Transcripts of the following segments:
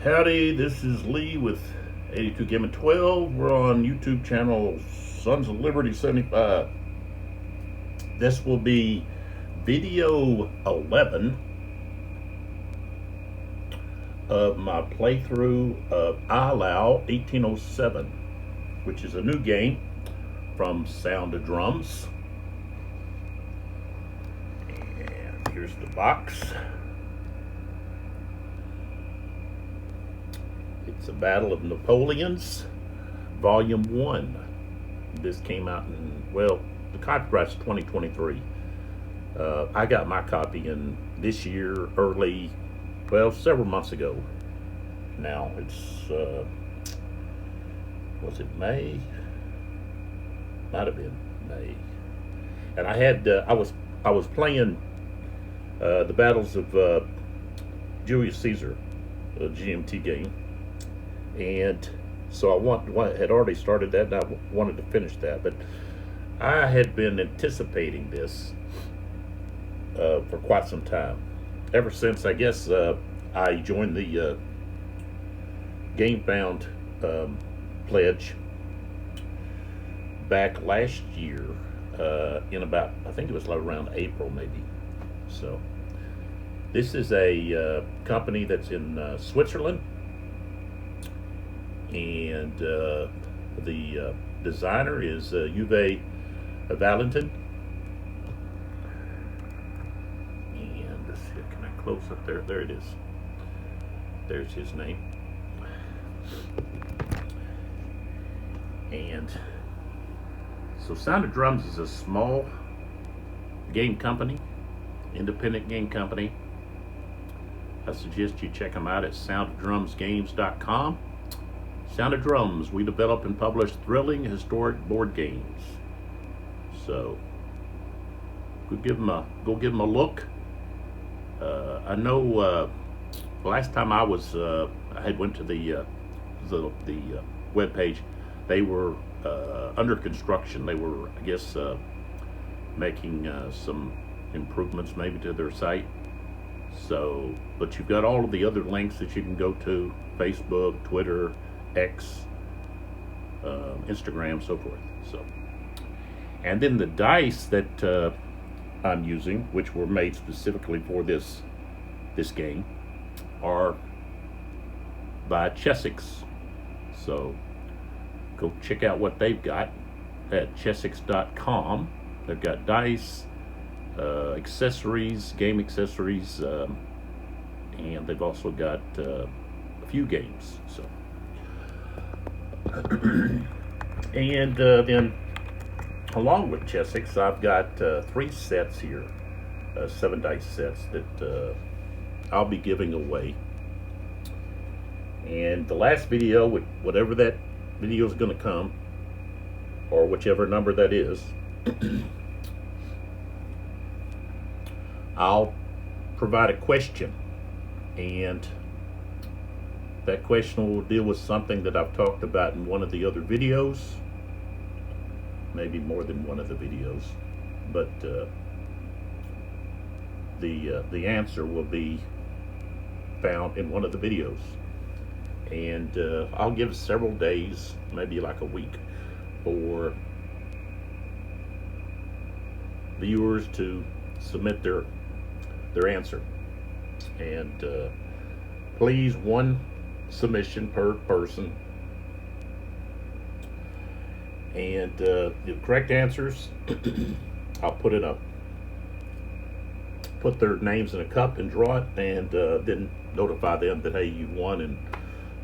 Howdy, this is Lee with 82 Gaming 12. We're on YouTube channel Sons of Liberty 75. This will be video 11 of my playthrough of Eylau 1807, which is a new game from Sound of Drums. And here's the box. It's a Battle of Napoleons, Volume 1. This came out in, well, the copyright's 2023. I got my copy in this year, early, well, several months ago. Now, it's, was it May? Might have been May. And I had, I was playing the Battles of Julius Caesar, a GMT game. And so I had already started that, and I wanted to finish that. But I had been anticipating this for quite some time. Ever since, I guess, I joined the GameFound pledge back last year in about, I think it was like around April maybe. So this is a company that's in Switzerland. And the designer is Uwe Walentin. And let's see, can I close up there? There it is. There's his name. And so Sound of Drums is a small game company, independent game company. I suggest you check them out at soundoffdrumsgames.com. Sound of Drums, we develop and publish thrilling historic board games. So go give them a look. I know last time I had went to the web page, they were under construction. They were, I guess, making some improvements maybe to their site. So, but you've got all of the other links that you can go to: Facebook, Twitter, X, Instagram, so forth. So, and then the dice that I'm using, which were made specifically for this game, are by Chessex. So go check out what they've got at chessex.com. They've got dice, accessories, game accessories, and they've also got a few games. So. And then along with Chessex, I've got 3 sets here, 7 dice sets that I'll be giving away. And the last video, whatever that video is going to come, or whichever number that is, I'll provide a question, and that question will deal with something that I've talked about in one of the other videos, maybe more than one of the videos, but the answer will be found in one of the videos. And I'll give several days, maybe like a week, for viewers to submit their answer. And please, one submission per person, and the correct answers I'll put their names in a cup and draw it, and then notify them that, hey, you won, and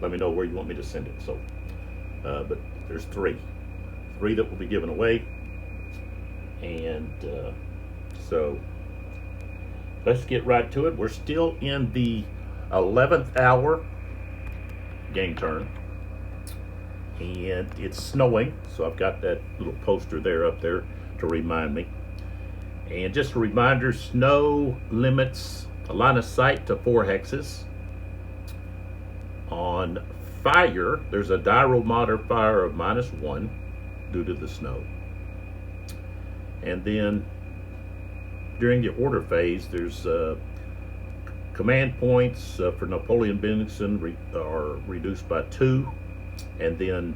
let me know where you want me to send it. So but there's three that will be given away, and so let's get right to it. We're still in the 11th hour game turn, and it's snowing, so I've got that little poster there up there to remind me. And just a reminder, snow limits a line of sight to 4 hexes. On fire, there's a diral modifier of -1 due to the snow. And then during the order phase, there's command points for Napoleon Benson are reduced by 2, and then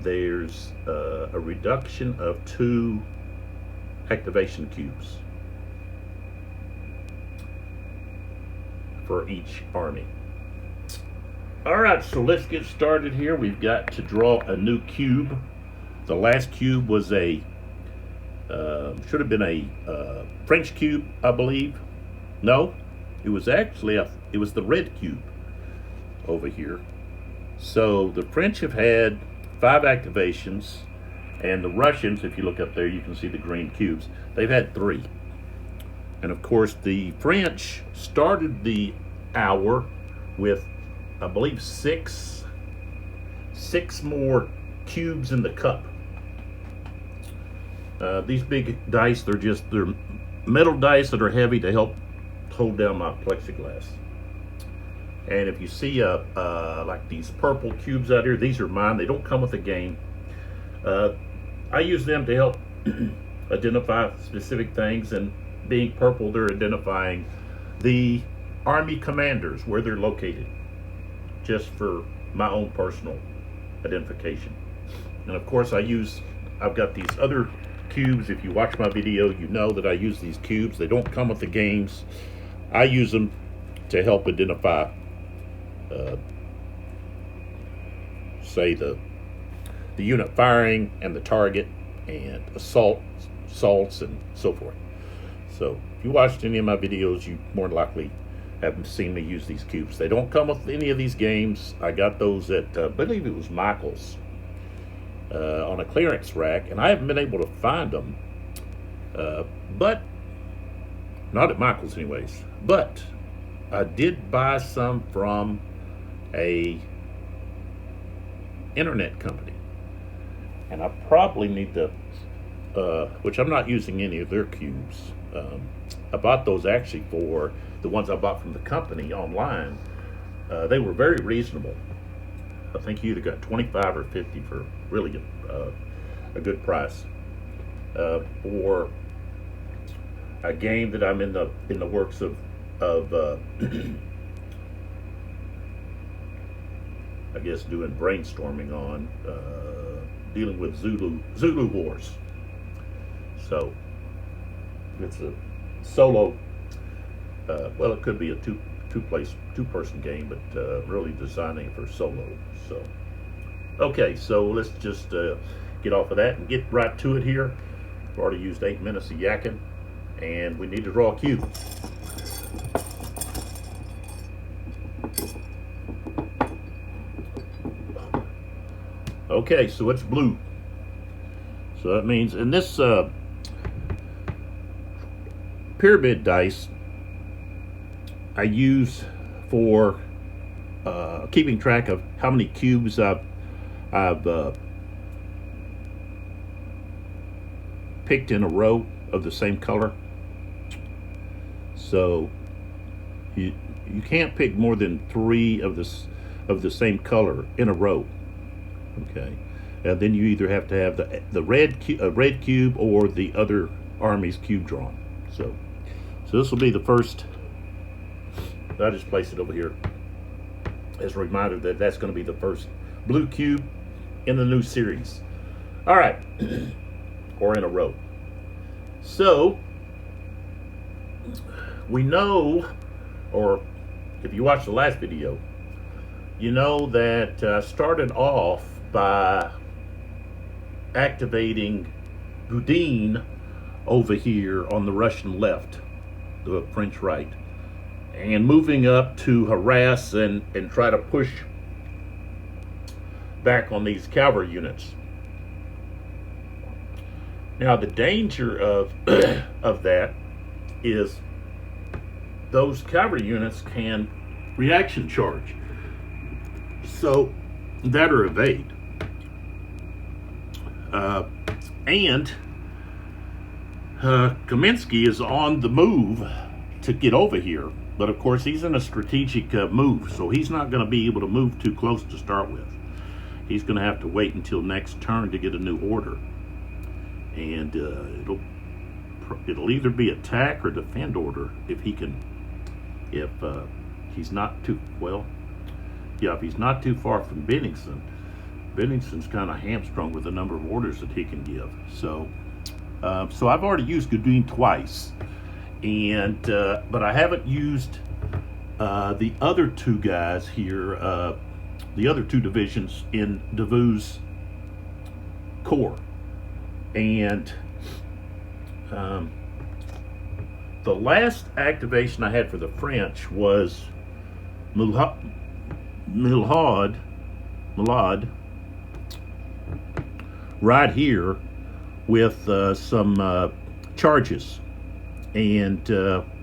there's a reduction of 2 activation cubes for each army. All right, so let's get started here. We've got to draw a new cube. The last cube was a should have been a French cube, I believe. No, it was actually it was the red cube over here. So the French have had 5 activations, and the Russians, if you look up there, you can see the green cubes. They've had 3. And of course, the French started the hour with, I believe, 6 more cubes in the cup. These big dice, they're metal dice that are heavy to help hold down my plexiglass. And if you see like these purple cubes out here, these are mine. They don't come with the game. I use them to help identify specific things, and being purple, they're identifying the army commanders, where they're located, just for my own personal identification. And of course, I've got these other cubes. If you watch my video, you know that I use these cubes. They don't come with the games. I use them to help identify, say, the unit firing and the target and assaults and so forth. So if you watched any of my videos, you more than likely have seen me use these cubes. They don't come with any of these games. I got those at, I believe it was Michael's, on a clearance rack, and I haven't been able to find them, but not at Michael's anyways. But I did buy some from a internet company, and I probably need to, which I'm not using any of their cubes. I bought those actually for the ones I bought from the company online. They were very reasonable. I think you either got 25 or 50 for really a good price for a game that I'm in the works of I guess doing brainstorming on, dealing with Zulu Wars. So it's a solo. Well, it could be a two-person game, but really designing for solo. So, okay, so let's just get off of that and get right to it here. We've already used 8 minutes of yakking, and we need to draw a cube. Okay, so it's blue. So that means in this pyramid dice I use for keeping track of how many cubes I've picked in a row of the same color. So you can't pick more than 3 of the same color in a row. Okay, and then you either have to have the red cube or the other army's cube drawn. So this will be the first. I just placed it over here as a reminder that that's going to be the first blue cube in the new series. All right, or in a row. So we know, or if you watched the last video, you know that I started off by activating Boudin over here on the Russian left, the French right, and moving up to harass and try to push back on these cavalry units. Now the danger of of that is those cavalry units can reaction charge, so that or evade. And Kaminsky is on the move to get over here, but of course he's in a strategic move, so he's not going to be able to move too close to start with. He's going to have to wait until next turn to get a new order, and it'll either be attack or defend order if he can if he's not too well. Yeah, if he's not too far from Bennington's kind of hamstrung with the number of orders that he can give. So, so I've already used Godin twice, and but I haven't used the other two guys here, the other two divisions in Davout's core, and the last activation I had for the French was Milhaud, right here with some charges, and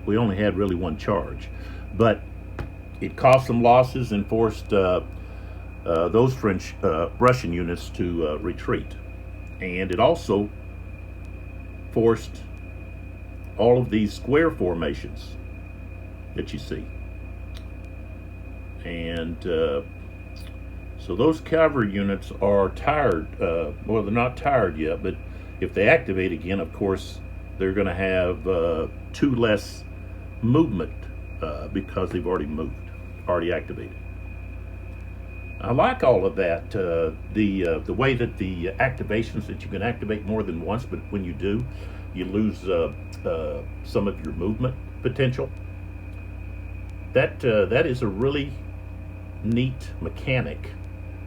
we only had really one charge, but it caused some losses and forced those French Russian units to retreat, and it also forced all of these square formations that you see. And so those cavalry units are tired. Well, they're not tired yet, but if they activate again, of course, they're going to have 2 less movement because they've already activated. I like all of that. The way that the activations, that you can activate more than once, but when you do, you lose some of your movement potential. That is a really neat mechanic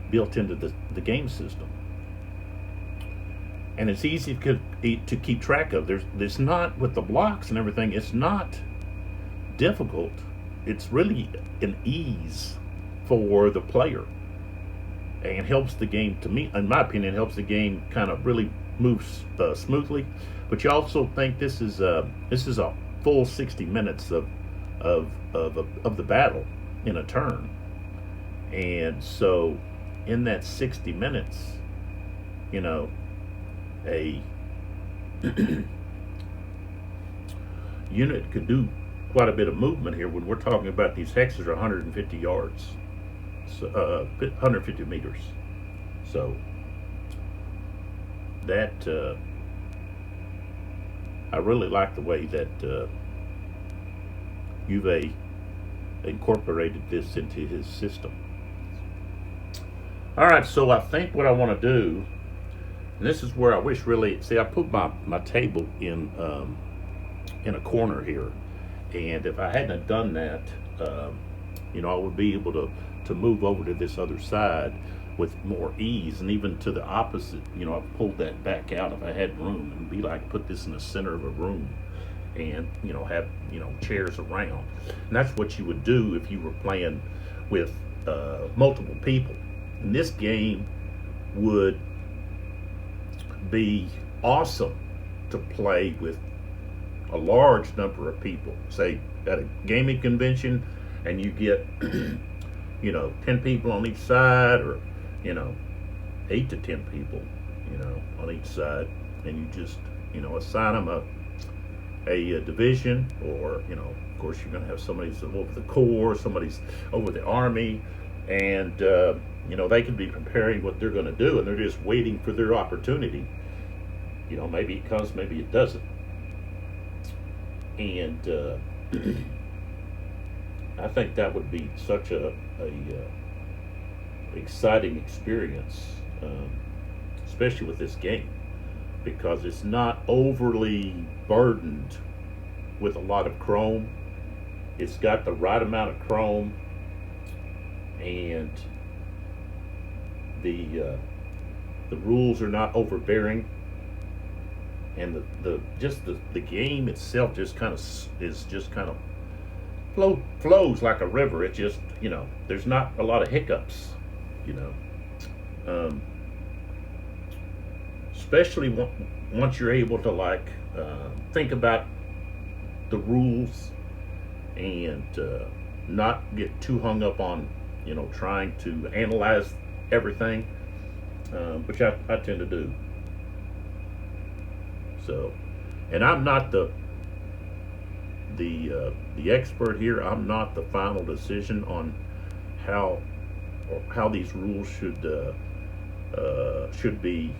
built into the game system, and it's easy to keep track of. There's not, with the blocks and everything, it's not difficult. It's really an ease for the player, and helps the game, to me, in my opinion, helps the game kind of really move smoothly. But you also think this is a full 60 minutes of the battle in a turn, and so in that 60 minutes, you know, a unit could do quite a bit of movement here. When we're talking about these hexes are 150 yards, so 150 meters. So that I really like the way that Uwe incorporated this into his system. All right, so I think what I want to do, and this is where I wish really, see, I put my table in a corner here, and if I hadn't have done that, you know, I would be able to move over to this other side with more ease, and even to the opposite. You know, I've pulled that back out if I had room, and be like, put this in the center of a room, and you know, have, you know, chairs around. And that's what you would do if you were playing with multiple people. And this game would be awesome to play with a large number of people. Say at a gaming convention, and you get you know, 10 people on each side, or you know, 8 to 10 people, you know, on each side, and you just, you know, assign them a division, or you know, of course, you're going to have somebody's over the corps, somebody's over the army, and you know, they could be preparing what they're going to do, and they're just waiting for their opportunity. You know, maybe it comes, maybe it doesn't. And I think that would be such a exciting experience, especially with this game, because it's not overly burdened with a lot of chrome. It's got the right amount of chrome, and the rules are not overbearing, and the game itself just kind of flows like a river. It just, you know, there's not a lot of hiccups, you know, especially once you're able to like think about the rules, and not get too hung up on, you know, trying to analyze everything, which I tend to do. So, and I'm not the expert here. I'm not the final decision on how these rules should be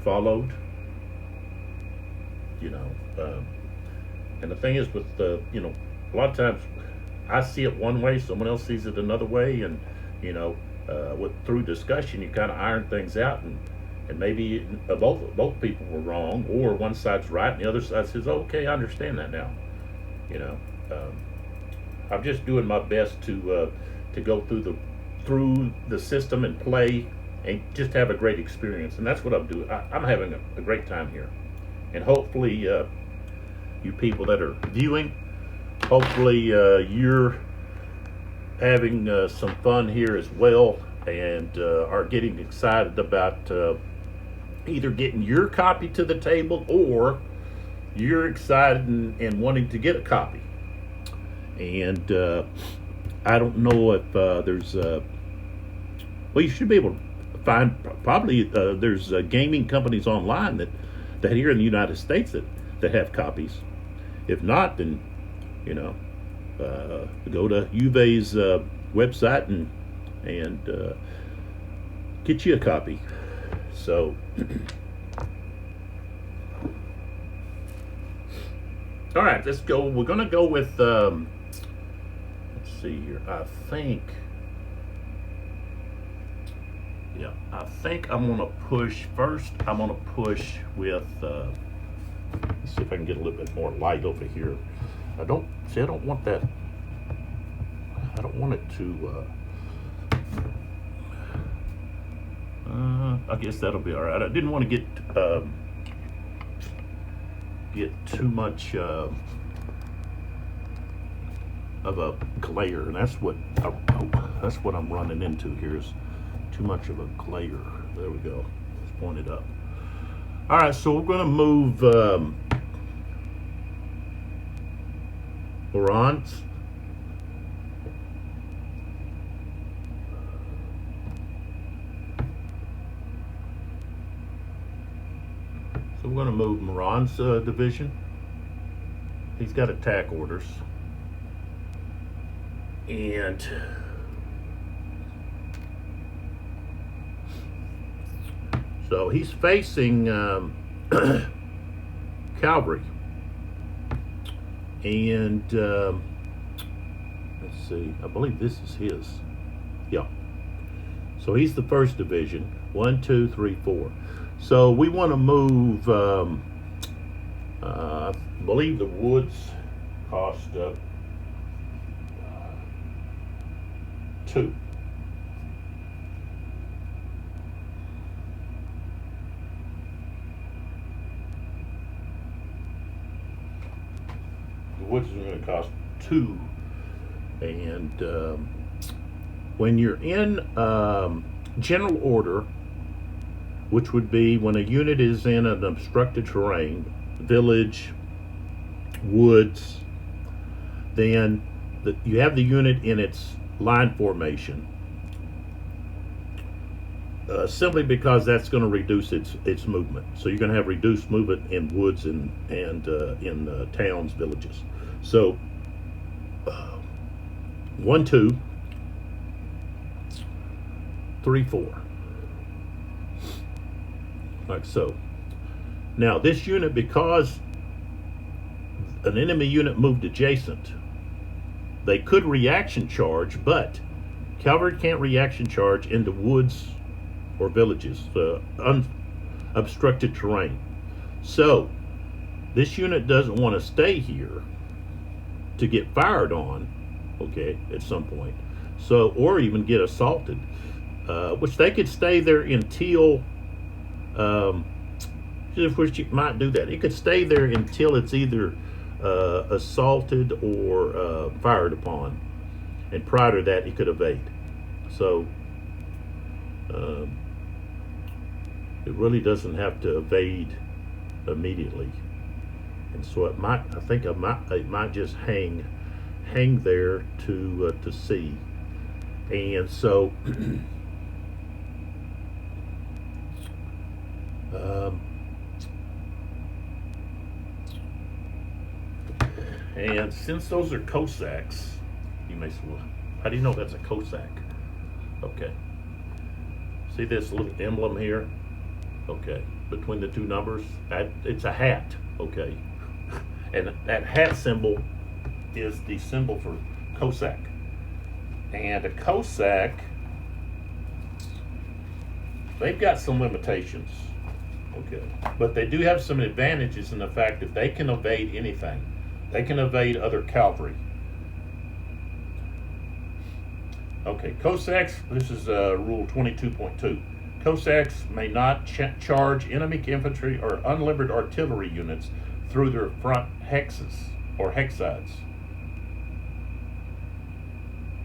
followed. You know, And the thing is, with the, a lot of times I see it one way, someone else sees it another way, and through discussion, you kind of iron things out, and maybe both people were wrong, or one side's right and the other side says, "Okay, I understand that now." You know, um, I'm just doing my best to go through the system and play and just have a great experience, and that's what I'm doing. I'm having a great time here, and hopefully, you people that are viewing, hopefully you're having some fun here as well, and are getting excited about either getting your copy to the table, or you're excited and wanting to get a copy. And I don't know if there's well, you should be able to find, probably there's gaming companies online that here in the United States that have copies. If not, then go to Uwe's website and get you a copy. So, all right, let's go. We're gonna go with. Let's see here. I think I'm gonna push first. I'm gonna push with. Let's see if I can get a little bit more light over here. I don't want that. I don't want it to. I guess that'll be all right. I didn't want to get too much of a glare, and that's what I'm running into here, is too much of a glare. There we go. Let's point it up. All right, so we're going to move Laurent. So we're going to move Moran's division. He's got attack orders. And so he's facing cavalry. And let's see, I believe this is his. Yeah. So he's the first division. 1, 2, 3, 4. So we want to move, I believe the woods cost 2. The woods is going to cost 2. And when you're in general order, which would be when a unit is in an obstructed terrain, village, woods, then you have the unit in its line formation, simply because that's going to reduce its movement. So you're going to have reduced movement in woods and in towns, villages. So 1, 2, 3, 4. Like so. Now this unit, because an enemy unit moved adjacent, they could reaction charge, but cavalry can't reaction charge into woods or villages, unobstructed terrain. So this unit doesn't want to stay here to get fired on, okay, at some point. So, or even get assaulted, which they could stay there until. Which you might do that. It could stay there until it's either assaulted or fired upon, and prior to that, it could evade. So it really doesn't have to evade immediately, and so it might just hang there to see, and so. And since those are Cossacks, you may say, well, how do you know that's a Cossack? Okay. See this little emblem here? Okay. Between the two numbers? It's a hat. Okay. And that hat symbol is the symbol for Cossack. And a Cossack, they've got some limitations, okay, but they do have some advantages in the fact that they can evade anything. They can evade other cavalry. Okay, Cossacks, this is rule 22.2. Cossacks may not charge enemy infantry or unlimbered artillery units through their front hexes or hexsides.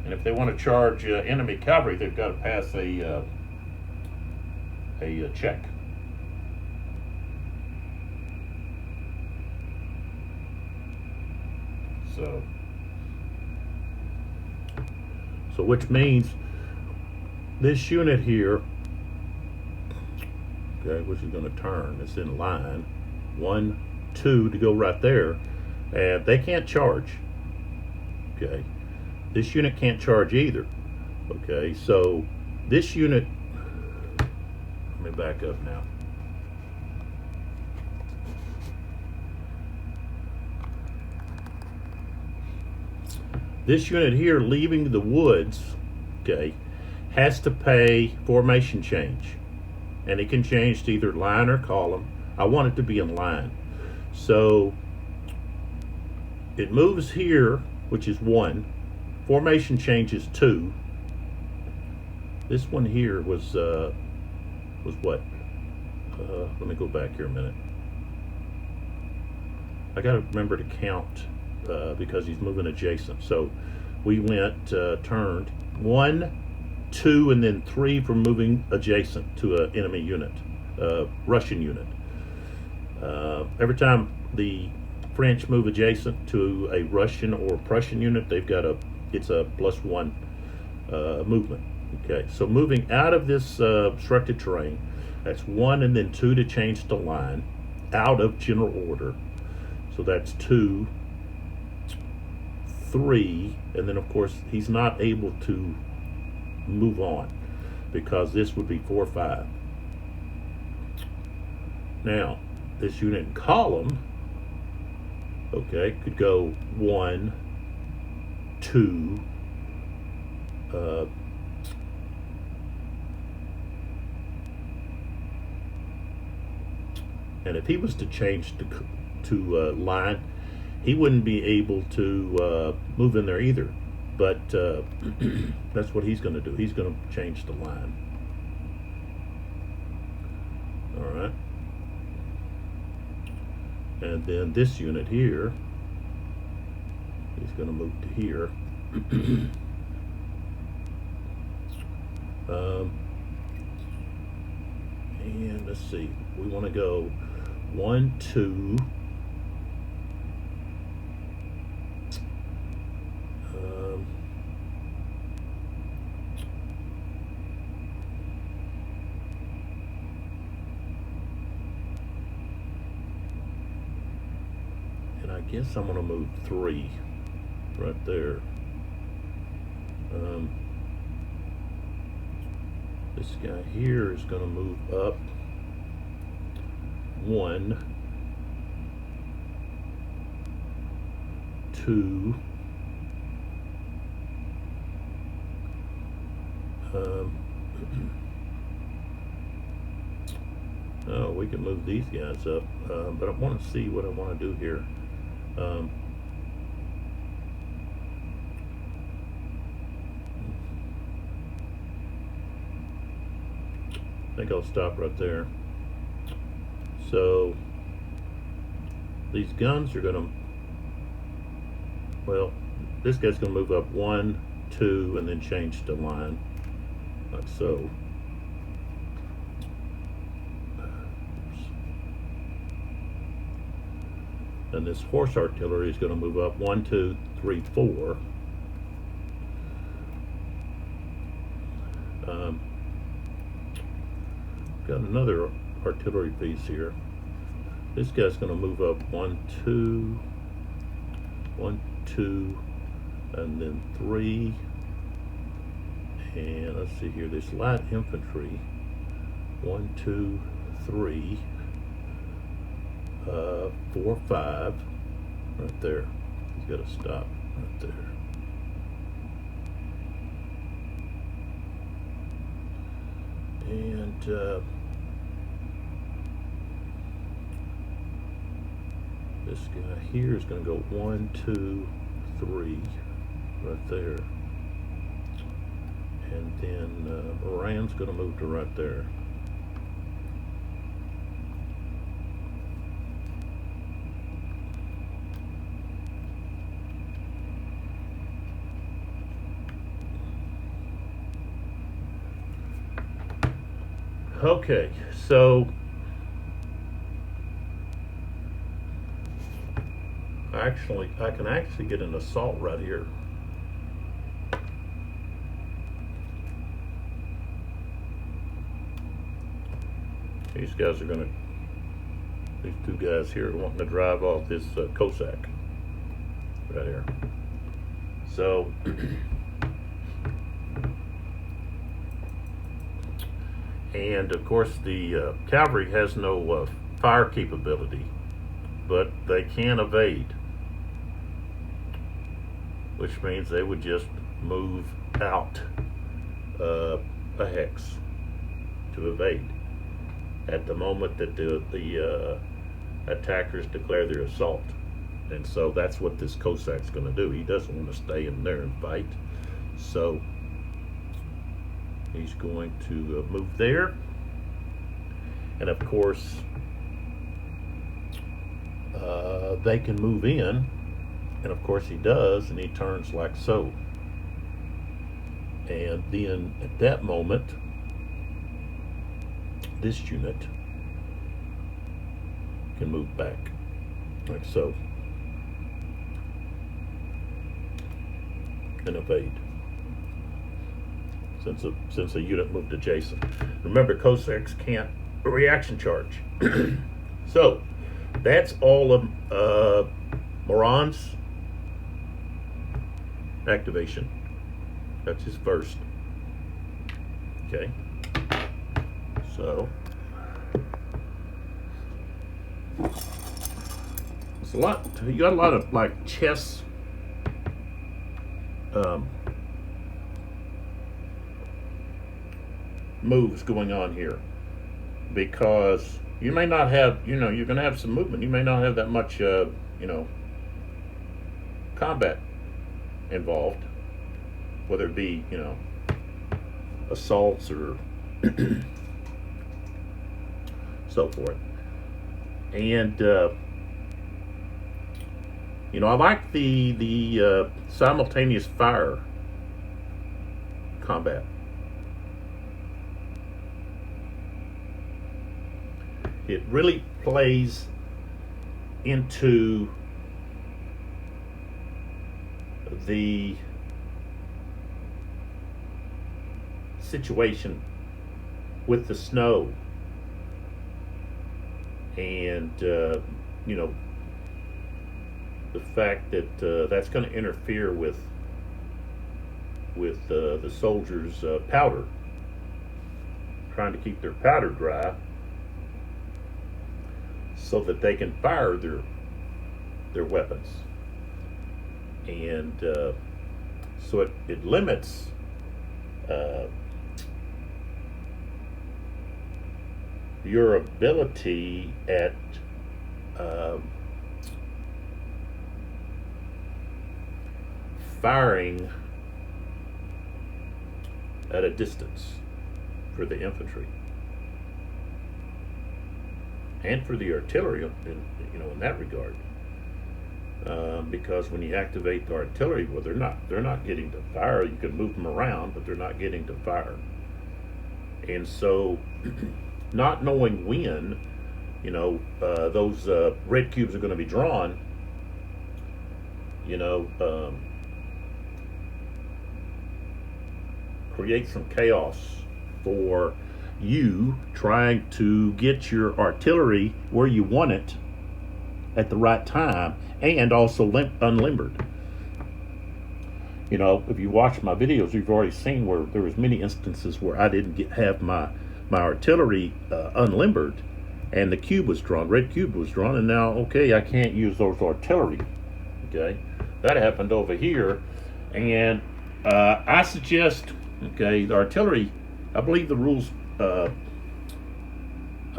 And if they want to charge enemy cavalry, they've got to pass a check. So which means this unit here, okay, which is going to turn, it's in line, 1, 2 to go right there, and they can't charge. Okay, this unit can't charge either. Okay, so this unit, let me back up now. This unit here leaving the woods, okay, has to pay formation change. And it can change to either line or column. I want it to be in line. So it moves here, which is 1. Formation change is 2. This one here was what? Let me go back here a minute. I got to remember to count because he's moving adjacent. So we went turned 1, 2, and then 3 for moving adjacent to an enemy unit, Russian unit. Every time the French move adjacent to a Russian or Prussian unit, they've got it's a +1 movement. Okay, so moving out of this obstructed terrain, that's 1 and then 2 to change to line, out of general order. So that's 2, 3, and then of course he's not able to move on because this would be 4, 5. Now this unit in column, okay, could go 1, 2, and if he was to change to line, he wouldn't be able to move in there either. But that's what he's going to do. He's going to change the line. All right. And then this unit here, he's going to move to here. And let's see. We want to go 1, 2. And I guess I'm going to move 3 right there. This guy here is going to move up 1, 2, oh, we can move these guys up, but I want to see what I want to do here. I think I'll stop right there. So these guns are going to, well, this guy's going to move up 1, 2, and then change to line, like so. And this horse artillery is going to move up 1, 2, 3, 4. Got another artillery piece here. This guy's going to move up 1, 2, 1, 2, and then 3. And let's see here, this light infantry, 1, 2, 3, 4, 5, right there. He's got to stop right there. And this guy here is going to go 1, 2, 3 right there. And then Moran's going to move to right there. Okay, so I can actually get an assault right here. These guys are gonna, these two guys here are wanting to drive off this Cossack right here. So and of course the cavalry has no fire capability, but they can evade, which means they would just move out a hex to evade at the moment that the attackers declare their assault. And so that's what this Cossack's going to do. He doesn't want to stay in there and fight, so he's going to move there. And of course they can move in, and of course he does, and he turns like so. And then at that moment, this unit can move back like so and evade, since a unit moved adjacent. Remember, Cossacks can't reaction charge. So that's all of Moran's activation. That's his first. Okay. So it's a lot. You got a lot of like chess moves going on here, because you may not have, you're going to have some movement. You may not have that much, combat involved, whether it be, assaults or so forth. And I like the simultaneous fire combat. It really plays into the situation with the snow, and the fact that that's going to interfere with the soldiers' powder, trying to keep their powder dry so that they can fire their weapons. And so it limits your ability at firing at a distance for the infantry and for the artillery in that regard, because when you activate the artillery, well, they're not getting to fire. You can move them around, but they're not getting to fire. And so not knowing when those red cubes are going to be drawn, create some chaos for you trying to get your artillery where you want it at the right time, and also unlimbered. If you watch my videos, you've already seen where there was many instances where I didn't have my artillery unlimbered, and the cube was drawn, red cube was drawn, and now, okay, I can't use those artillery Okay, that happened over here, and I suggest, okay, the artillery. I believe the rules. I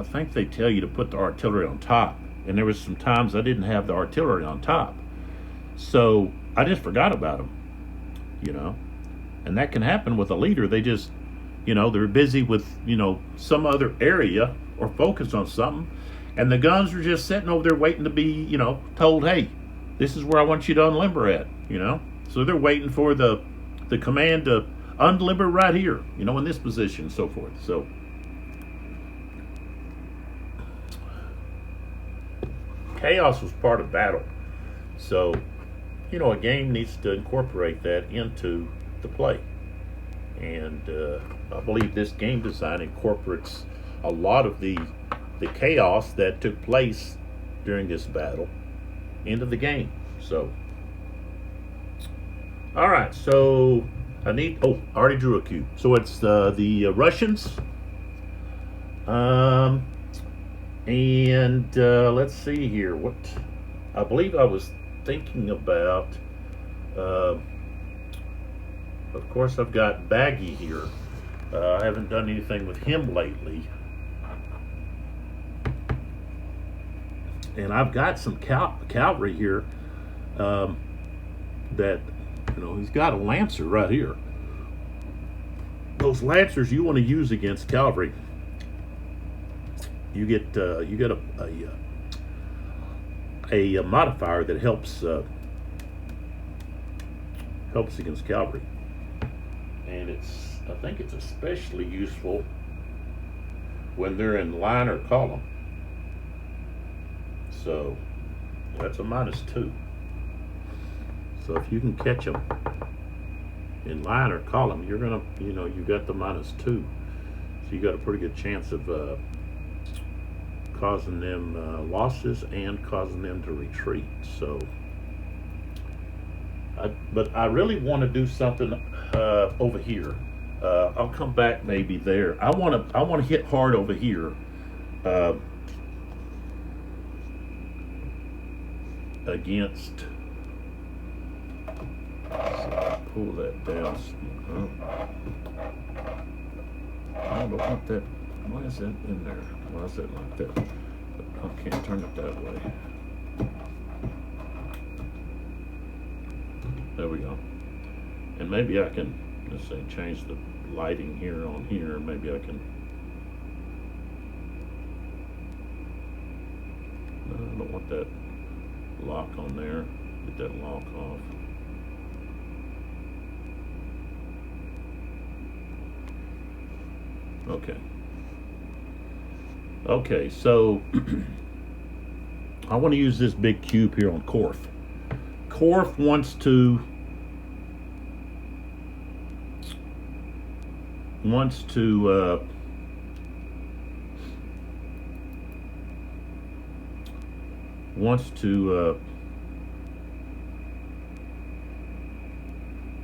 think they tell you to put the artillery on top, and there was some times I didn't have the artillery on top, so I just forgot about them. You know, and that can happen with a leader. They just, they're busy with some other area or focus on something, and the guns are just sitting over there waiting to be told, hey, this is where I want you to unlimber at. So they're waiting for the command to unlimber right here, in this position and so forth. So chaos was part of battle. So a game needs to incorporate that into the play. And I believe this game design incorporates a lot of the chaos that took place during this battle into the game. So, all right. So I already drew a cube. So it's the Russians. And let's see here. What I believe I was thinking about. Of course, I've got Baggy here. I haven't done anything with him lately. And I've got some cavalry here that, he's got a lancer right here. Those lancers you want to use against cavalry. You get a modifier that helps against cavalry. And I think it's especially useful when they're in line or column. So that's a -2. So if you can catch them in line or column, you're gonna, you got the -2. So you got a pretty good chance of causing them losses and causing them to retreat. So, but I really want to do something over here. I'll come back maybe there. I want to hit hard over here. Against. So pull that down. I don't want that. Why is that in there? Why is that like that? I can't turn it that way. There we go. And maybe I can, let's say, change the lighting here on here. Maybe I can. No, I don't want that lock on there. Get that lock off. Okay. Okay, so I want to use this big cube here on Korth. Korth wants to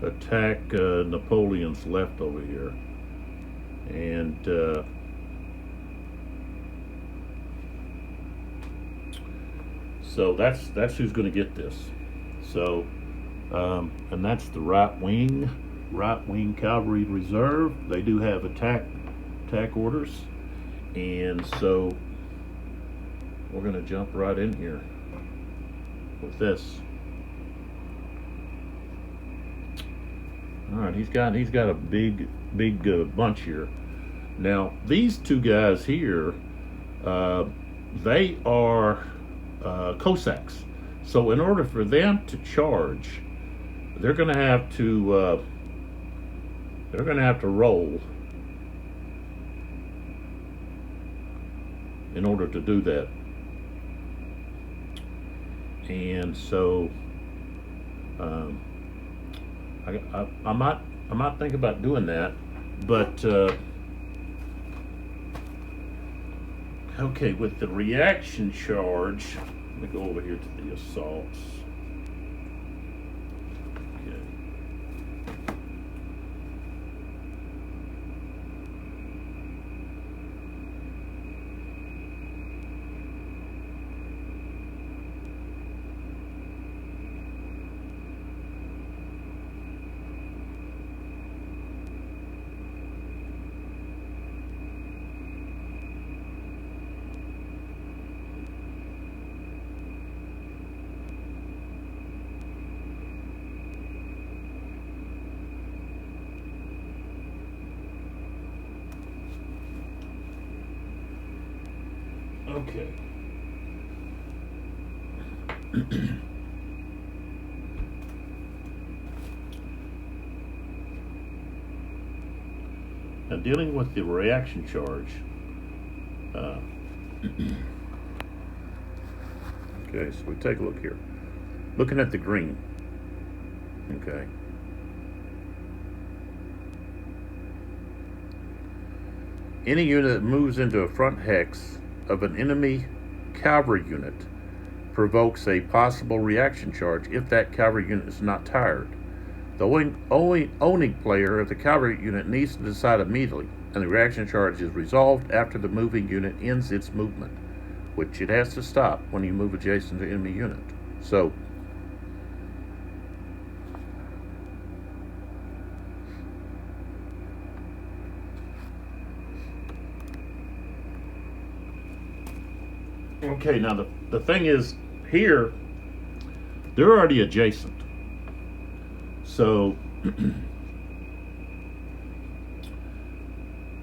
attack Napoleon's left over here, and so that's who's going to get this. So, and that's the right wing cavalry reserve. They do have attack orders, and so we're going to jump right in here with this. All right, he's got a big bunch here. Now these two guys here, they are Cossacks. So in order for them to charge, they're going to have to roll in order to do that. And so I might think about doing that, but okay, with the reaction charge, let me go over here to the assaults. Okay. Okay. Now, dealing with the reaction charge. Okay, so we take a look here. Looking at the green. Okay. Any unit that moves into a front hex of an enemy cavalry unit provokes a possible reaction charge if that cavalry unit is not tired. The owning player of the cavalry unit needs to decide immediately, and the reaction charge is resolved after the moving unit ends its movement, which it has to stop when you move adjacent to enemy unit. So, okay, now the thing is, here, they're already adjacent. So,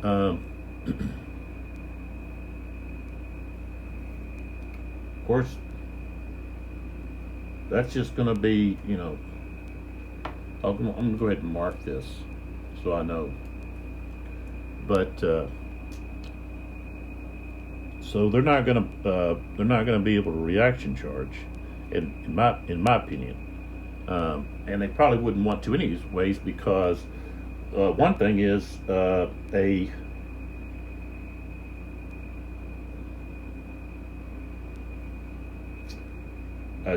of course, that's just going to be, I'm going to go ahead and mark this so I know. But so they're not going to be able to reaction charge, in my opinion, and they probably wouldn't want to anyways, because one thing is a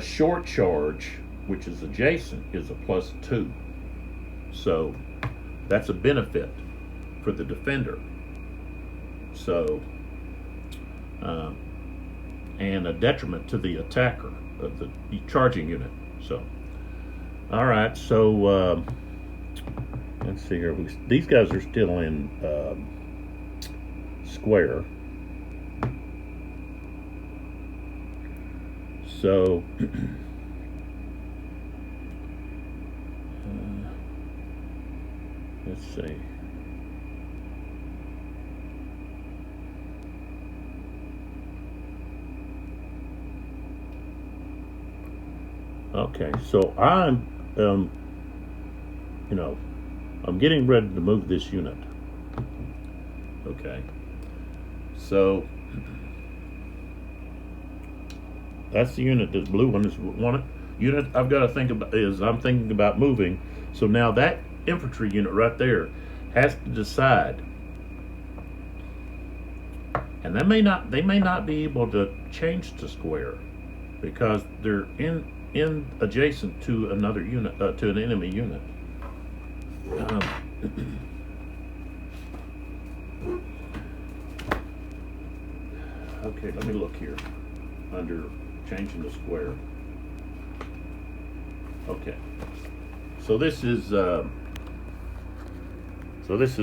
short charge, which is adjacent, is a +2. So that's a benefit for the defender. So, and a detriment to the attacker of the charging unit. So, all right. So let's see here. These guys are still in square. So, let's see. Okay, so I'm getting ready to move this unit. Okay, so that's the unit. This blue one is one unit I've got to think about. I'm thinking about moving. So now that infantry unit right there has to decide, and they may not be able to change to square because they're in adjacent to another unit, to an enemy unit. Okay, let me look here under changing the square. Okay, so this is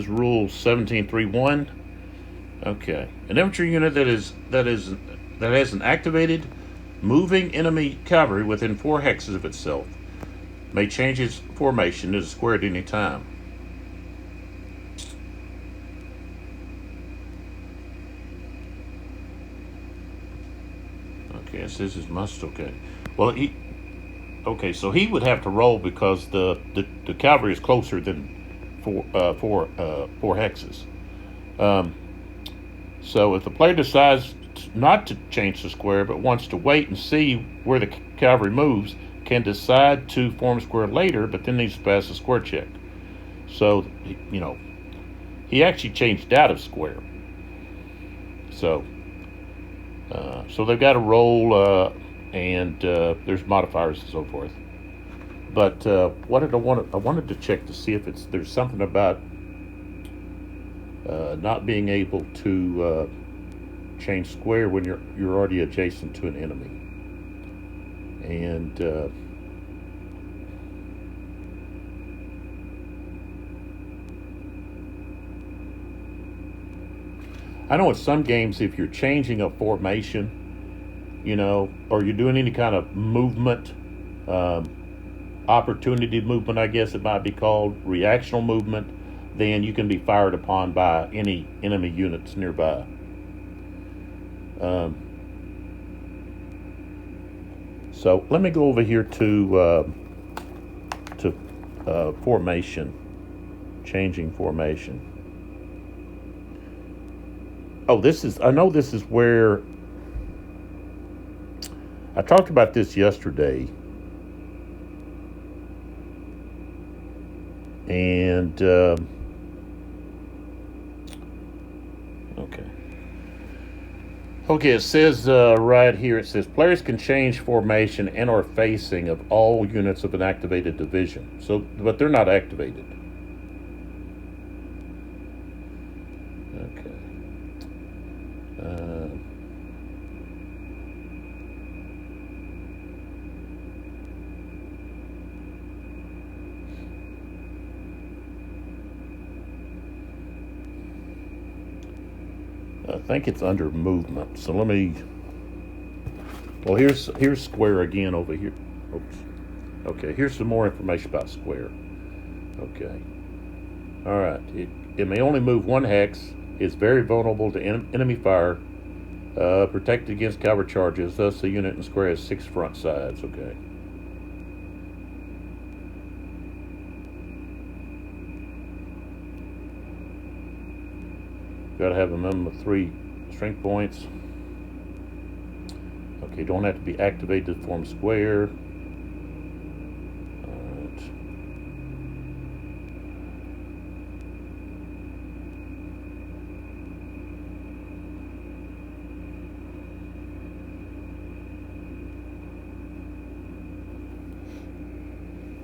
rule 17.3.1. Okay, an infantry unit that has an activated moving enemy cavalry within 4 hexes of itself may change its formation to the square at any time. Okay, it says it must. Okay, well so he would have to roll because the cavalry is closer than four hexes. So if the player decides not to change the square but wants to wait and see where the cavalry moves, can decide to form square later, but then needs to pass a square check. So he actually changed out of square. So they've got to roll, and there's modifiers and so forth. But what did I wanted to check to see if there's something about not being able to change square when you're already adjacent to an enemy. And I know in some games, if you're changing a formation, or you're doing any kind of movement, opportunity movement, I guess it might be called, reactional movement, then you can be fired upon by any enemy units nearby. So let me go over here to formation, changing formation. Oh, I know this is where I talked about this yesterday. And, okay, it says right here, it says players can change formation and or facing of all units of an activated division. So, but they're not activated. Okay. I think it's under movement. So let me. Well, here's square again over here. Oops. Okay, here's some more information about square. Okay. All right. It may only move one hex. It's very vulnerable to enemy fire. Protected against cavalry charges. Thus, the unit in square has 6 front sides. Okay. Got to have a minimum of 3 strength points. Okay, don't have to be activated to form square. Alright.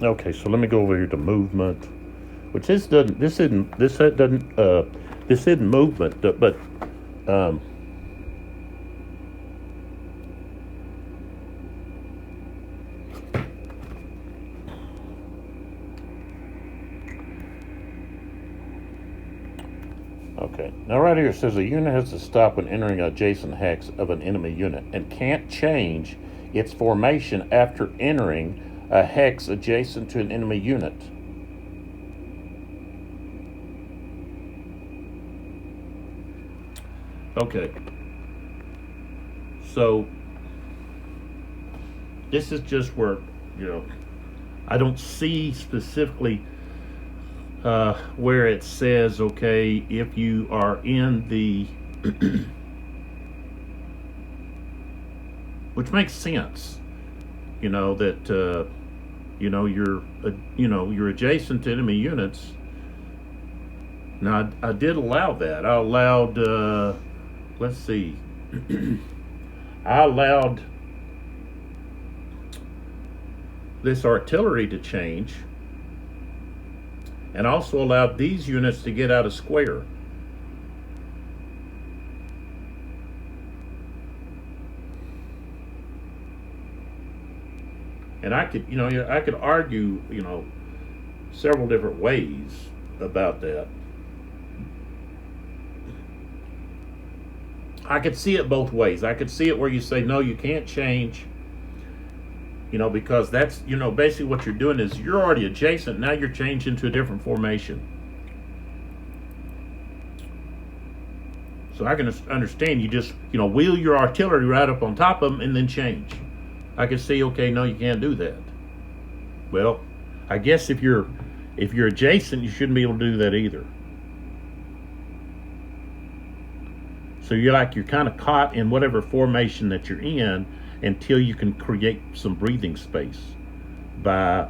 Okay, so let me go over here to movement, which this isn't movement, but okay. Now right here it says a unit has to stop when entering an adjacent hex of an enemy unit and can't change its formation after entering a hex adjacent to an enemy unit. Okay, so this is just where, I don't see specifically where it says, okay, if you are in the, which makes sense, that, you're adjacent to enemy units. Now, I did allow that. I allowed, let's see, I allowed this artillery to change, and also allowed these units to get out of square. And I could argue, several different ways about that. I could see it both ways. I could see it where you say, no, you can't change, because that's, basically what you're doing is you're already adjacent. Now you're changing to a different formation. So I can understand you just, wheel your artillery right up on top of them and then change. I could see, okay, no, you can't do that. Well, I guess if you're adjacent, you shouldn't be able to do that either. So you're kind of caught in whatever formation that you're in until you can create some breathing space by,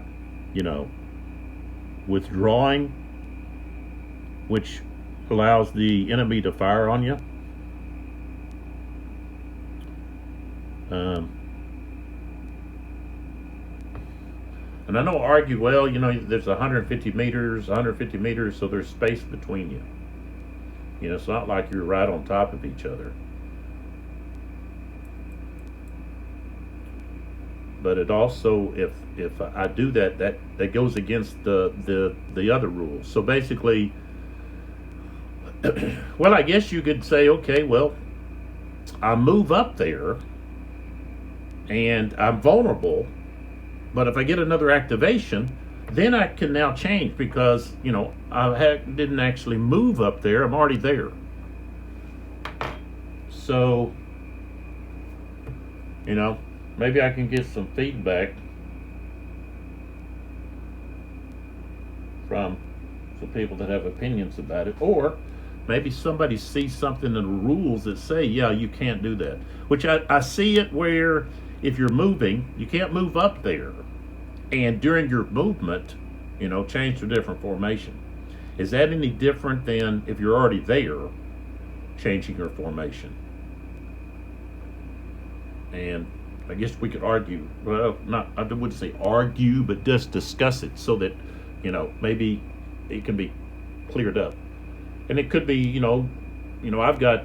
withdrawing, which allows the enemy to fire on you. And I know argue, well, there's 150 meters, so there's space between you. It's not like you're right on top of each other. But it also, if I do that goes against the other rules. So basically, well, I guess you could say, okay, well, I move up there and I'm vulnerable, but if I get another activation, then I can now change because, I didn't actually move up there. I'm already there. So, maybe I can get some feedback from some people that have opinions about it, or maybe somebody sees something in the rules that say, yeah, you can't do that. Which I see it where if you're moving, you can't move up there, and during your movement, change to a different formation. Is that any different than if you're already there, changing your formation? And I guess we could argue, well, not, I wouldn't say argue, but just discuss it so that, maybe it can be cleared up. And it could be, I've got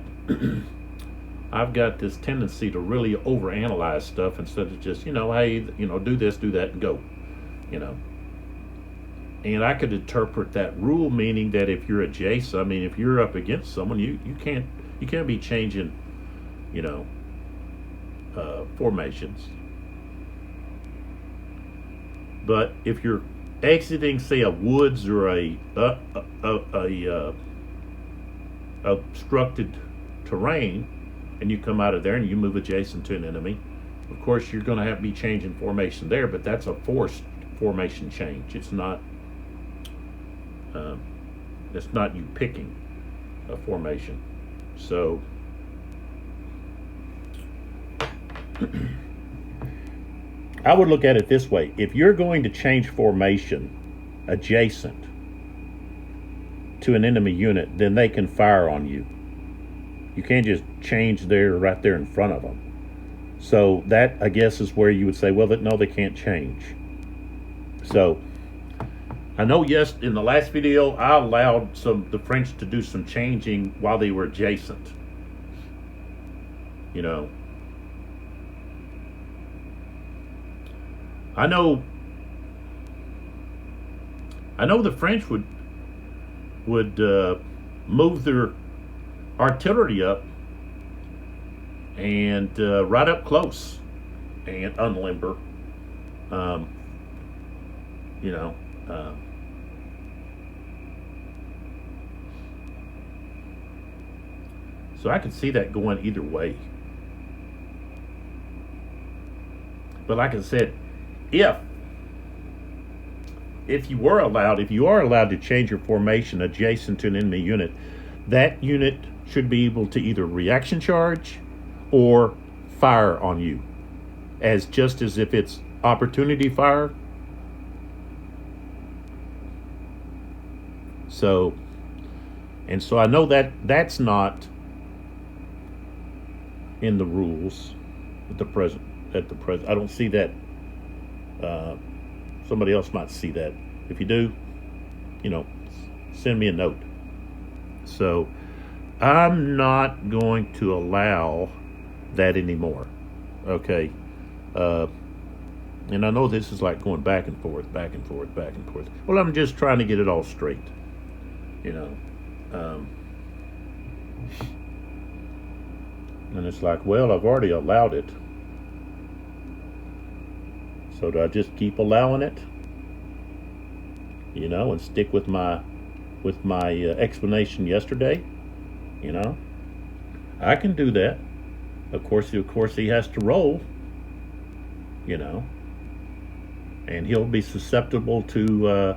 I've got this tendency to really overanalyze stuff instead of just, hey, do this, do that, and go, And I could interpret that rule meaning that if you're adjacent, I mean, if you're up against someone, you can't be changing, formations. But if you're exiting, say, a woods or a obstructed terrain, and you come out of there and you move adjacent to an enemy, of course you're going to have to be changing formation there, but that's a forced formation change. It's not you picking a formation. So I would look at it this way: if you're going to change formation adjacent to an enemy unit, then they can fire on you. You can't just change right there in front of them. So that, I guess, is where you would say, well, no, they can't change. So I know, yes, in the last video, I allowed the French to do some changing while they were adjacent. I know the French would move their artillery up and right up close and unlimber. So I could see that going either way. But like I said, if you are allowed to change your formation adjacent to an enemy unit, that unit should be able to either reaction charge or fire on you, just as if it's opportunity fire. So I know that's not in the rules at the present. I don't see that. Somebody else might see that. If you do, send me a note. So I'm not going to allow that anymore. Okay. And I know this is like going back and forth, back and forth, back and forth. Well, I'm just trying to get it all straight. And it's like, well, I've already allowed it. So do I just keep allowing it? And stick with my explanation yesterday? I can do that. Of course, he has to roll. And he'll be susceptible to,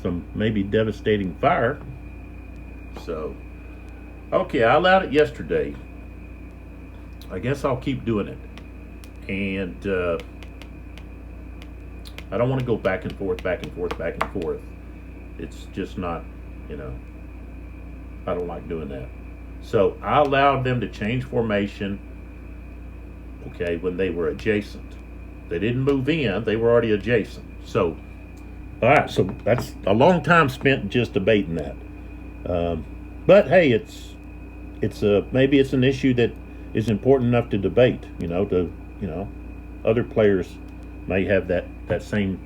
some maybe devastating fire. So, okay, I allowed it yesterday. I guess I'll keep doing it. And I don't want to go back and forth, back and forth, back and forth. It's just not, I don't like doing that. So I allowed them to change formation, okay, when they were adjacent. They didn't move in, they were already adjacent. So, all right, so that's a long time spent just debating that. But hey, maybe it's an issue that is important enough to debate, other players may have that same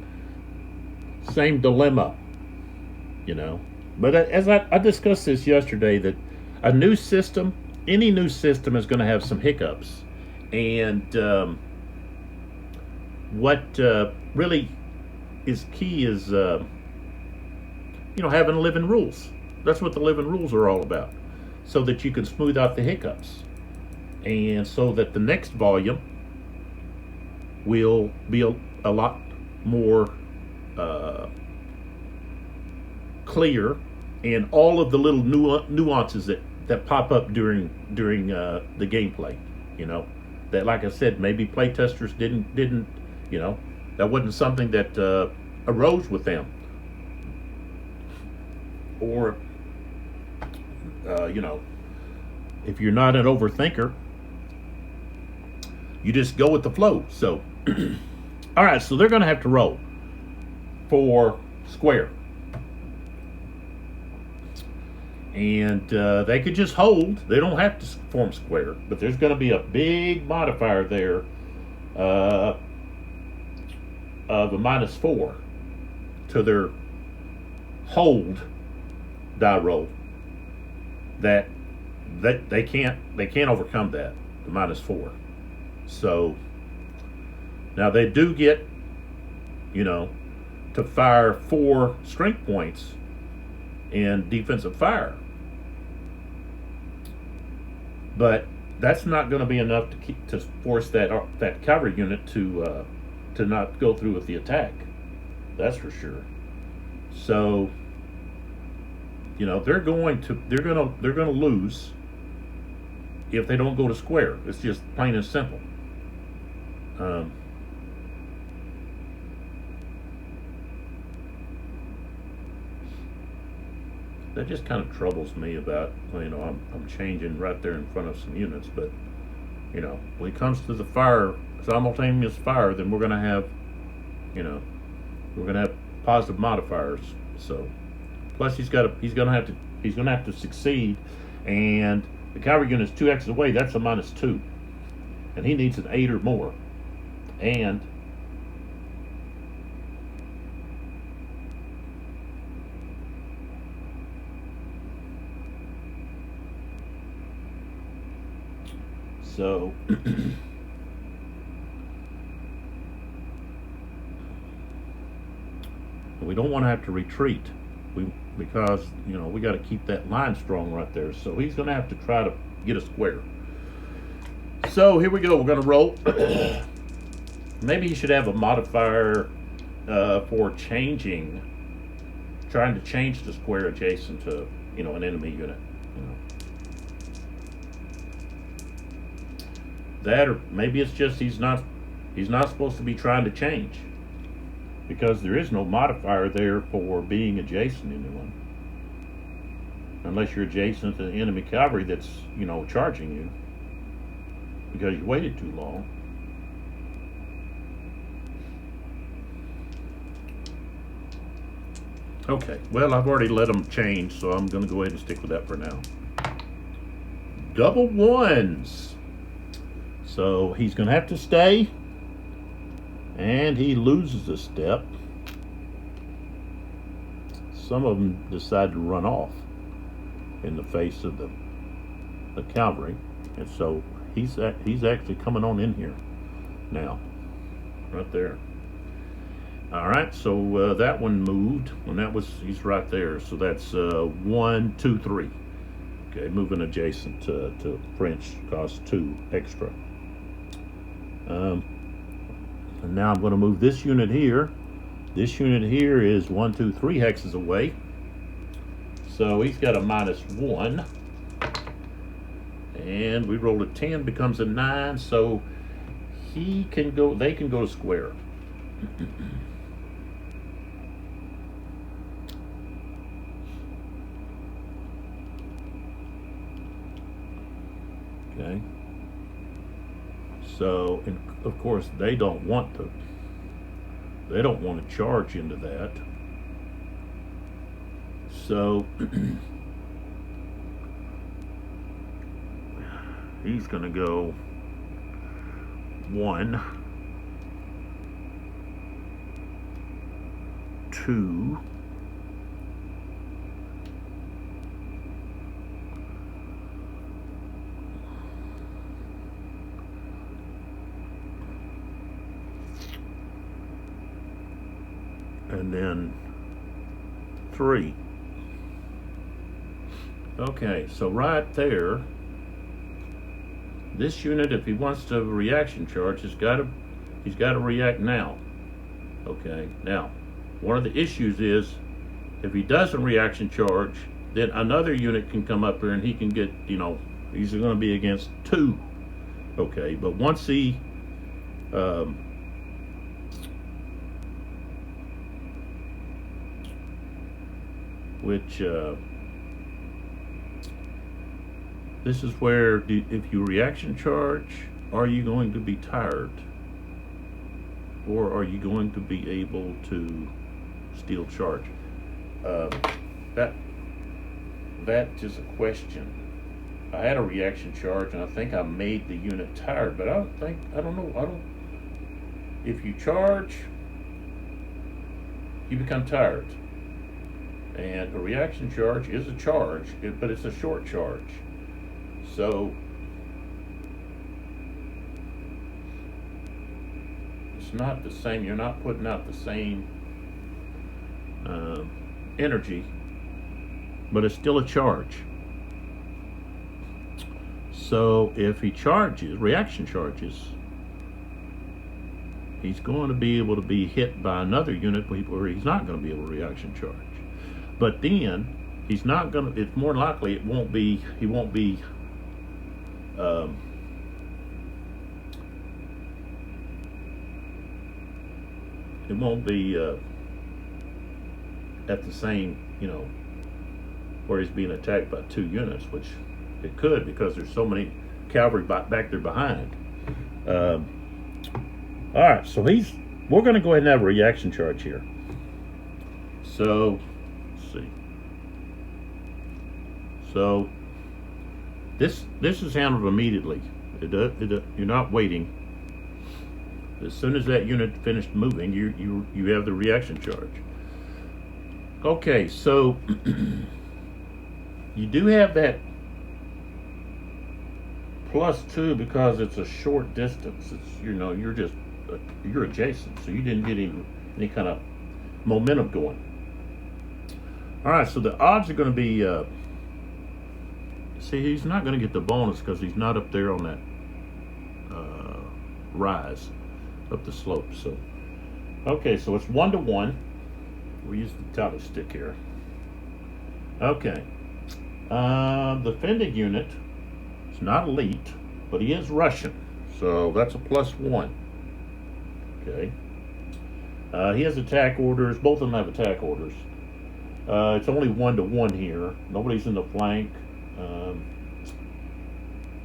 dilemma, But as I discussed this yesterday, that any new system is going to have some hiccups. And what really is key is, having living rules. That's what the living rules are all about, so that you can smooth out the hiccups. and so that the next volume will be a lot more clear, and all of the little nuances that pop up during the gameplay, you know, that, like I said, maybe playtesters didn't you know, that wasn't something that arose with them, or you know, if you're not an overthinker, you just go with the flow. So all right, so they're going to have to roll for square, and they could just hold. They don't have to form square, but there's going to be a big modifier there of a -4 to their hold die roll. That they can't overcome that, the -4. So now they do get, you know, to fire 4 strength points in defensive fire, but that's not going to be enough to force that cavalry unit to not go through with the attack. That's for sure. So, you know, they're going to lose if they don't go to square. It's just plain and simple. That just kind of troubles me about, you know, I'm changing right there in front of some units, but, you know, when it comes to the fire, simultaneous fire, then we're going to have, you know, we're going to have positive modifiers. So, plus he's going to have to succeed, and the cavalry unit is 2 X's away. That's a -2, and he needs an 8 or more, and so we don't want to have to retreat, because, you know, we got to keep that line strong right there. So he's going to have to try to get a square. So here we go. We're going to roll. Maybe he should have a modifier for trying to change the square adjacent to, you know, an enemy unit. You know. That, or maybe it's just he's not supposed to be trying to change, because there is no modifier there for being adjacent to anyone, unless you're adjacent to the enemy cavalry that's, you know, charging you because you waited too long. Okay, well, I've already let them change, so I'm going to go ahead and stick with that for now. Double ones. So he's going to have to stay, and he loses a step. Some of them decide to run off in the face of the cavalry, and so he's actually coming on in here now, right there. All right, so that one moved, and he's right there. So that's 1, 2, 3. Okay, moving adjacent to French costs 2 extra. And now I'm going to move this unit here. This unit here is 1, 2, 3 hexes away. So he's got a -1. And we rolled a 10, becomes a 9. So they can go to square. Okay. So, and of course, they don't want to charge into that. So he's going to go 1, 2, and then 3. Okay, so right there, This unit, if he wants to reaction charge, he's got to react now. Okay, now one of the issues is if he doesn't reaction charge, then another unit can come up here and he can get, he's going to be against 2. Okay, but once he this is where if you reaction charge, are you going to be tired, or are you going to be able to steal charge? That is a question. I had a reaction charge, and I think I made the unit tired, but I don't know. If you charge, you become tired. And a reaction charge is a charge, but it's a short charge. So it's not the same. You're not putting out the same energy, but it's still a charge. So if he charges, reaction charges, he's going to be able to be hit by another unit where he's not going to be able to reaction charge. But then he's not going to, it's more likely he won't be at the same, where he's being attacked by 2 units, which it could, because there's so many cavalry back there behind. All right, so we're going to go ahead and have a reaction charge here. So, let's see. So this is handled immediately. You're not waiting. As soon as that unit finished moving, you have the reaction charge. Okay, so you do have that +2 because it's a short distance. It's you're adjacent, so you didn't get any kind of momentum going. All right, so the odds are going to be. See, he's not going to get the bonus because he's not up there on that rise up the slope. So, okay, so it's 1-to-1. We use the tally stick here. Okay, the Fended unit is not elite, but he is Russian, so that's a +1. Okay, he has attack orders. Both of them have attack orders. It's only 1-to-1 here. Nobody's in the flank.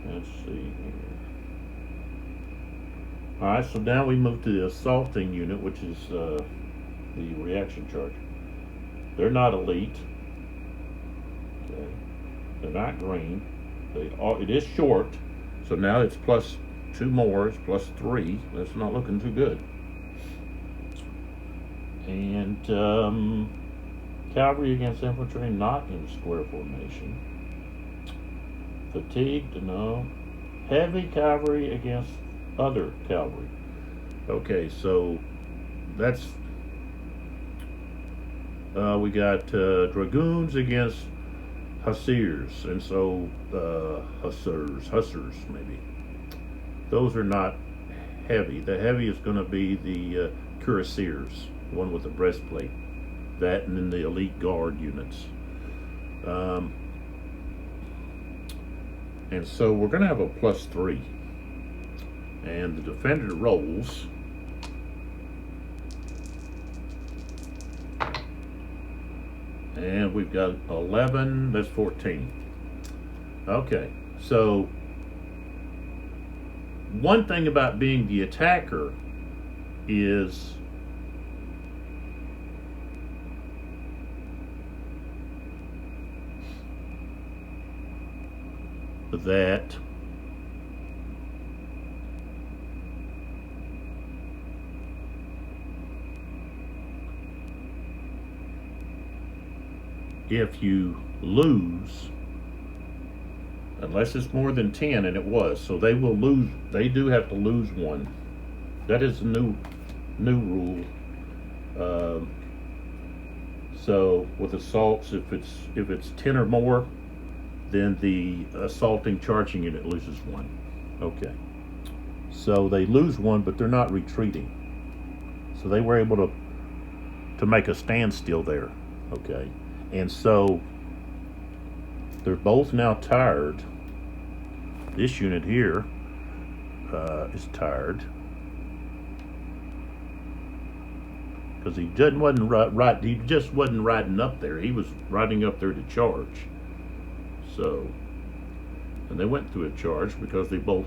Let's see here. All right, so now we move to the assaulting unit, which is the reaction charge. They're not elite. Okay, they're not green. It is short, so now it's +2 more. It's +3. That's not looking too good. And cavalry against infantry, not in square formation. Fatigued, no. Heavy cavalry against other cavalry. Okay, so that's we got dragoons against hussars, and so hussars maybe. Those are not heavy. The heavy is going to be the cuirassiers, the one with the breastplate. That, and then the elite guard units. And so we're going to have a +3. And the defender rolls. And we've got 11, that's 14. Okay, so one thing about being the attacker is that if you lose, unless it's more than 10, and it was, so they will lose. They do have to lose 1. That is a new rule. So with assaults, if it's 10 or more, then the assaulting charging unit loses 1. Okay. So they lose one, but they're not retreating. So they were able to make a standstill there. Okay. And so they're both now tired. This unit here is tired because he just wasn't riding up there. He was riding up there to charge. So, and they went through a charge because they both,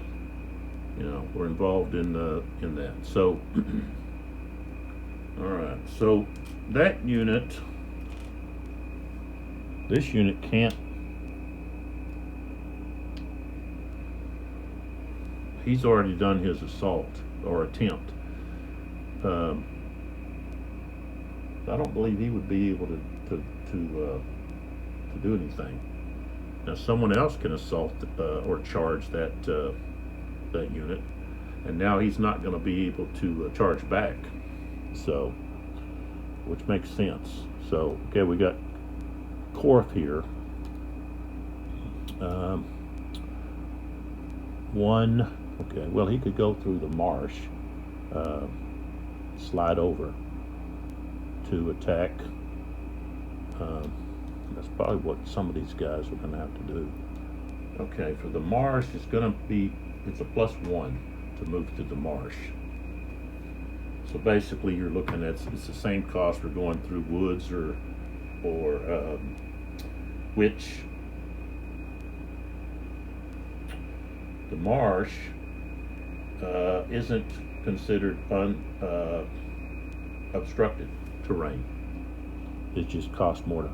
were involved in that. So, all right. So that unit, this unit can't. He's already done his assault or attempt. I don't believe he would be able to do anything. Now someone else can assault or charge that unit, and now he's not going to be able to charge back. So, which makes sense. So okay, we got Korth here. One. Okay, well, he could go through the marsh, slide over to attack. That's probably what some of these guys are going to have to do. Okay, for the marsh, it's a +1 to move through the marsh. So basically, you're looking at, it's the same cost for going through woods or which the marsh isn't considered obstructed terrain. It just costs more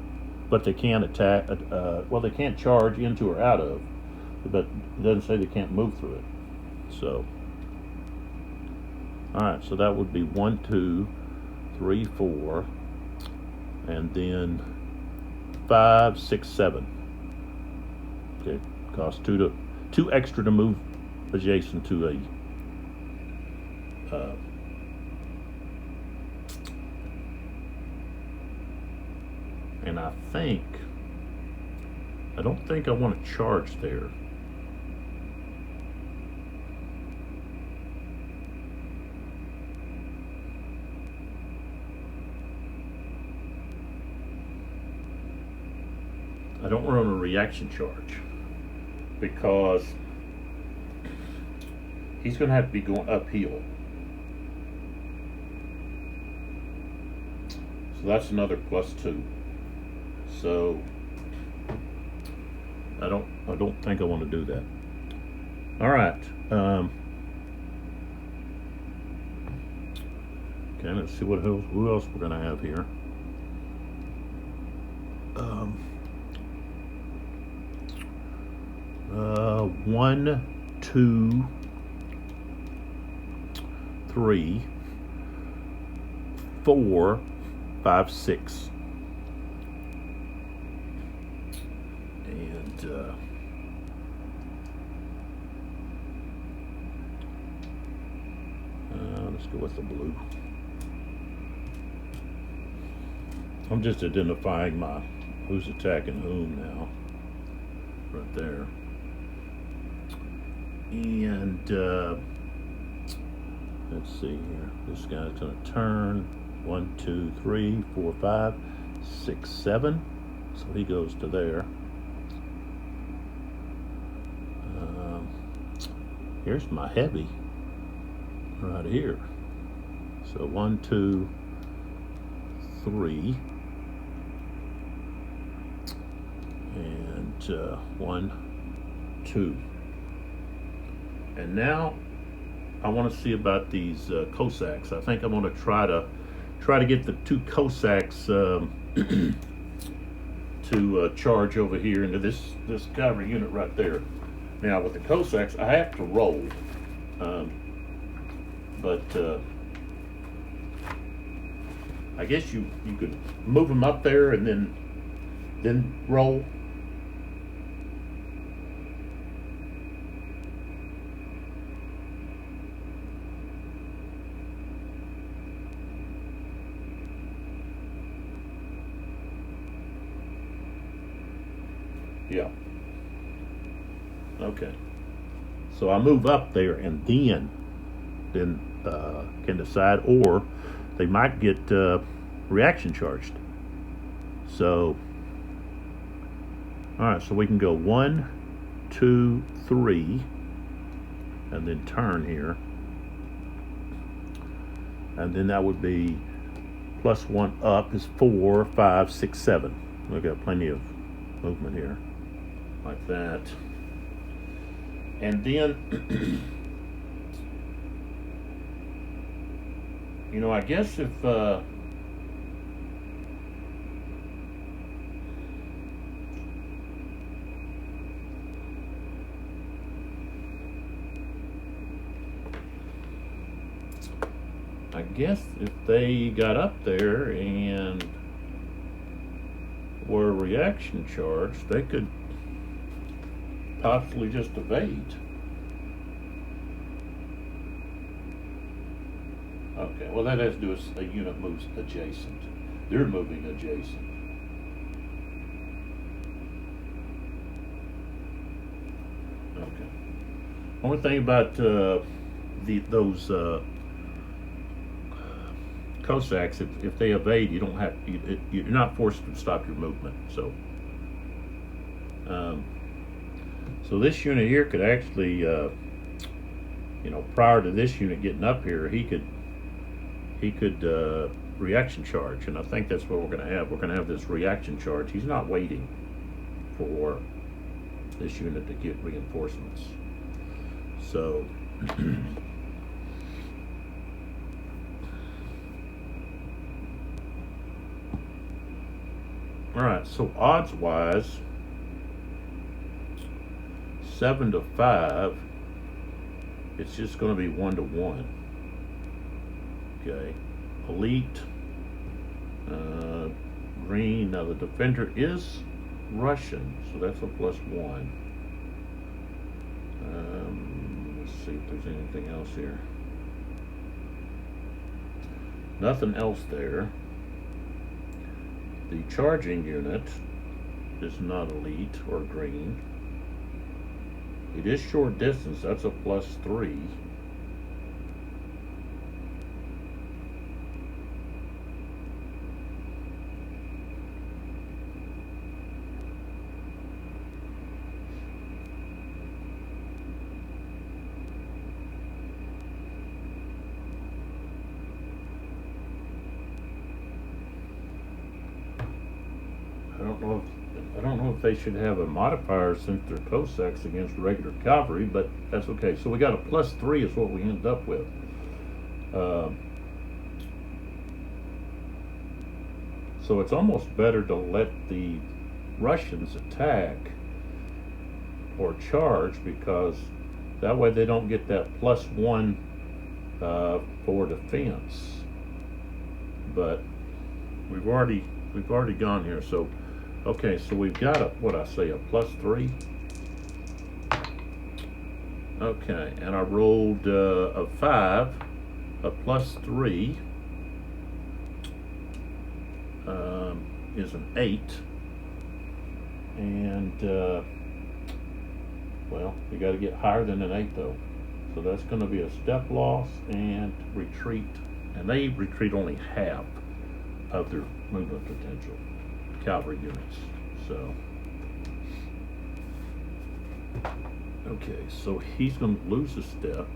but they can attack. They can't charge into or out of, but it doesn't say they can't move through it. So, all right. So that would be 1, 2, 3, 4, and then 5, 6, 7. Okay, costs 2 extra to move adjacent to a. And I don't think I want to charge there. I don't run a reaction charge because he's going to have to be going uphill. So that's another +2. So I don't think I want to do that. All right. Okay, let's see who else we're gonna have here. 1, 2, 3, 4, 5, 6. And let's go with the blue. I'm just identifying who's attacking whom now. Right there. And let's see here. This guy's going to turn 1, 2, 3, 4, 5, 6, 7. So he goes to there. Here's my heavy right here. So 1, 2, 3, and 1, 2. And now I want to see about these Cossacks. I think I'm going to try to get the 2 Cossacks to charge over here into this cavalry unit right there. Now with the Cossacks, I have to roll, but I guess you could move them up there and then roll. Yeah. Okay. So I move up there and then can decide, or they might get reaction charged. So, all right, so we can go 1, 2, 3, and then turn here. And then that would be +1 up is 4, 5, 6, 7. We've got plenty of movement here, like that. And then, you know, I guess if they got up there and were reaction charged, they could possibly just evade. Okay, well that has to do with a unit moves adjacent. They're moving adjacent. Okay. Only thing about those Cossacks, if they evade, you don't have you're not forced to stop your movement. So, so this unit here could actually, you know, prior to this unit getting up here, he could reaction charge, and I think that's what we're going to have. We're going to have this reaction charge. He's not waiting for this unit to get reinforcements. So. All right, so odds-wise, 7 to 5, it's just going to be 1 to 1. Okay, elite, green. Now the defender is Russian, so that's a +1. Let's see if there's anything else here. Nothing else there. The charging unit is not elite or green. It is short distance, that's a +3. I don't know if they should have a modifier since they're Cossacks against regular cavalry, but that's okay. So we got a +3 is what we ended up with. So it's almost better to let the Russians attack or charge, because that way they don't get that +1 for defense. But we've already gone here. So okay, so we've got a +3. Okay, and I rolled a 5, a +3 is an 8, and well, you got to get higher than an 8 though. So that's going to be a step loss and retreat, and they retreat only half of their movement potential, cavalry units. So okay, so he's going to lose a step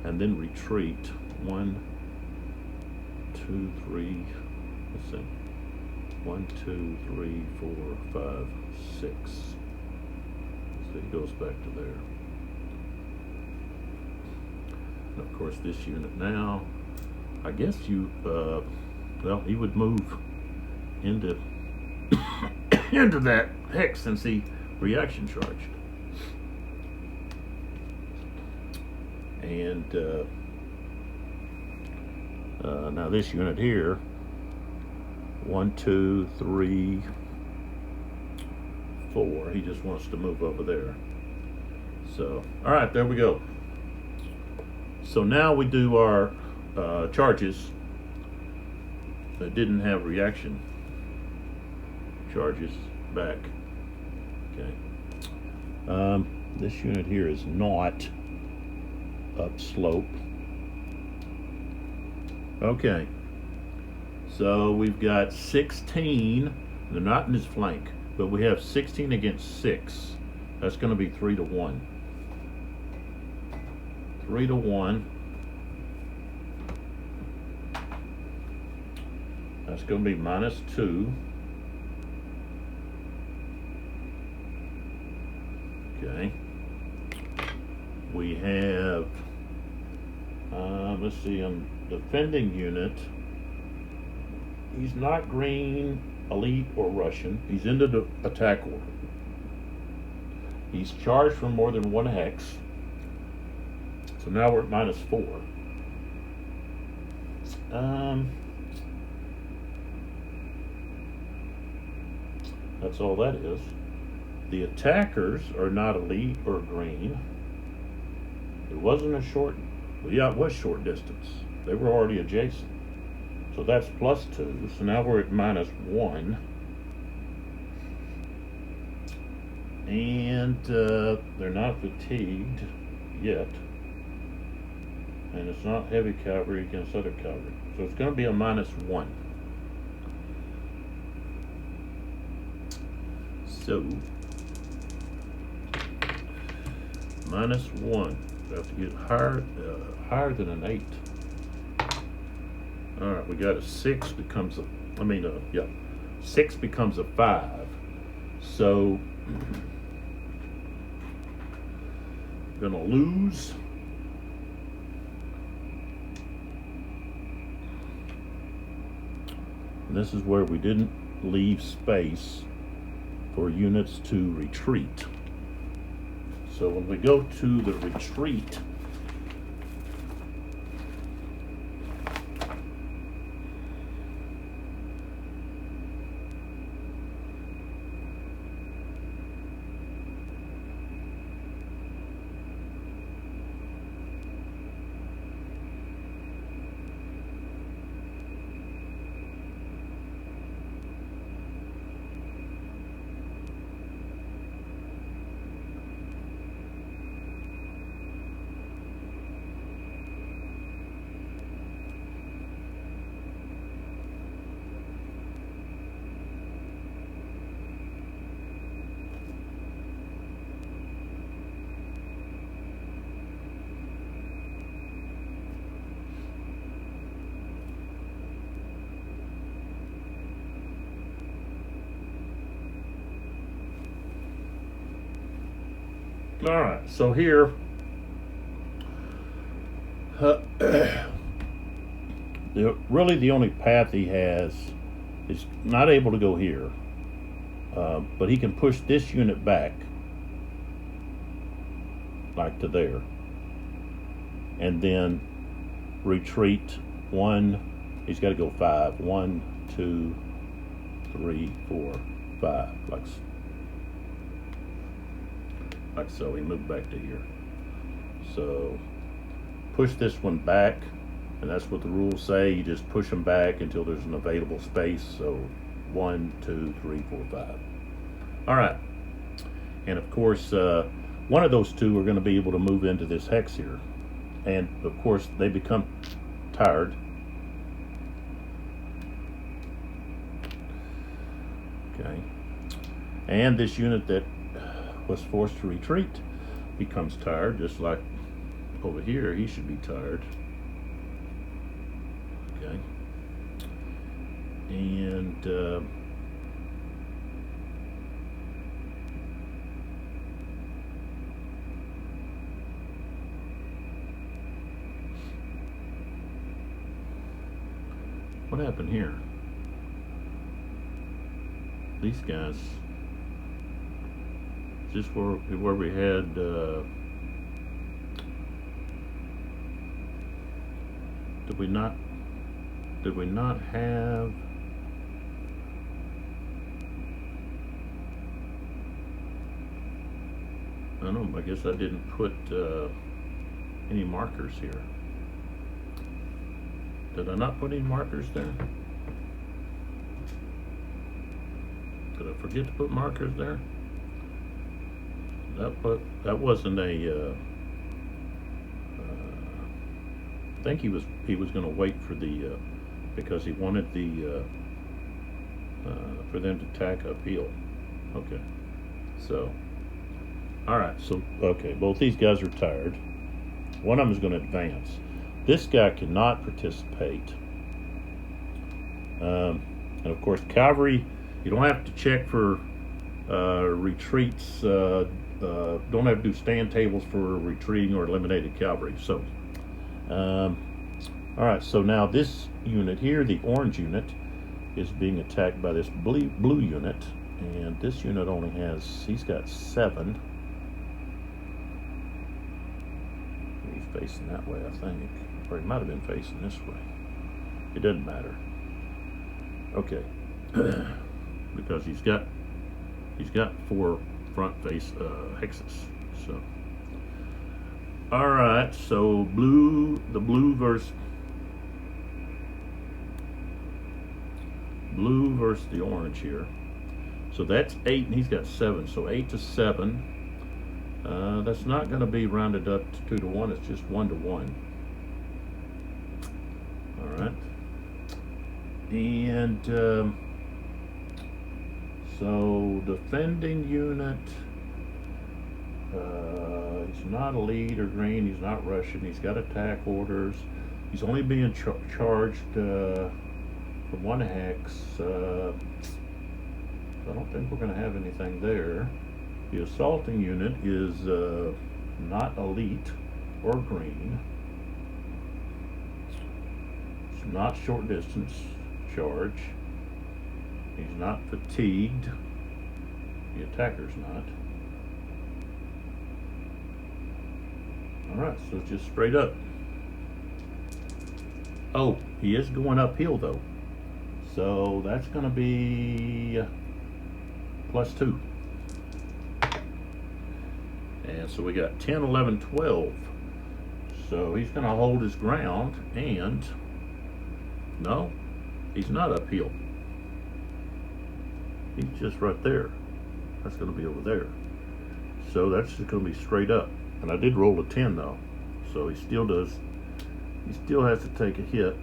and then retreat. 1, 2, 3. Let's see. 1, 2, 3, 4, 5, 6. So he goes back to there. And of course, this unit now, I guess well, he would move into into that hex since he reaction charged. And now this unit here, 1, 2, 3, 4. He just wants to move over there. So, all right, there we go. So now we do our charges that didn't have reaction charges back. Okay. This unit here is not upslope. Okay, so we've got 16. They're not in his flank, but we have 16 against 6. That's going to be 3 to 1. 3 to 1. That's going to be -2. Okay. We have, let's see, defending unit. He's not green, elite, or Russian. He's into the attack order. He's charged for more than 1 hex. So now we're at -4. That's all that is. The attackers are not elite or green. It wasn't a short, well, yeah, it was short distance. They were already adjacent. So that's +2. So now we're at -1. And they're not fatigued yet. And it's not heavy cavalry against other cavalry. So it's going to be a -1. So, -1. We have to get higher than an 8. All right, we got a 6 becomes a, 6 becomes a 5. So, gonna lose. And this is where we didn't leave space for units to retreat. So when we go to the retreat, all right, so here, really the only path he has is not able to go here, but he can push this unit back, like to there, and then retreat 1. He's got to go 5. 1, 2, 3, 4, 5, like so. He moved back to here. So push this one back, and that's what the rules say. You just push them back until there's an available space. So 1, 2, 3, 4, 5. All right, and of course one of those two are going to be able to move into this hex here, and of course they become tired. Okay, and this unit that was forced to retreat becomes tired, just like over here. He should be tired. Okay, and what happened here? These guys. Is this where we had did we not have I don't know, I guess I didn't put any markers here. Did I not put any markers there? Did I forget to put markers there? that wasn't a. I think he was going to wait for the because he wanted the for them to tack uphill. Okay, so all right, so okay, both these guys are tired. One of them is going to advance. This guy cannot participate. And of course, cavalry, you don't have to check for retreats. Don't have to do stand tables for retreating or eliminated cavalry. So, all right. So now this unit here, the orange unit, is being attacked by this blue unit, and this unit only he's got 7. He's facing that way, I think, or he might have been facing this way. It doesn't matter. Okay, because he's got 4 front face hexes. So, all right. So the blue versus the orange here. So that's 8, and he's got 7. So 8 to 7. That's not going to be rounded up to 2 to 1. It's just 1 to 1. All right. And so defending unit, he's not elite or green, he's not Russian, he's got attack orders, he's only being charged for 1 hex. So I don't think we're going to have anything there. The assaulting unit is not elite or green. It's not short distance charge. He's not fatigued. The attacker's not. Alright, so it's just straight up. Oh, he is going uphill though. So that's going to be +2. And so we got 10, 11, 12. So he's going to hold his ground, and no, he's not uphill. He's just right there. That's going to be over there. So that's just going to be straight up. And I did roll a 10 though. So he still has to take a hit,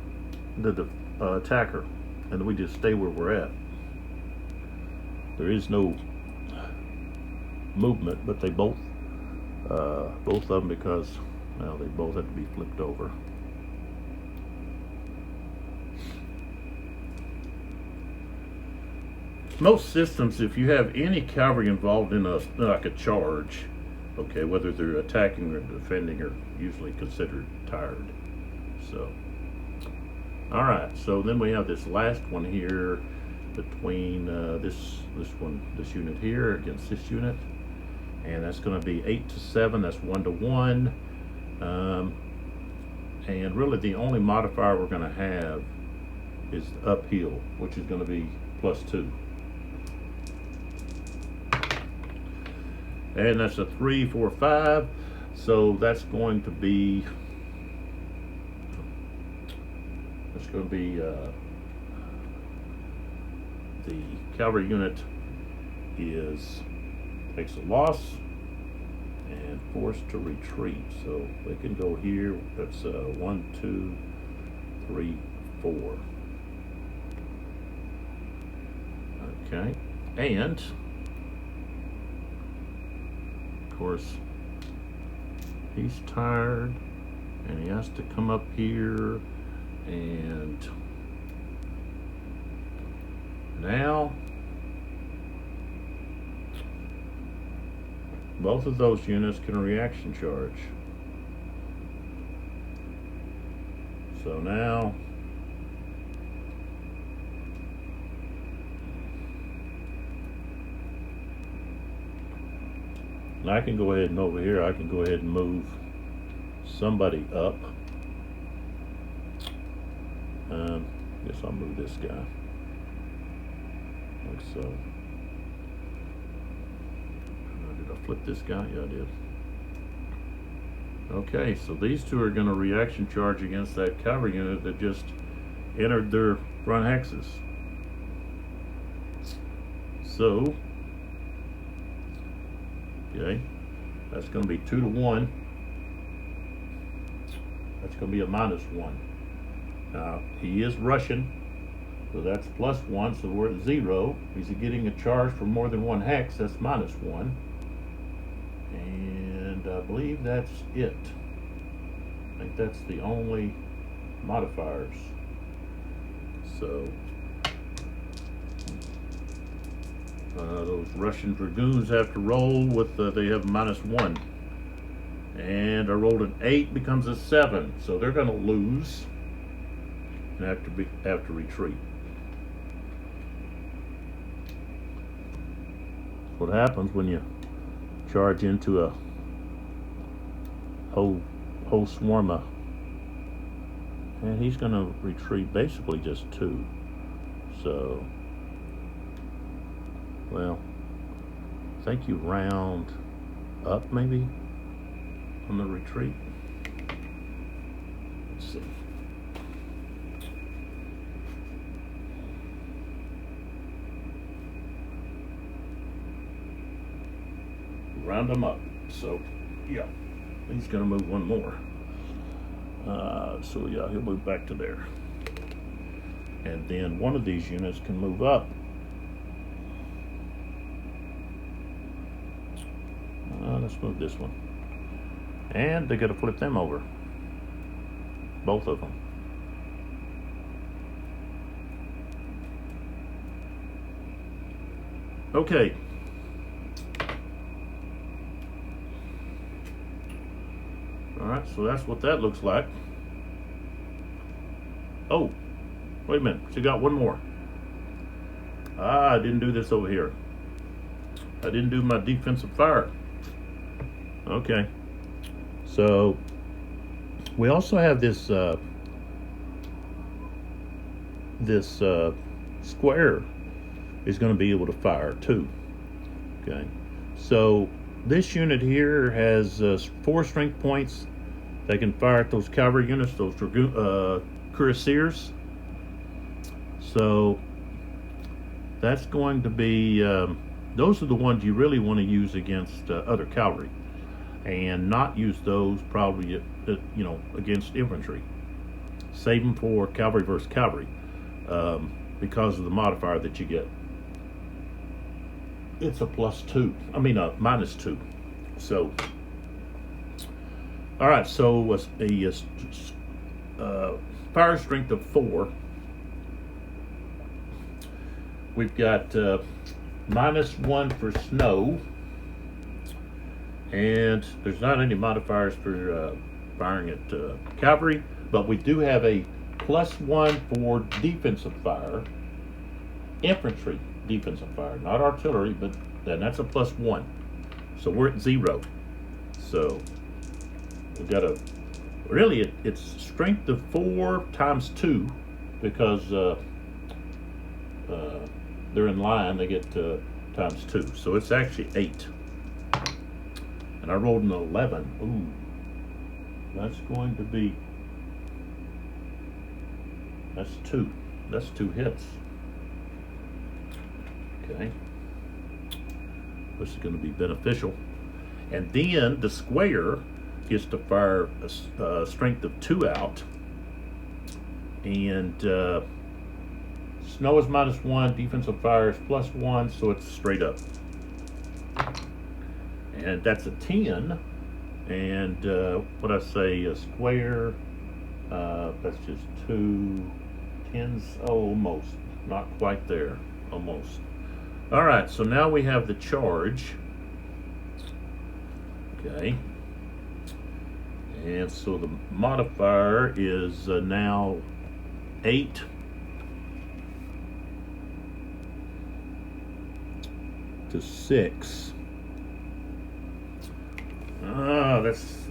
the attacker. And we just stay where we're at. There is no movement, but they both of them, because well, they both have to be flipped over. Most systems, if you have any cavalry involved in like a charge, okay, whether they're attacking or defending, are usually considered tired. So, all right. So then we have this last one here between this unit here against this unit, and that's going to be 8 to 7. That's 1 to 1. And really, the only modifier we're going to have is uphill, which is going to be +2. And that's a 3, 4, 5. So that's going to be the cavalry unit takes a loss and forced to retreat. So they can go here. That's 1, 2, 3, 4. Okay, and of course he's tired, and he has to come up here, and now both of those units can reaction charge. So now I can go ahead and over here, I can go ahead and move somebody up. Guess I'll move this guy, like so. Did I flip this guy? Yeah, I did. Okay, so these two are going to reaction charge against that cavalry unit that just entered their front hexes. So, okay, That's going to be 2 to 1. That's going to be a -1. Now, he is Russian, so that's +1, so we're at 0. Is he getting a charge for more than 1 hex? That's -1. And I believe that's it. I think that's the only modifiers. So, those Russian Dragoons have to roll with, they have -1. And I rolled an 8, becomes a 7. So they're going to lose and have to retreat. That's what happens when you charge into a whole swarm of. And he's going to retreat basically just 2. So, well, I think you round up maybe on the retreat. Let's see. Round them up. So, yeah, he's going to move 1 more. So, yeah, he'll move back to there. And then one of these units can move up. Let's move this one. And they got to flip them over. Both of them. Okay. Alright, so that's what that looks like. Oh, wait a minute. She got 1 more. I didn't do this over here. I didn't do my defensive fire. Okay. So, we also have this square is going to be able to fire too. Okay. So, this unit here has 4 strength points. They can fire at those cavalry units, those cuirassiers. So that's going to be, those are the ones you really want to use against other cavalry, and not use those probably, against infantry. Save them for cavalry versus cavalry, because of the modifier that you get. It's a +2. I mean, a -2. So, all right. So a fire strength of 4. We've got -1 for snow, and there's not any modifiers for firing at cavalry, but we do have a +1 for defensive fire, infantry defensive fire, not artillery, but then that's a +1. So we're at 0. So we've got a, really it's strength of 4 times 2, because they're in line, they get times 2. So it's actually 8. And I rolled an 11. Ooh, that's going to be, that's 2. That's 2 hits. Okay. This is going to be beneficial. And then the square gets to fire a strength of 2 out. And snow is -1, defensive fire is +1, so it's straight up. And that's a 10. And what I say, a square, that's just 2 10s, almost. Not quite there, almost. All right, so now we have the charge. Okay. And so the modifier is now 8. To 6.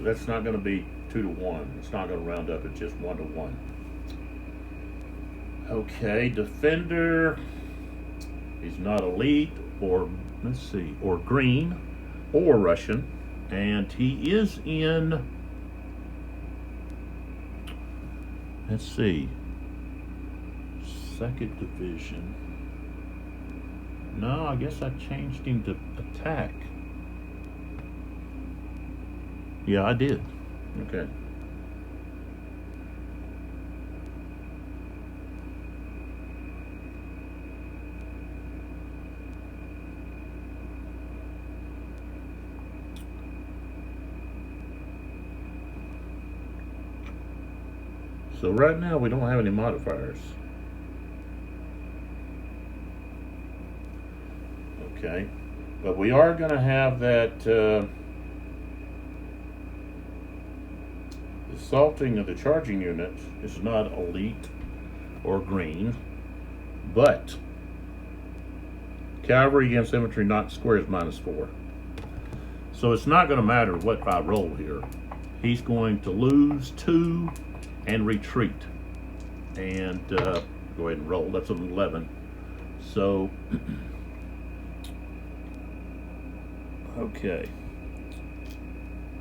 That's not going to be 2 to 1. It's not going to round up. It's just 1 to 1. Okay, defender. He's not elite, or let's see, or green, or Russian, and he is in. Let's see. 2nd Division. No, I guess I changed him to attack. Yeah, I did. Okay. So right now we don't have any modifiers. Okay. But we are going to have that the salting of the charging unit is not elite or green, but cavalry against infantry not square is -4. So it's not going to matter what I roll here. He's going to lose 2 and retreat. And go ahead and roll. That's an 11. So, okay.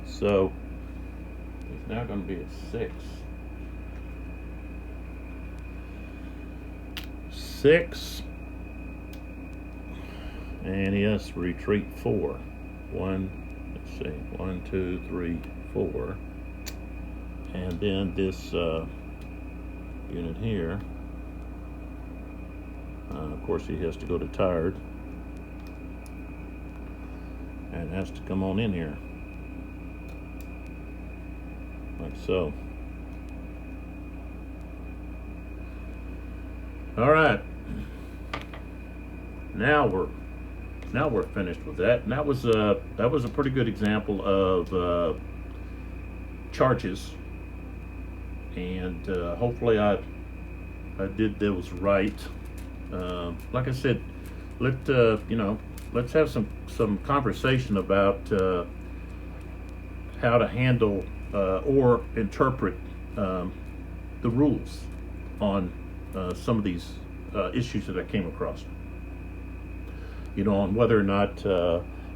So, he's now going to be at 6. 6. And he has to retreat 4. 1, let's see, 1, 2, 3, 4. And then this unit here, of course he has to go to tired and has to come on in here like so. All right, now we're finished with that, and that was a pretty good example of charges. And hopefully I did those right. Like I said, let's have some conversation about how to handle or interpret the rules on some of these issues that I came across. On whether or not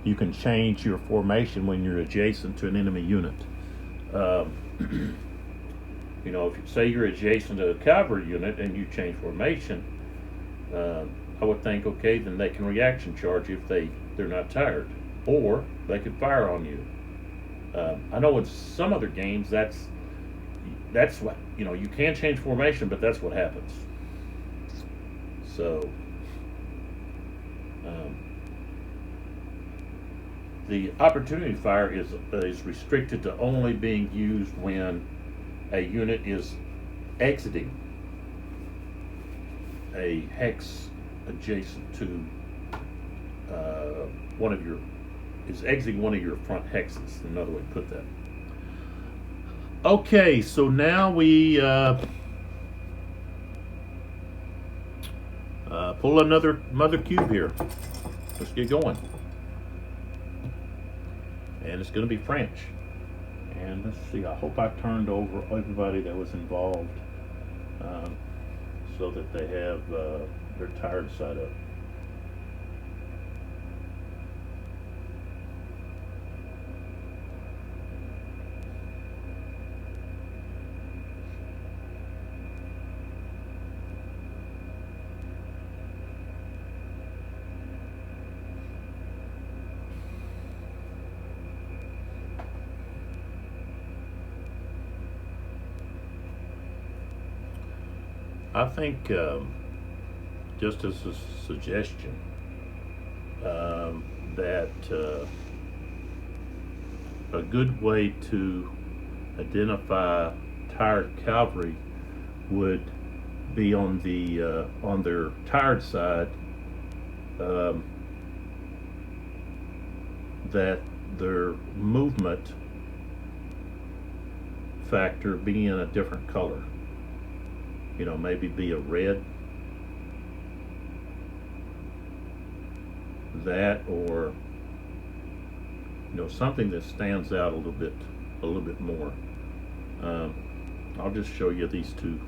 you can change your formation when you're adjacent to an enemy unit. If you say you're adjacent to a cavalry unit and you change formation, I would think, okay, then they can reaction charge you if they're not tired, or they could fire on you. I know in some other games that's what you can change formation, but that's what happens. So the opportunity fire is restricted to only being used when a unit is exiting a hex adjacent to exiting one of your front hexes. Another way to put that. Okay, so now we pull another mother cube here. Let's get going. And it's going to be French. And let's see, I hope I've turned over everybody that was involved so that they have their tired side up. I think, just as a suggestion, that a good way to identify tired cavalry would be on their tired side, that their movement factor be in a different color. Maybe be a red, that, or something that stands out a little bit more. I'll just show you these two.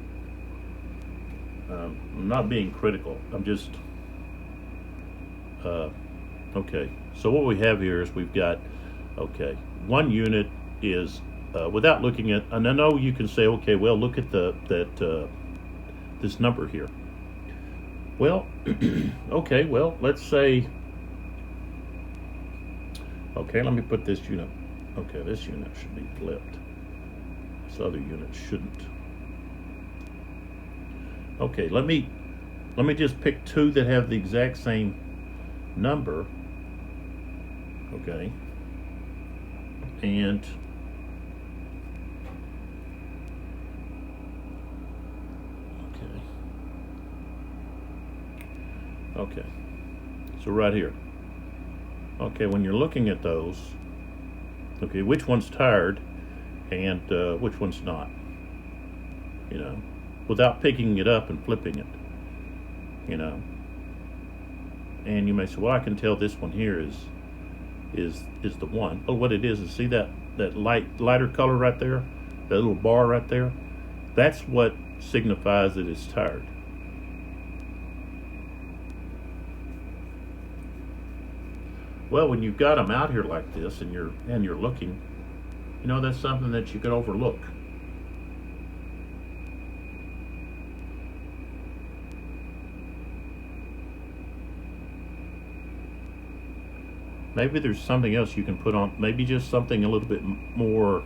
I'm not being critical. I'm just okay. So what we have here is we've got one unit is without looking at, and I know you can say, okay, well, look at this number here. Well, okay, well, let's say, okay, let me put this unit Okay, this unit should be flipped. This other unit shouldn't. Okay, let me just pick two that have the exact same number. Okay. And okay. So right here. Okay, when you're looking at those, okay, which one's tired and which one's not? You know, without picking it up and flipping it. You know. And you may say, well, I can tell this one here is the one. Oh, what it is see that lighter color right there, that little bar right there? That's what signifies that it's tired. Well, when you've got them out here like this and you're looking, you know, that's something that you could overlook. Maybe there's something else you can put on, maybe just something a little bit more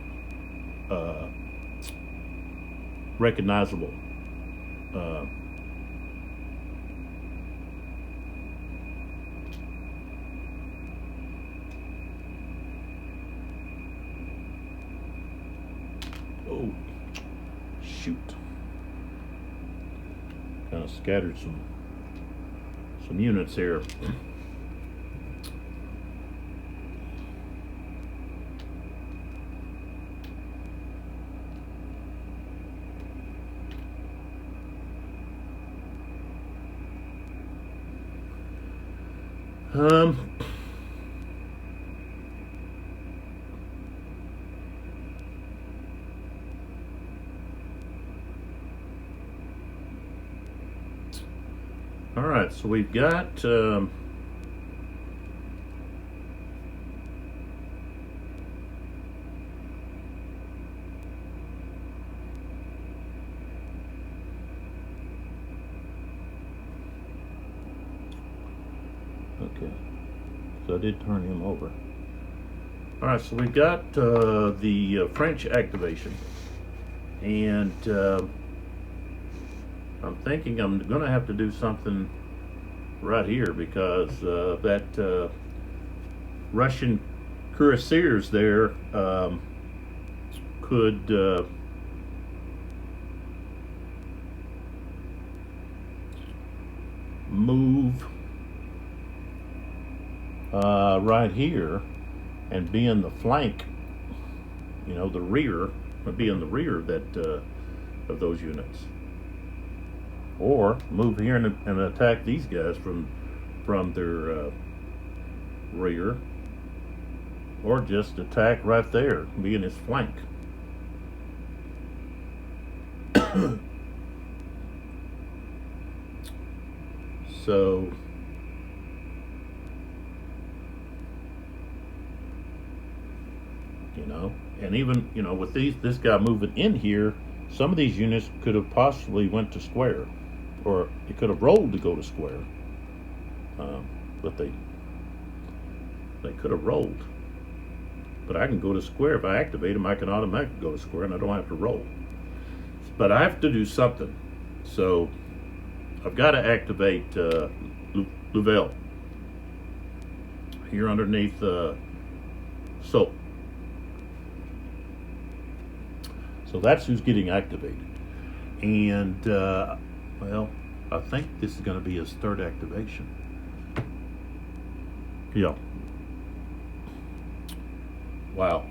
recognizable. Oh, shoot. Kind of scattered some units here. All right, so we've got okay, so I did turn him over. All right, so we've got the French activation, and I'm thinking I'm going to have to do something right here because that Russian cuirassiers there could move right here and be in the flank, you know, the rear, be in the rear of that of those units. Or move here and attack these guys from their rear, or just attack right there, be in his flank. So you know, and even, you know, with this guy moving in here, some of these units could have possibly went to square, or it could have rolled to go to square, but they could have rolled. But I can go to square. If I activate them, I can automatically go to square, and I don't have to roll. But I have to do something, so I've got to activate Louvel here underneath Soap. So that's who's getting activated. And, well, I think this is going to be his third activation. Yeah. Wow.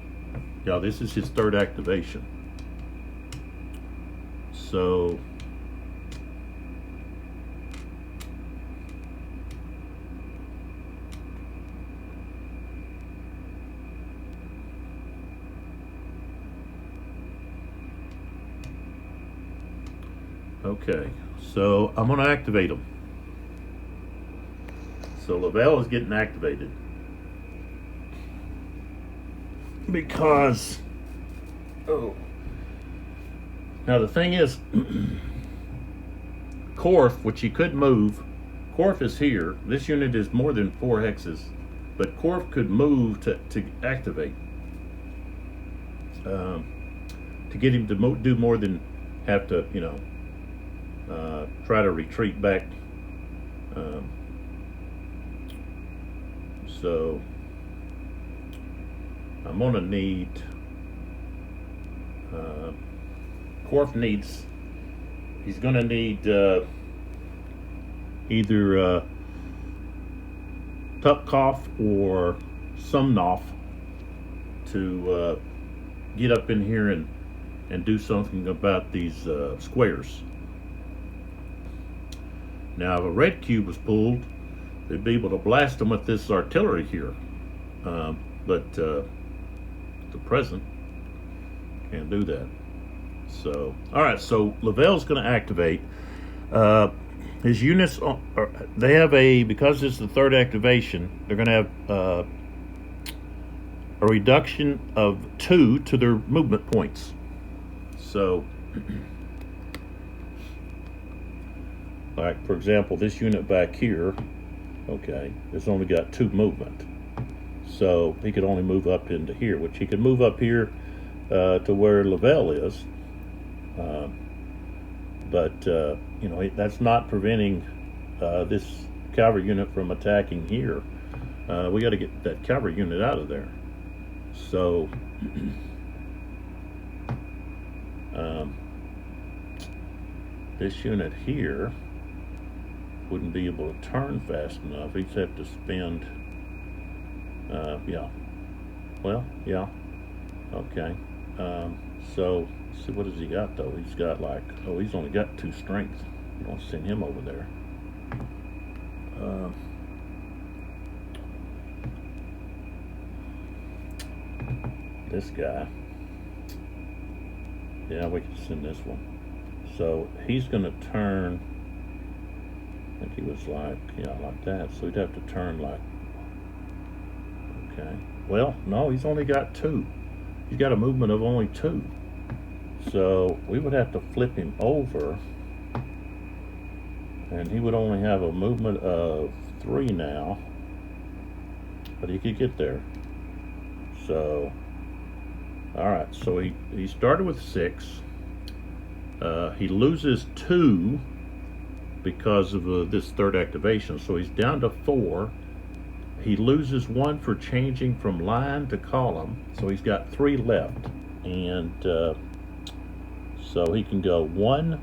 Yeah, this is his third activation. So, okay, so I'm going to activate him. So Louvel is getting activated because, oh, now the thing is, Korf, which he could move, Korf is here. This unit is more than 4 hexes, but Korf could move to activate. to get him to do more than have to, try to retreat back. So I'm gonna need, Korf needs, he's gonna need either Tupkoff or Sumnoff to get up in here and do something about these squares. Now, if a red cube was pulled, they'd be able to blast them with this artillery here. But the present can't do that. So, all right, so Lavelle's going to activate. His units, they have because it's the third activation, they're going to have a reduction of 2 to their movement points. So, like, for example, this unit back here, okay, it's only got 2 movement. So he could only move up into here, which he could move up here to where Lavelle is. But that's not preventing this cavalry unit from attacking here. We got to get that cavalry unit out of there. So this unit here wouldn't be able to turn fast enough. He'd have to spend, okay. So, see, what has he got though? He's got he's only got 2 strength. You don't send him over there. This guy, yeah, we can send this one. So he's going to turn, I think he was like that. So he'd have to turn okay. Well, no, he's only got 2. He's got a movement of only 2. So we would have to flip him over, and he would only have a movement of 3 now, but he could get there. So, all right, so he started with 6. He loses 2 because of this third activation, so he's down to 4. He loses 1 for changing from line to column, so he's got 3 left, and so he can go 1,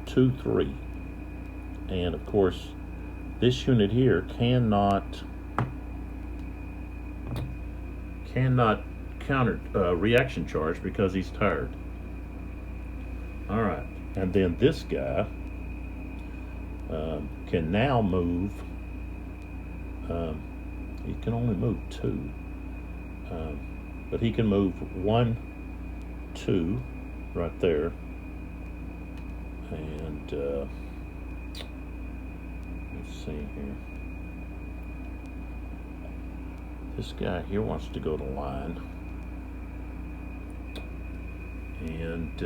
2, 3, and of course this unit here cannot counter reaction charge because he's tired. All right, and then this guy can now move. He can only move 2, but he can move 1, 2 right there, and let's see here. This guy here wants to go to line, and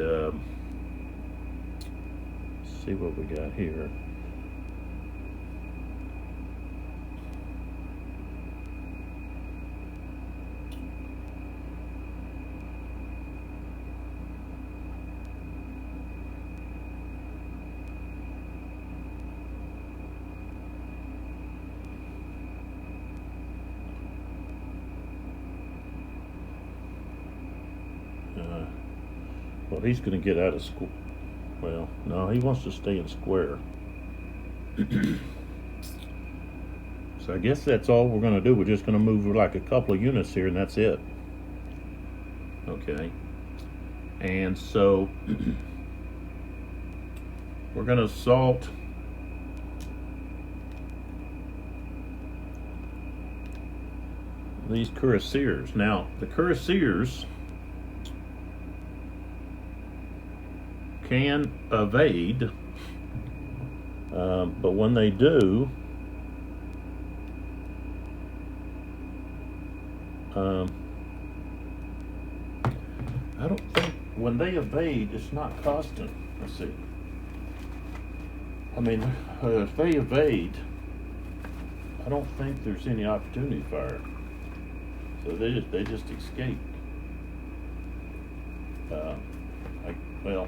see what we got here. Well, he's going to get out of school. Well, no, he wants to stay in square. So I guess that's all we're going to do. We're just going to move like a couple of units here, and that's it. Okay. And so we're going to assault these cuirassiers. Now, the cuirassiers can evade, but when they do, I don't think when they evade, it's not costing. Let's see. I mean, if they evade, I don't think there's any opportunity fire. So they just escape. Uh, well,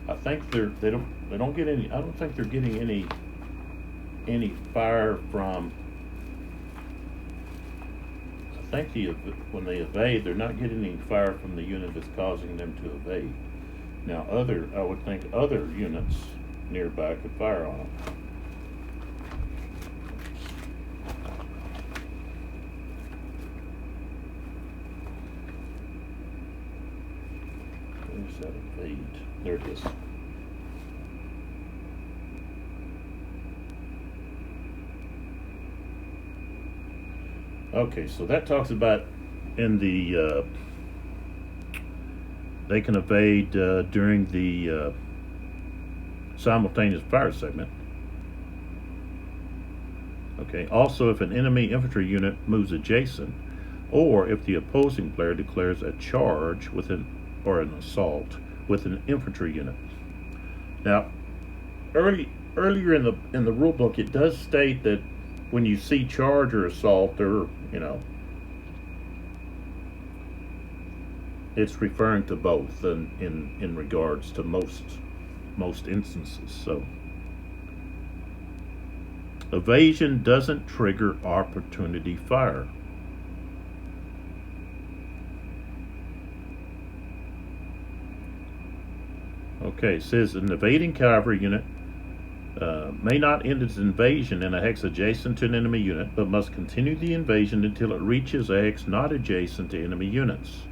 I think they don't get any. I don't think they're getting any fire from. I think when they evade, they're not getting any fire from the unit that's causing them to evade. Now, I would think other units nearby could fire on them. Where's that evade? There it is. Okay, so that talks about in the they can evade during the simultaneous fire segment. Okay. Also, if an enemy infantry unit moves adjacent, or if the opposing player declares a charge with or an assault with an infantry unit. Now, earlier in the rule book, it does state that when you see charge or assault, or it's referring to both in regards to most instances. So evasion doesn't trigger opportunity fire. Okay, it says an evading cavalry unit may not end its invasion in a hex adjacent to an enemy unit, but must continue the invasion until it reaches a hex not adjacent to enemy units.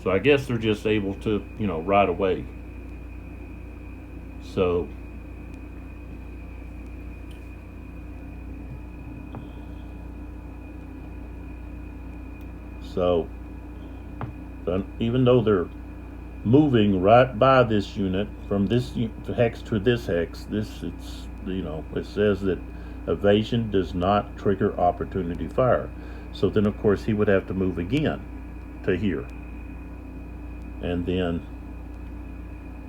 So I guess they're just able to, right away. So even though they're moving right by this unit from this hex to this hex, it says that evasion does not trigger opportunity fire. So then, of course, he would have to move again to here, and then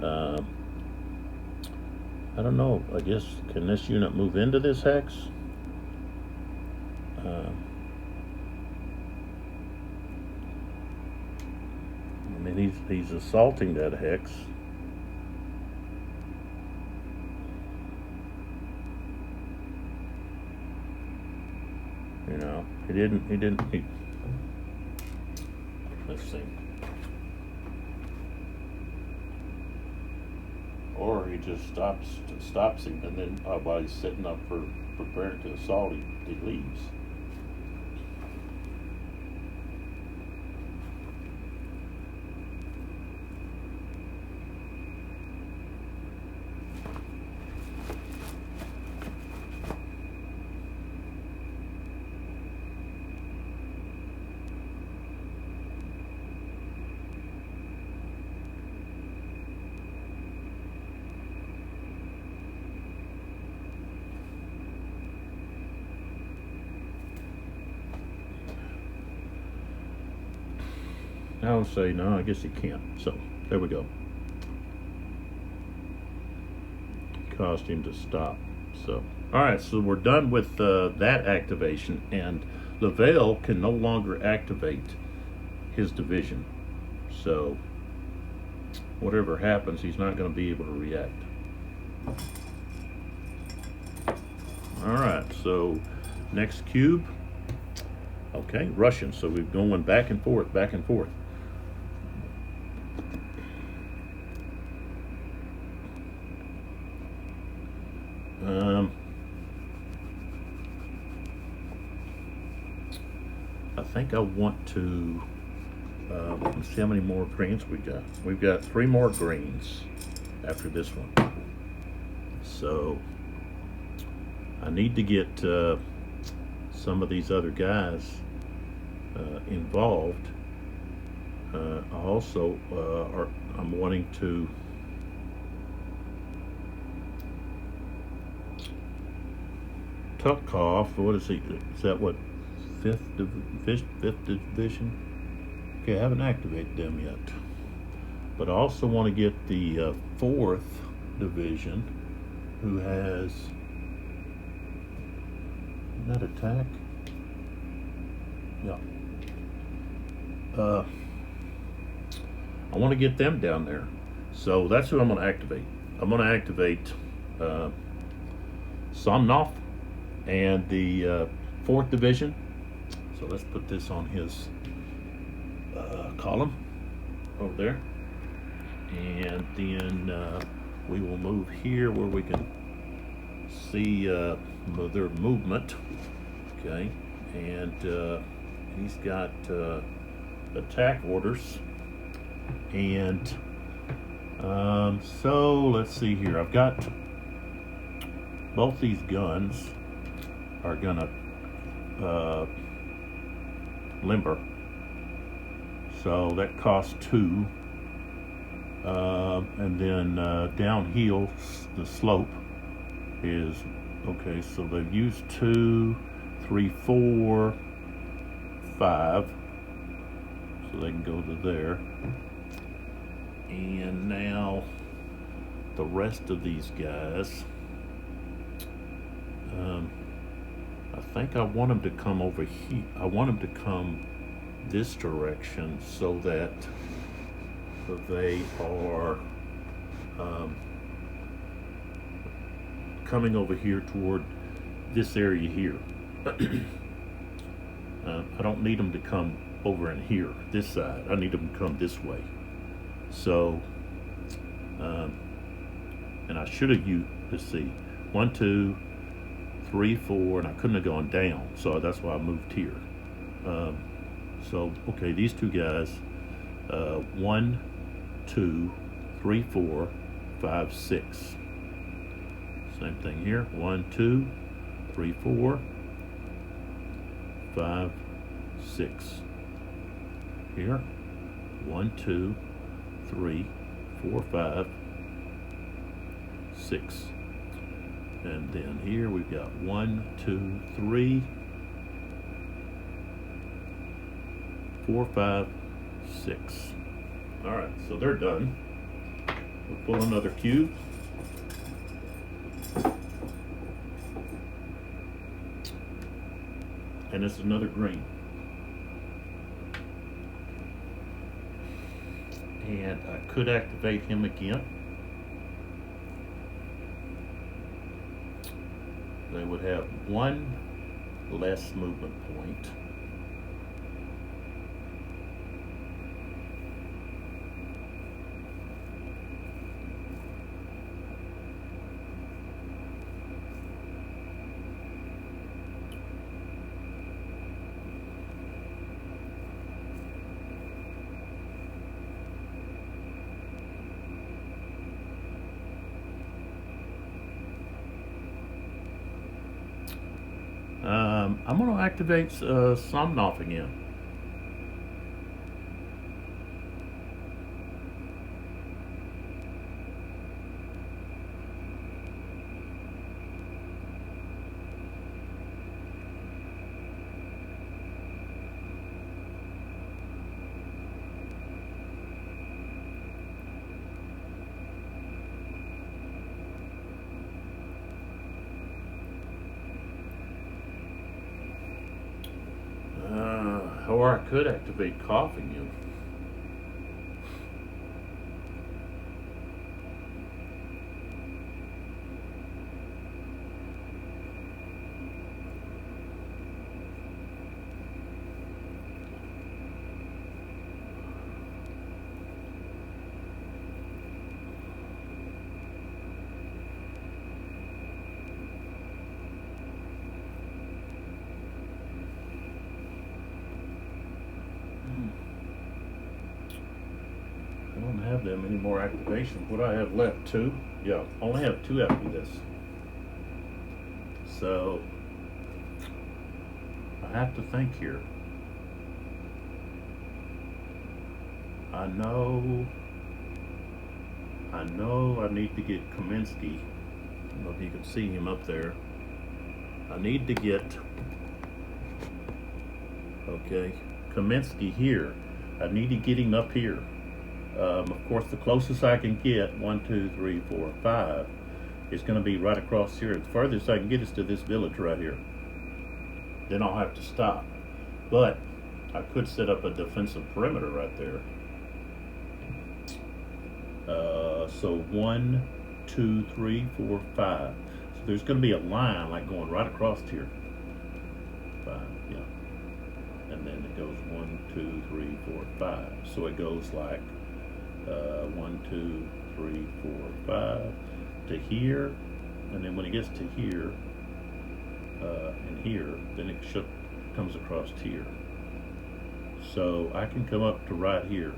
I don't know. I guess, can this unit move into this hex? I mean, he's assaulting that hex. He didn't. Let's see. Or he just stops him, and then while he's setting up for preparing to assault, he leaves. I would say no, I guess he can't. So there we go. Caused him to stop. So alright, so we're done with that activation, and Lavelle can no longer activate his division. So whatever happens, he's not going to be able to react. Alright, so next cube. Okay, Russian. So we're going back and forth, back and forth. I think I want to let's see how many more greens we got. We've got 3 more greens after this one. So I need to get some of these other guys involved. Also, I'm wanting to Tuckhoff. What is he? Is that what? Fifth division? Okay, I haven't activated them yet. But I also want to get the 4th division, who has Isn't that attack? Yeah. I want to get them down there. So that's who I'm going to activate. I'm going to activate Somnoff and the 4th Division. So let's put this on his column over there. And then we will move here where we can see their movement. Okay. And he's got attack orders. And so let's see here. I've got both these guns are gonna limber, so that costs 2. And then downhill the slope is okay. So they've used 2, 3, 4, 5, so they can go to there. And now the rest of these guys, I think I want them to come over here. I want them to come this direction so that they are coming over here toward this area here. I don't need them to come over in here, this side. I need them to come this way. So, and I should have used, let's see, 1, 2, 3, 4, and I couldn't have gone down, so that's why I moved here. So, okay, these two guys, 1, 2, 3, 4, 5, 6. Same thing here, 1, 2, 3, 4, 5, 6. Here, 1, 2, 3, 4, 5, 6. And then here we've got 1, 2, 3, 4, 5, 6. All right, so they're done. We'll pull another cube. And it's another green. And I could activate him again. They would have 1 less movement point. I'm going to activate Somnoff again. Or I could activate coughing you. I don't have that many more activations. What do I have left? 2? Yeah, only have 2 after this. So I have to think here. I know I need to get Kaminsky. I don't know if you can see him up there. I need to get, okay, Kaminsky here. I need to get him up here. Of course, the closest I can get, 1, 2, 3, 4, 5, is going to be right across here. The furthest I can get is to this village right here. then I'll have to stop. But I could set up a defensive perimeter right there. So 1, 2, 3, 4, 5. So there's going to be a line like going right across here. 5, yeah. And then it goes 1, 2, 3, 4, 5. So it goes like 1, 2, 3, 4, 5 to here, and then when it gets to here and here, then it comes across to here. So I can come up to right here,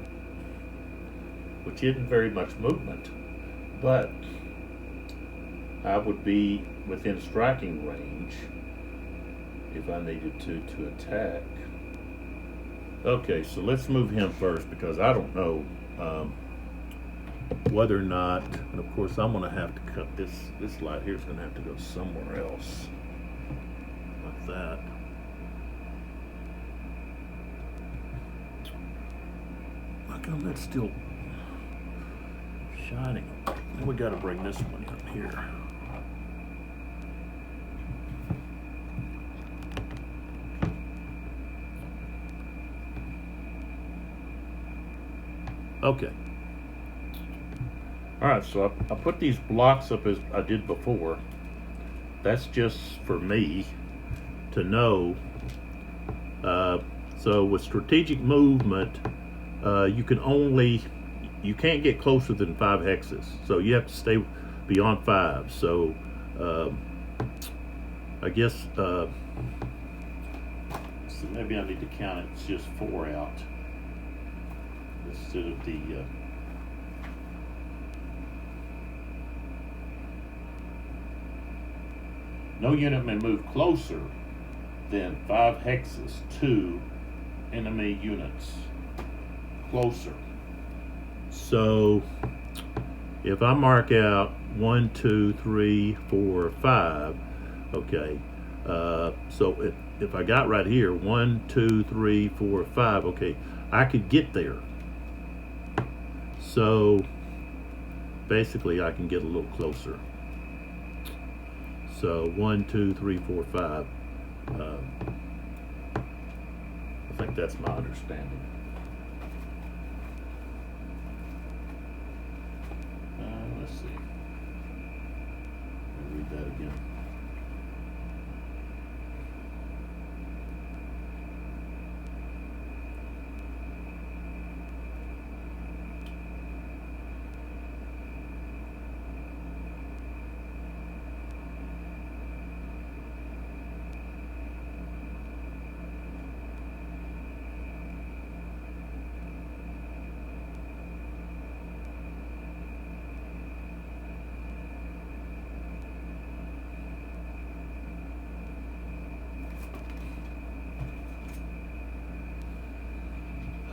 which isn't very much movement, but I would be within striking range if I needed to attack. Okay, so let's move him first, because I don't know whether or not, and of course I'm going to have to cut this light here is going to have to go somewhere else, like that. How come that's still shining? We got to bring this one up here. Okay. All right, so I put these blocks up as I did before. That's just for me to know. So with strategic movement, you can't get closer than 5 hexes. So you have to stay beyond 5. So I guess so maybe I need to count it. It's just 4 out instead of the. No unit may move closer than 5 hexes to enemy units. Closer. So if I mark out 1, 2, 3, 4, 5, okay. So if I got right here 1, 2, 3, 4, 5, okay, I could get there. So basically I can get a little closer. So 1, 2, 3, 4, 5. I think that's my understanding. Let's see. Let me read that again.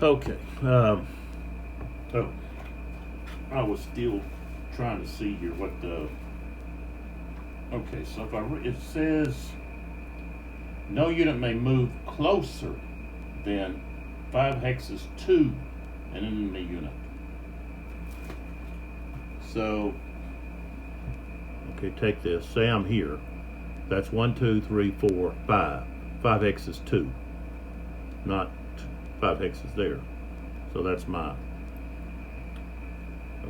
Okay. I was still trying to see here what the. Okay, so if it says no unit may move closer than 5 hexes to an enemy unit. So, okay, take this. Say I'm here. That's 1, 2, 3, 4, 5. 5 hexes 2, not 5 hexes there. So that's mine.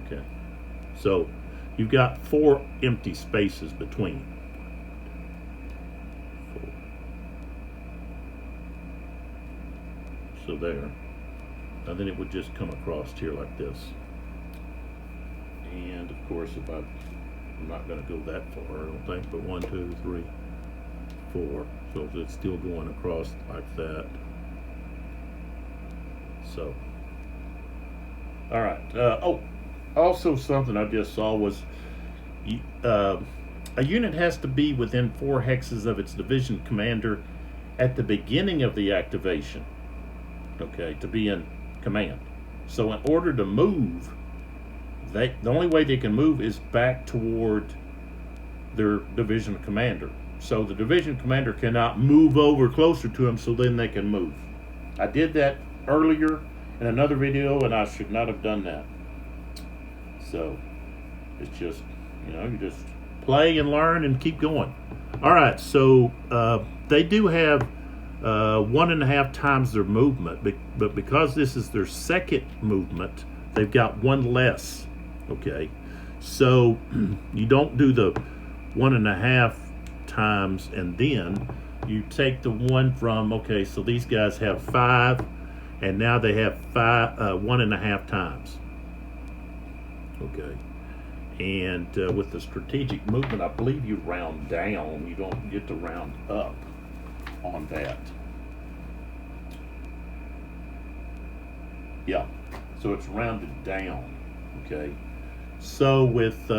Okay. So you've got 4 empty spaces between. 4. So there. And then it would just come across here like this. And of course, I'm not going to go that far, I don't think, but 1, 2, 3, 4. So it's still going across like that. So, all right. Also something I just saw was a unit has to be within 4 hexes of its division commander at the beginning of the activation, okay, to be in command. So in order to move, the only way they can move is back toward their division commander. So the division commander cannot move over closer to him, so then they can move. I did that earlier in another video, and I should not have done that. So it's just, you just play and learn and keep going. All right, so they do have 1.5 times their movement, but because this is their second movement, they've got one less. Okay, so you don't do the 1.5 times and then you take the one from, okay, so these guys have 5 and now they have 1.5 times. Okay, and with the strategic movement, I believe you round down, you don't get to round up on that. Yeah, so it's rounded down. Okay, so with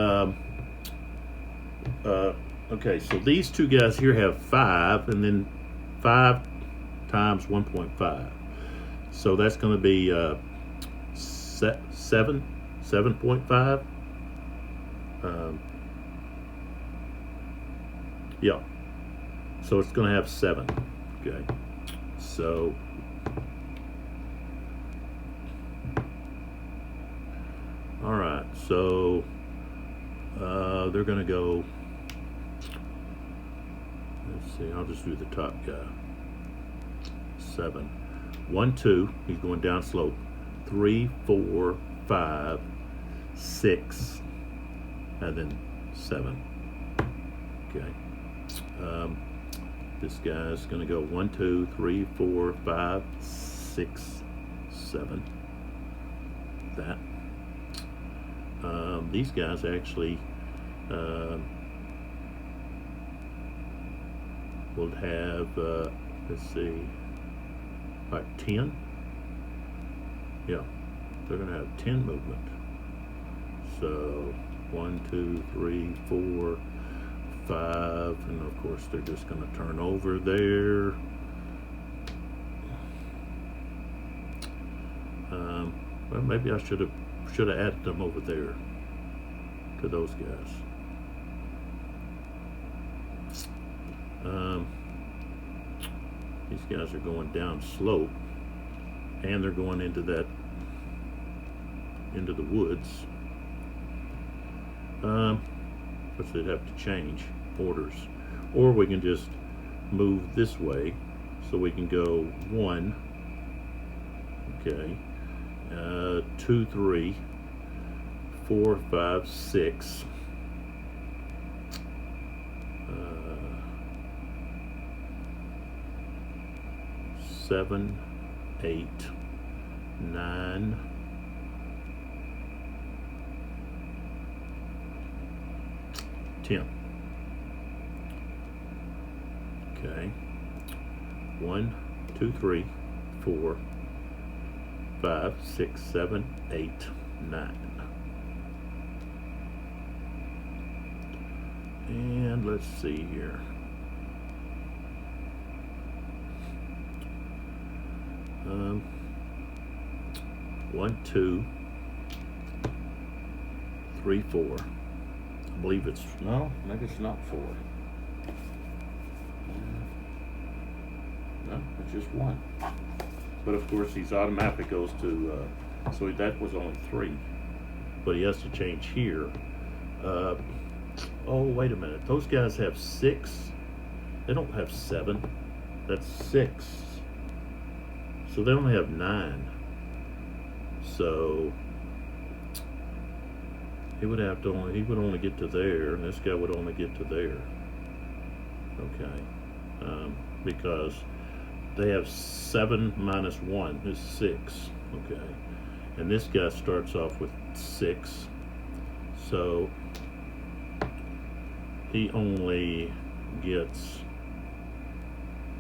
okay, so these two guys here have 5, and then 5 times 1.5, so that's going to be 7.5. Yeah, so it's going to have 7. Okay, so all right, so they're going to go, let's see, I'll just do the top guy. 7, 1, 2, he's going down slope. 3, 4, 5, 6, and then 7. Okay, this guy's going to go 1, 2, 3, 4, 5, 6, 7. That. These guys actually will have, let's see, like 10. Yeah, they're going to have 10 movement. So 1, 2, 3, 4, 5, and of course they're just going to turn over there. Well, maybe I should have added them over there to those guys. These guys are going down slope, and they're going into the woods. But they'd have to change orders, or we can just move this way, so we can go 1. Okay. 2, 3, 4, 5, 6. 7, 8, 9, 10. Okay. 1, 2, 3, 4, 5, 6, 7, 8, 9. And let's see here. One, 2, 3, 4. I believe it's, no, maybe it's not 4. No, it's just 1. But of course, he's automatically goes to, so that was only 3. But he has to change here. Oh, wait a minute. Those guys have 6. They don't have 7. That's 6. So they only have 9. So he would only get to there, and this guy would only get to there. Okay, because they have 7 minus 1 is 6. Okay, and this guy starts off with 6, so he only gets.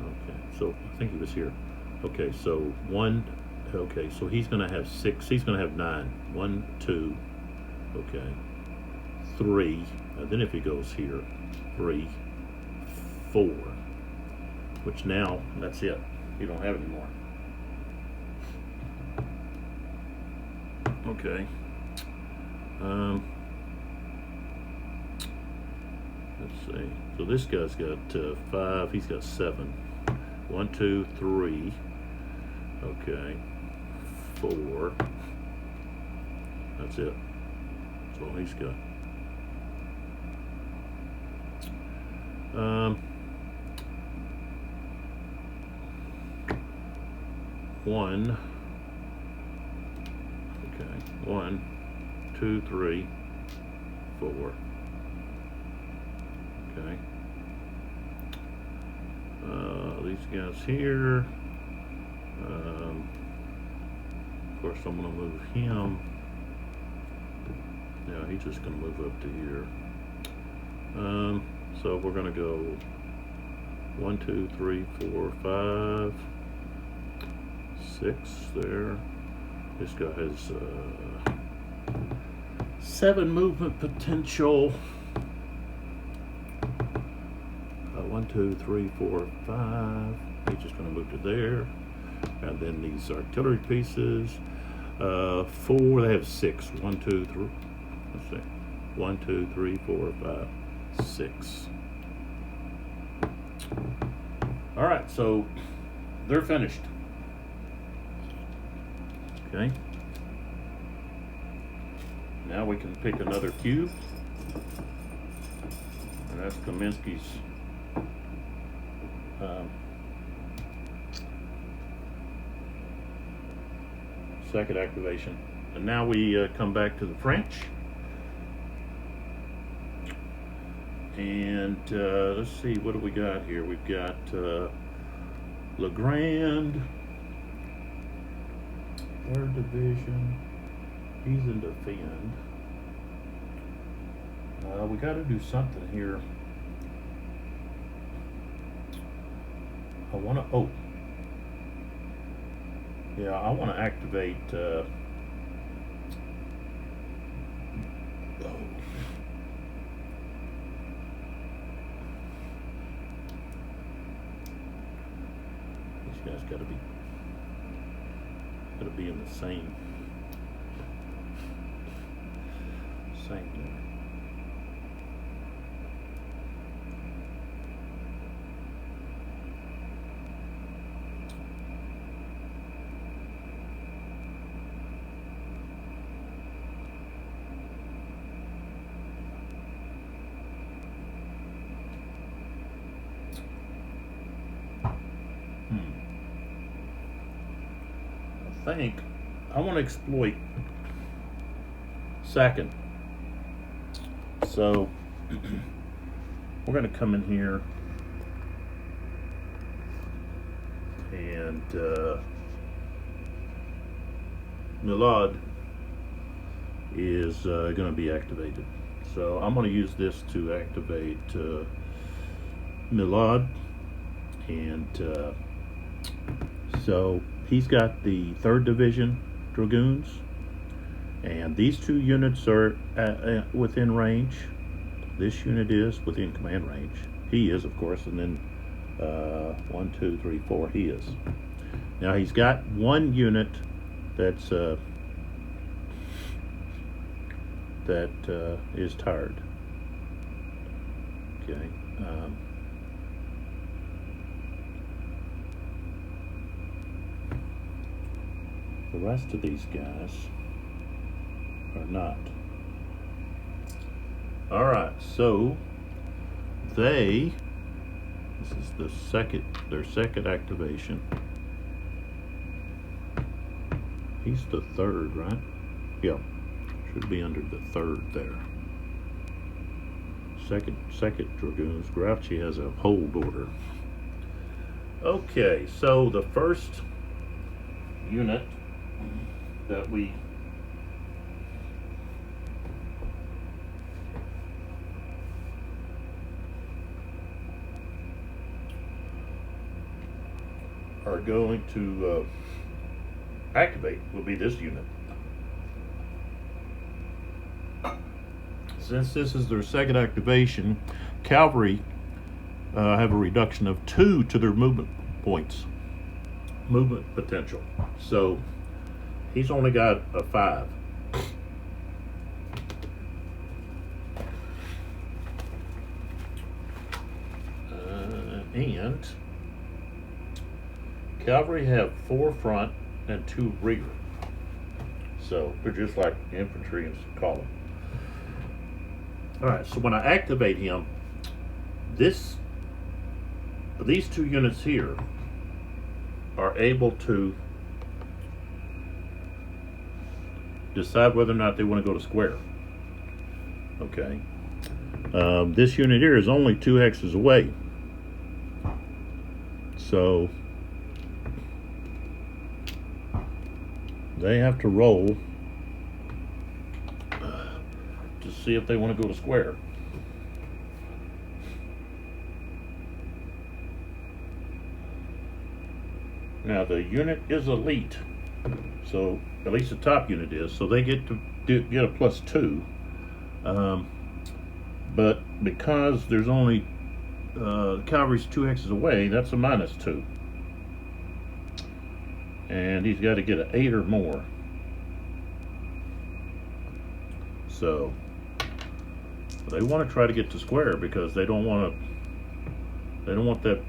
Okay, so I think he was here. Okay, so 1. Okay, so he's going to have 6. He's going to have 9. 1, 2. Okay, 3. Then if he goes here, 3, 4. Which now that's it. You don't have any more. Okay. Let's see. So this guy's got 5. He's got 7. 1, 2, 3. Okay. 4. That's it. That's all he's got. 1, okay, 1, 2, 3, 4, okay. These guys here, of course I'm going to move him. Now he's just going to move up to here. So we're going to go 1, 2, 3, 4, 5, 6 there. This guy has 7 movement potential. 1, 2, 3, 4, 5. He's just going to move to there. And then these artillery pieces. 4, they have 6. 1, 2, 3. Let's see. 1, 2, 3, 4, 5, 6. All right, so they're finished. Okay. Now we can pick another cube. And that's Kaminsky's second activation. And now we come back to the French. And let's see, what do we got here? We've got Legrand, 3rd Division. He's in defend. We got to do something here. I want to, oh. Yeah, I want to activate, oh. These guys got to be in the same thing. I think I want to exploit second. So we're going to come in here and Milad is going to be activated. So I'm going to use this to activate Milad, and so he's got the 3rd Division Dragoons, and these 2 units are within range. This unit is within command range. He is, of course, and then 1, 2, 3, 4, he is. Now he's got 1 unit that's is tired. Okay. The rest of these guys are not. All right, so this is their second activation. He's the 3rd, right? Yeah, should be under the 3rd there. Second Dragoons. Grouchy has a hold order. Okay, so the first unit that we are going to activate will be this unit. Since this is their second activation, cavalry have a reduction of 2 to their movement potential. So he's only got a 5. And cavalry have 4 front and 2 rear. So they're just like infantry in column. All right, so when I activate him, these 2 units here are able to decide whether or not they want to go to square. Okay. This unit here is only 2 hexes away. So they have to roll to see if they want to go to square. Now the unit is elite, so at least the top unit is, so they get to get a +2. But because there's only cavalry's 2 hexes away, that's a -2. And he's got to get an 8 or more. So they want to try to get to square because they don't want that.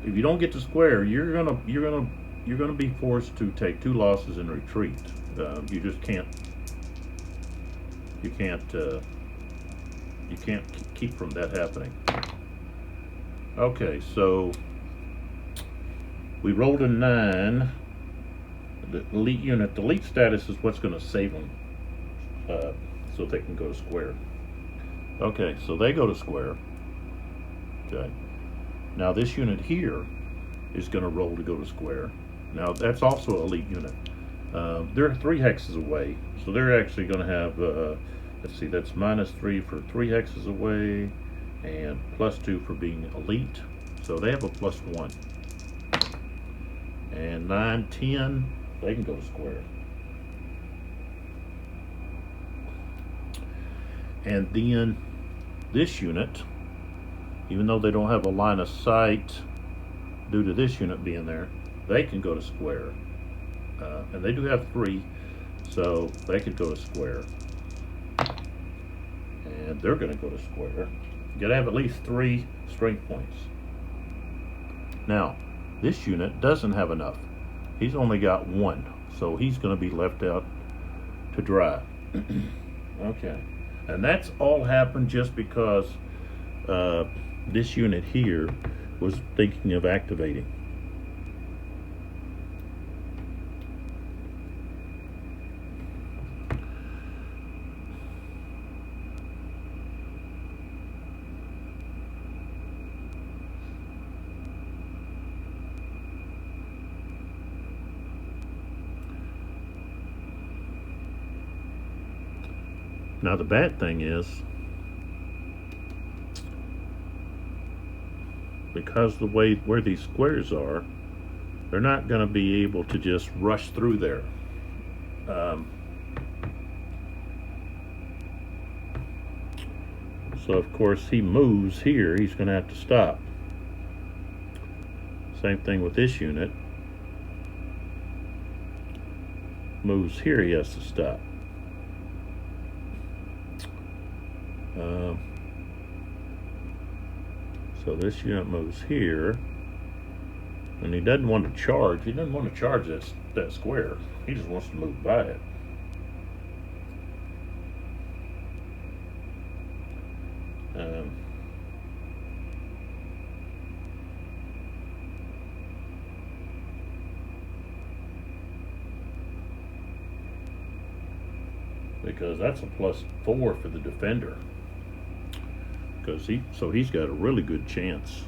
If you don't get to square, you're gonna be forced to take 2 losses and retreat. You just can't. You can't keep from that happening. Okay, so we rolled a 9. The elite unit, the elite status is what's going to save them, so they can go to square. Okay, so they go to square. Okay. Now this unit here is going to roll to go to square. Now that's also an elite unit. They're 3 hexes away, so they're actually going to have, let's see, that's -3 for 3 hexes away, and +2 for being elite. So they have a +1. And 9, 10, they can go to square. And then this unit, even though they don't have a line of sight due to this unit being there, they can go to square. And they do have 3, so they could go to square. And they're going to go to square. You got to have at least 3 strength points. Now, this unit doesn't have enough. He's only got 1, so he's going to be left out to dry. Okay. And that's all happened just because this unit here was thinking of activating. Now the bad thing is, because the way where these squares are, they're not going to be able to just rush through there. So of course he moves here, he's going to have to stop. Same thing with this unit. Moves here, he has to stop. So this unit moves here, and he doesn't want to charge. He doesn't want to charge that square. He just wants to move by it. Because that's a +4 for the defender. Because he's got a really good chance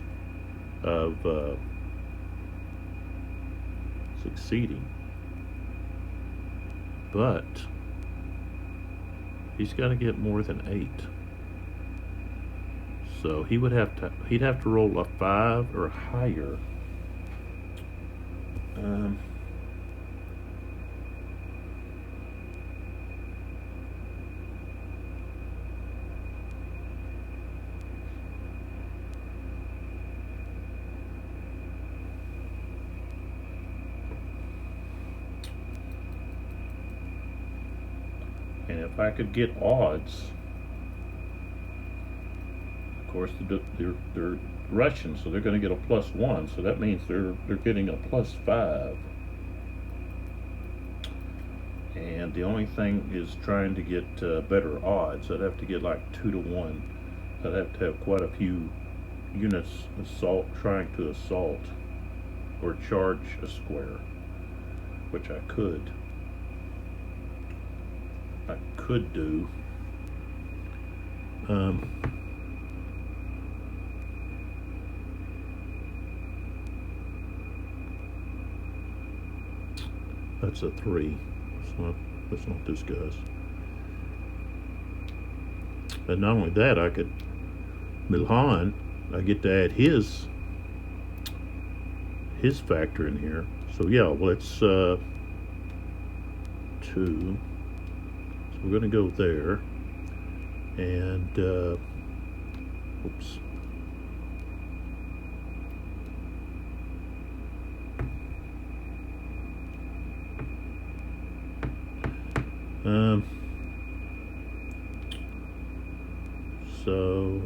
of succeeding, but he's got to get more than 8. So he'd have to roll a 5 or higher. And if I could get odds, of course they're Russian, so they're going to get a +1, so that means they're getting a +5. And the only thing is trying to get better odds. I'd have to get like 2 to 1. I'd have to have quite a few units trying to assault or charge a square, which I could. I could do. That's a 3. That's not this guy's. And not only that, I could Milhan. I get to add his factor in here. So yeah, well, it's 2. So we're going to go there, and oops. So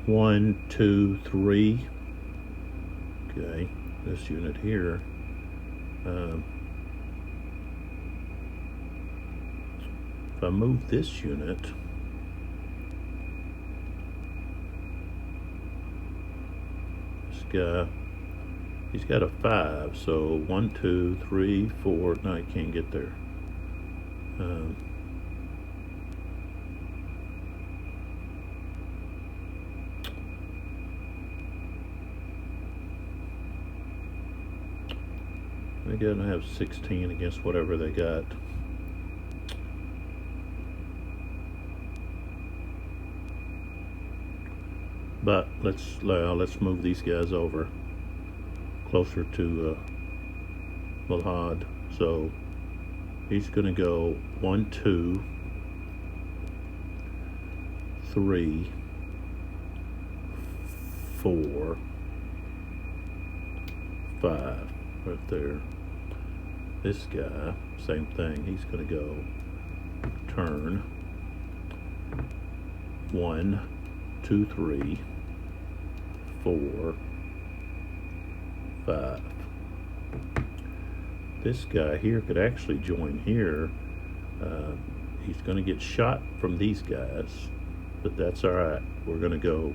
1, 2, 3. Okay, this unit here. If I move this unit, this guy, he's got a 5. So 1, 2, 3, 4. No, I can't get there. They're gonna have 16 against whatever they got. But let's move these guys over closer to Malhad. So he's gonna go 1, 2, 3, 4, 5, right there. This guy, same thing. He's gonna go turn 1, 2, 3, 4, 5. This guy here could actually join here. He's going to get shot from these guys, but that's all right. We're going to go.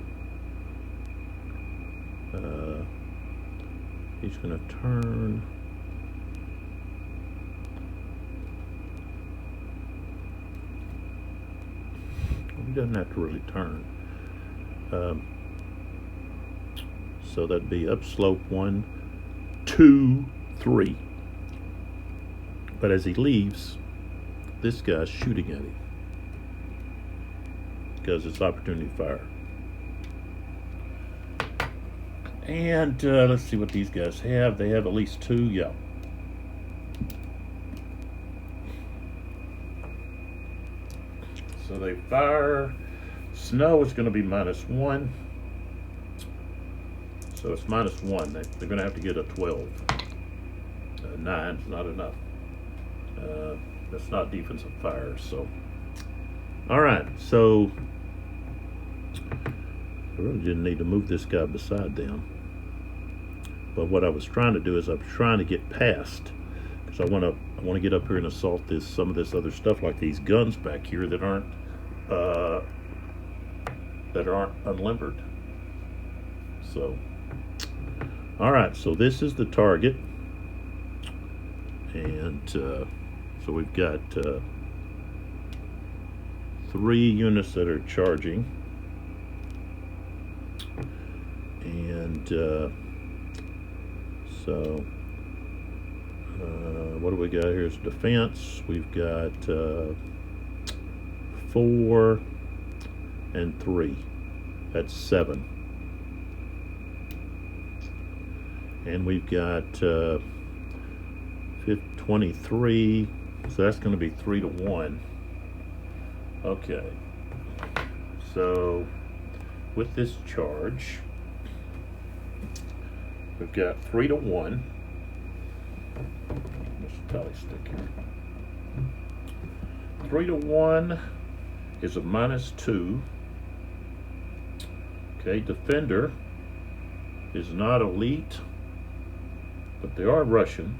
He's going to turn. He doesn't have to really turn. So that'd be upslope 1, 2, 3. But as he leaves, this guy's shooting at him because it's opportunity fire. And let's see what these guys have. They have at least 2, yeah. So they fire. Snow is going to be -1. So it's -1. They're going to have to get a 12. 9's not enough. That's not defensive fire. So, all right. So I really didn't need to move this guy beside them. But what I was trying to do is I was trying to get past, because I want to get up here and assault some of this other stuff, like these guns back here that aren't unlimbered. So, all right. So this is the target, and so we've got 3 units that are charging, and so what do we got here? Is defense. We've got 4 and 3. That's 7. And we've got 23. So that's going to be 3 to 1. Okay. So with this charge, we've got 3 to 1. There's a tally stick here. 3 to 1 is a -2. Okay, defender is not elite, but they are Russian.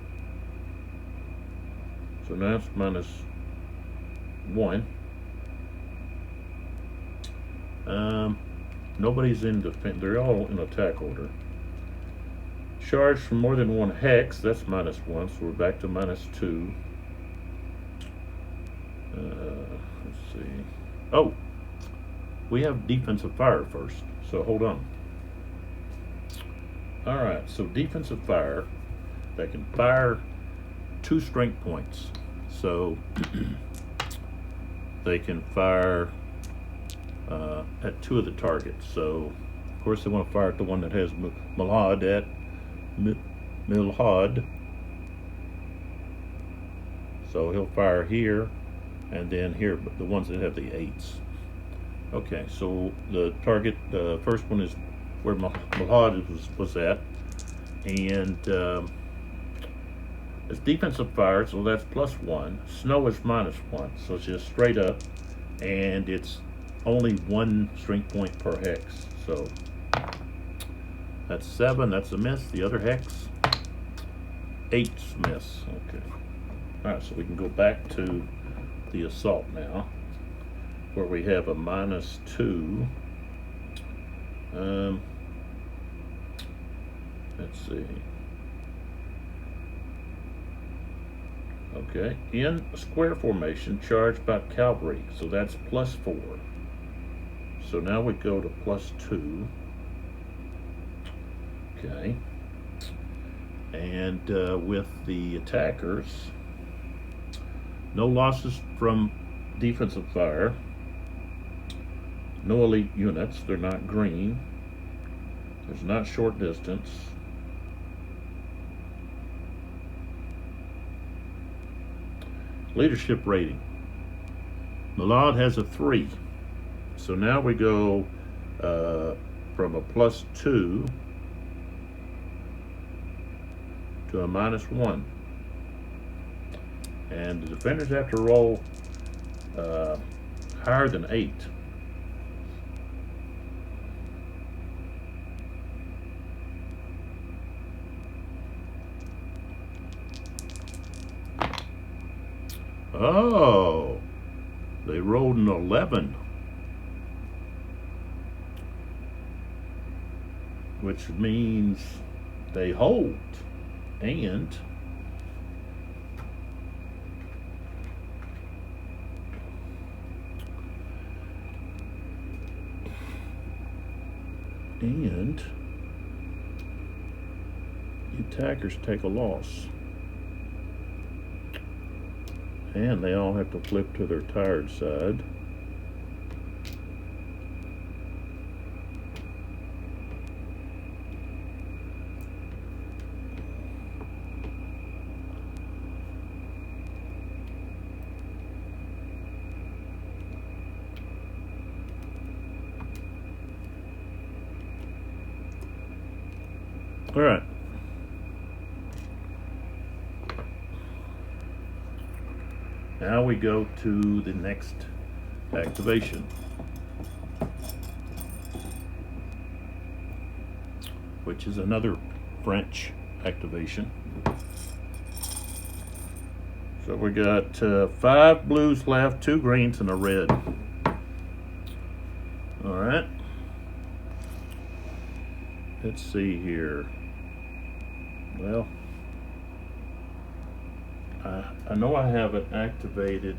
So now it's -1. Nobody's in defense. They're all in attack order. Charge from more than 1 hex, that's -1, so we're back to -2. Let's see. Oh, we have defensive fire first, so hold on. All right, so defensive fire, they can fire 2 strength points. So they can fire at 2 of the targets. So, of course, they want to fire at the one that has Milhad at Milhad. So he'll fire here, and then here, the ones that have the 8s. Okay, so the target, the first one is where Milhad was at, and it's defensive fire, so that's +1. Snow is -1, so it's just straight up, and it's only 1 strength point per hex. So that's 7. That's a miss. The other hex, 8's miss. Okay. All right, so we can go back to the assault now, where we have a -2. Let's see. Okay, in square formation, charged by cavalry, so that's +4. So now we go to +2. Okay, and with the attackers, no losses from defensive fire, no elite units, they're not green, there's not short distance. Leadership rating. Milad has a 3. So now we go from a +2 to a -1. And the defenders have to roll higher than 8. Oh, they rolled an 11, which means they hold, and the attackers take a loss. And they all have to flip to their tired side. All right. Now we go to the next activation, which is another French activation. So we got 5 blues left, 2 greens, and a red. All right. Let's see here. Well, I know I haven't activated,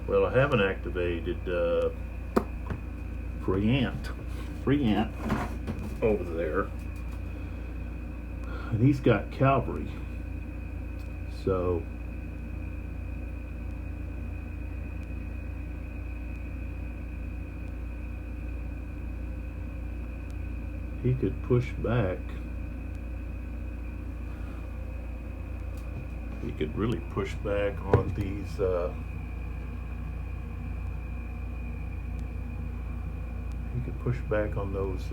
well, I haven't activated Freant over there. And he's got cavalry. So he could push back. He could really push back on these he could push back on those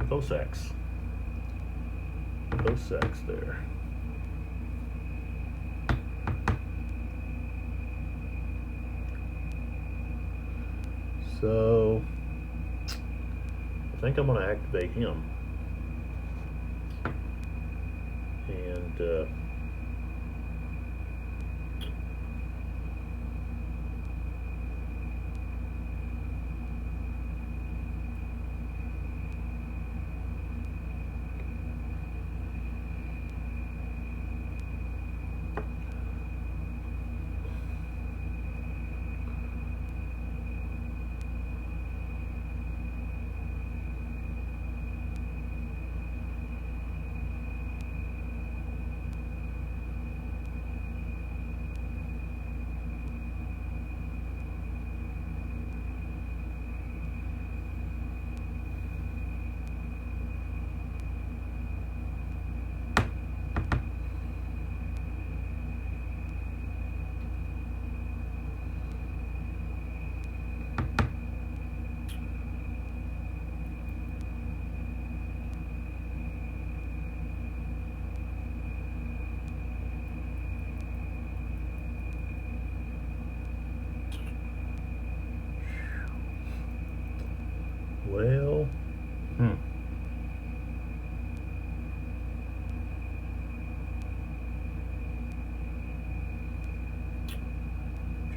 Cossacks there. So I think I'm going to activate him. And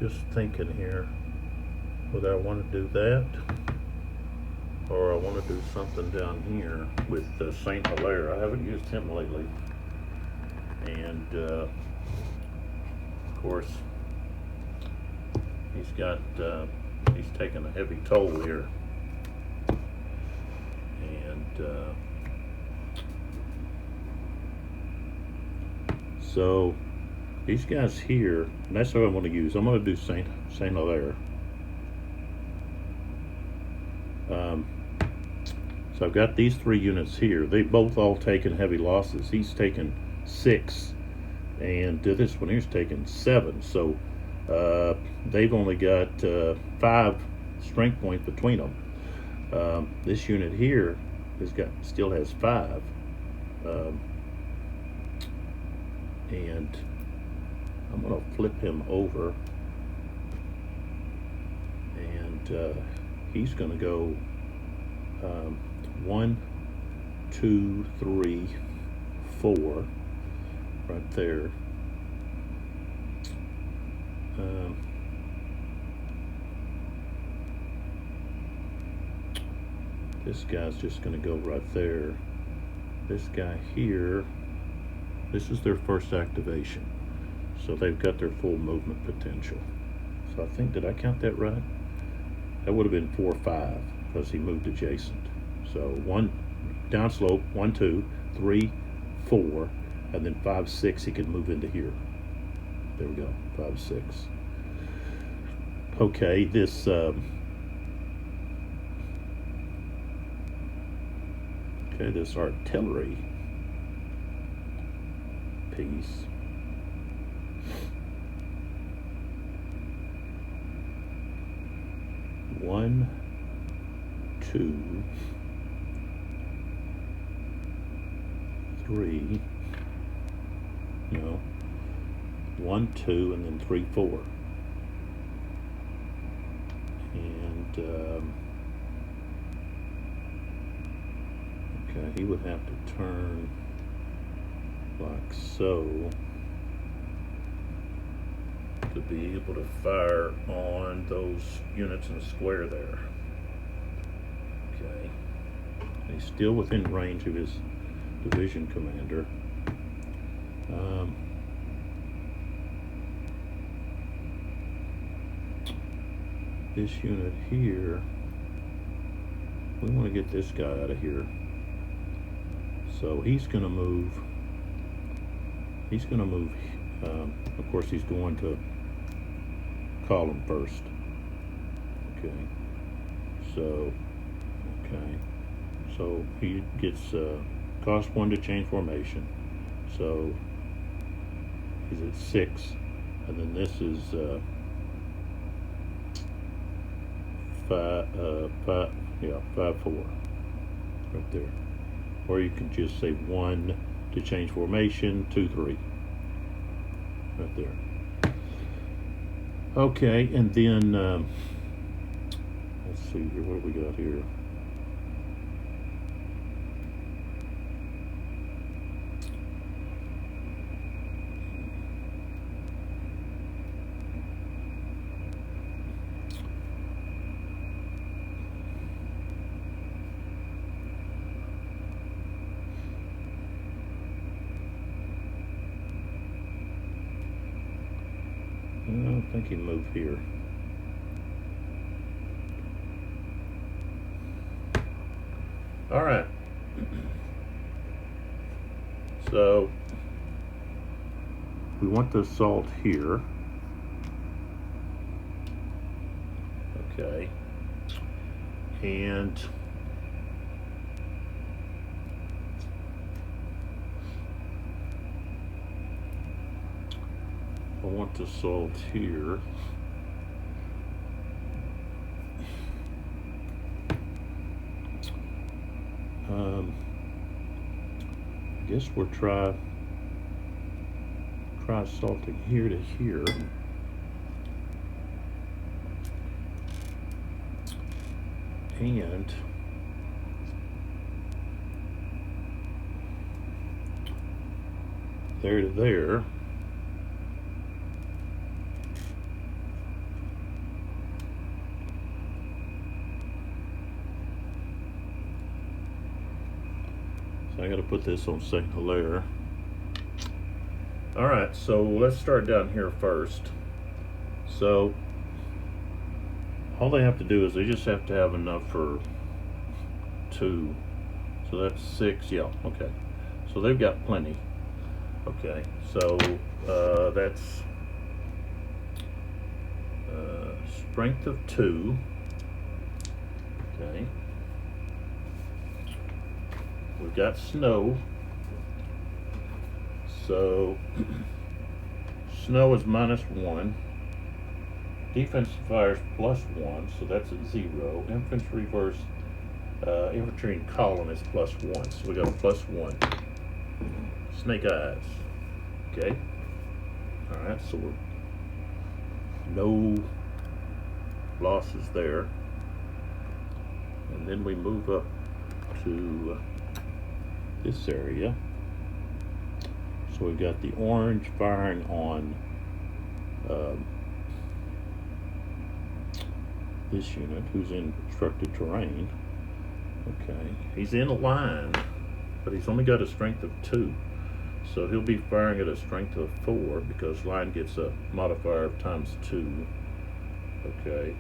just thinking here whether I want to do that or I want to do something down here with Saint Hilaire. I haven't used him lately, and of course he's taken a heavy toll here, and so these guys here, and that's what I want to use. I'm going to do Saint Hilaire. So I've got these 3 units here. They both all taken heavy losses. He's taken 6, and this one here's taken 7. So they've only got 5 strength points between them. This unit here still has 5, and I'm going to flip him over, and he's going to go 1, 2, 3, 4 right there. This guy's just going to go right there. This guy here, this is their first activation, so they've got their full movement potential. So I think, did I count that right? That would have been 4, 5, because he moved adjacent. So 1 downslope, 1, 2, 3, 4, and then 5, 6. He could move into here. There we go, 5, 6. Okay, this this artillery piece. One, 2, 3. No. 1, 2, and then 3, 4. And okay, he would have to turn like so to be able to fire on those units in the square there. Okay. He's still within range of his division commander. This unit here, we want to get this guy out of here. So he's going to move. Of course, he's going to column first. Okay. So he gets cost 1 to change formation. So he's at 6, and then this is 5, 4 right there. Or you can just say 1 to change formation, 2, 3 right there. Okay, and then let's see here, what do we got here? I think he moved here. All right. So we want the assault here. Okay. And I want the assault here. I guess we'll try assaulting here to here. And there to there. I gotta put this on second layer. Alright, so let's start down here first. So all they have to do is they just have to have enough for 2. So that's 6, yeah, okay. So they've got plenty. Okay, so that's strength of 2. Okay. We've got snow. So snow is -1. Defensive fire is +1, so that's a 0. Infantry versus infantry in column is +1, so we got a +1. Snake eyes. Okay. All right, so we're no losses there. And then we move up to this area. So we've got the orange firing on this unit who's in obstructed terrain. Okay, he's in a line, but he's only got a strength of 2. So he'll be firing at a strength of 4 because line gets a modifier of ×2. Okay,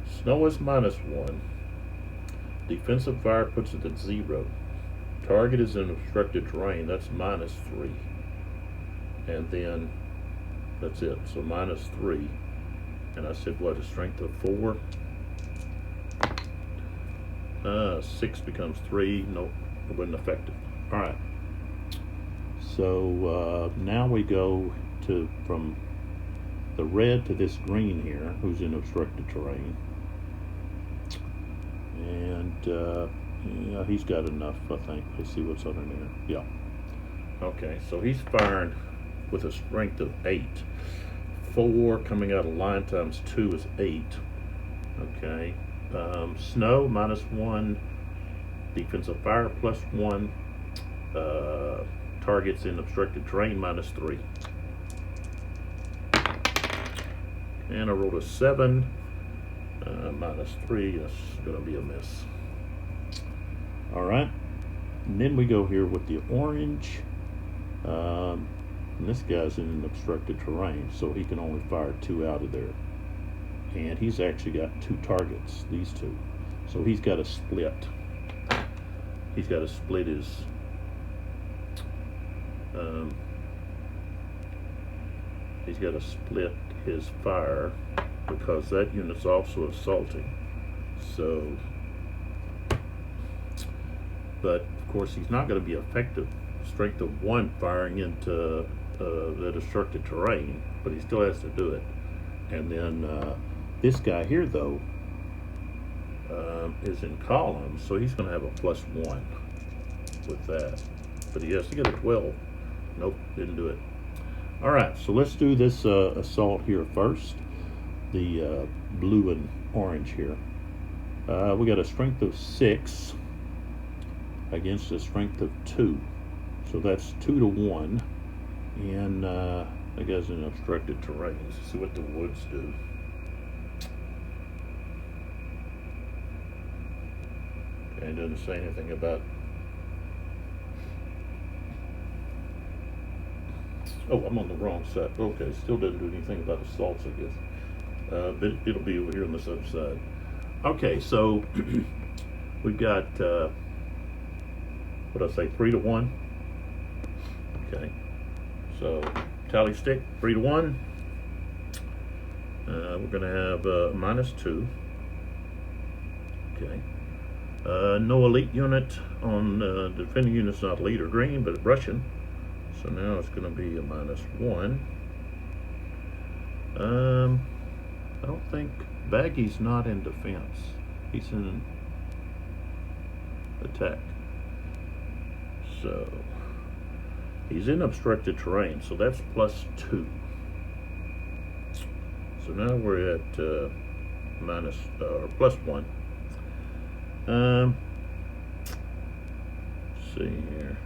snow is -1. Defensive fire puts it at 0. Target is in obstructed terrain, that's -3. And then that's it, so -3. And I said what, a strength of 4? 6 becomes 3. Nope, it wasn't effective. Alright. So now we go to from the red to this green here, who's in obstructed terrain. And yeah, he's got enough, I think. Let's see what's under there. Yeah. Okay, so he's firing with a strength of 8. 4 coming out of line ×2 is 8. Okay. Snow -1. Defensive fire +1. Targets in obstructed terrain -3. And I rolled a 7. -3. That's going to be a miss. All right. And then we go here with the orange. And this guy's in an obstructed terrain, so he can only fire 2 out of there. And he's actually got 2 targets, these 2. So he's got to split. He's got to split his fire because that unit's also assaulting. So, but of course he's not going to be effective. Strength of 1 firing into the obstructed terrain, but he still has to do it. And then this guy here, though, is in column, so he's going to have a +1 with that. But he has to get a 12. Nope, didn't do it. All right, so let's do this assault here first. The blue and orange here. We got a strength of 6 against a strength of 2. So that's 2 to 1. And I guess in obstructed terrain. Let's see what the woods do. Okay, it doesn't say anything about. Oh, I'm on the wrong side. Okay, still doesn't do anything about assaults, I guess. But it'll be over here on this other side. Okay, so we've got what did I say, 3 to 1. Okay, so tally stick, 3 to 1. We're going to have -2. Okay. No elite unit on defending unit's not elite or green, but Russian. So now it's going to be a -1. I don't think Baggy's not in defense. He's in attack. So he's in obstructed terrain, so that's +2. So now we're at +1. Let's see here.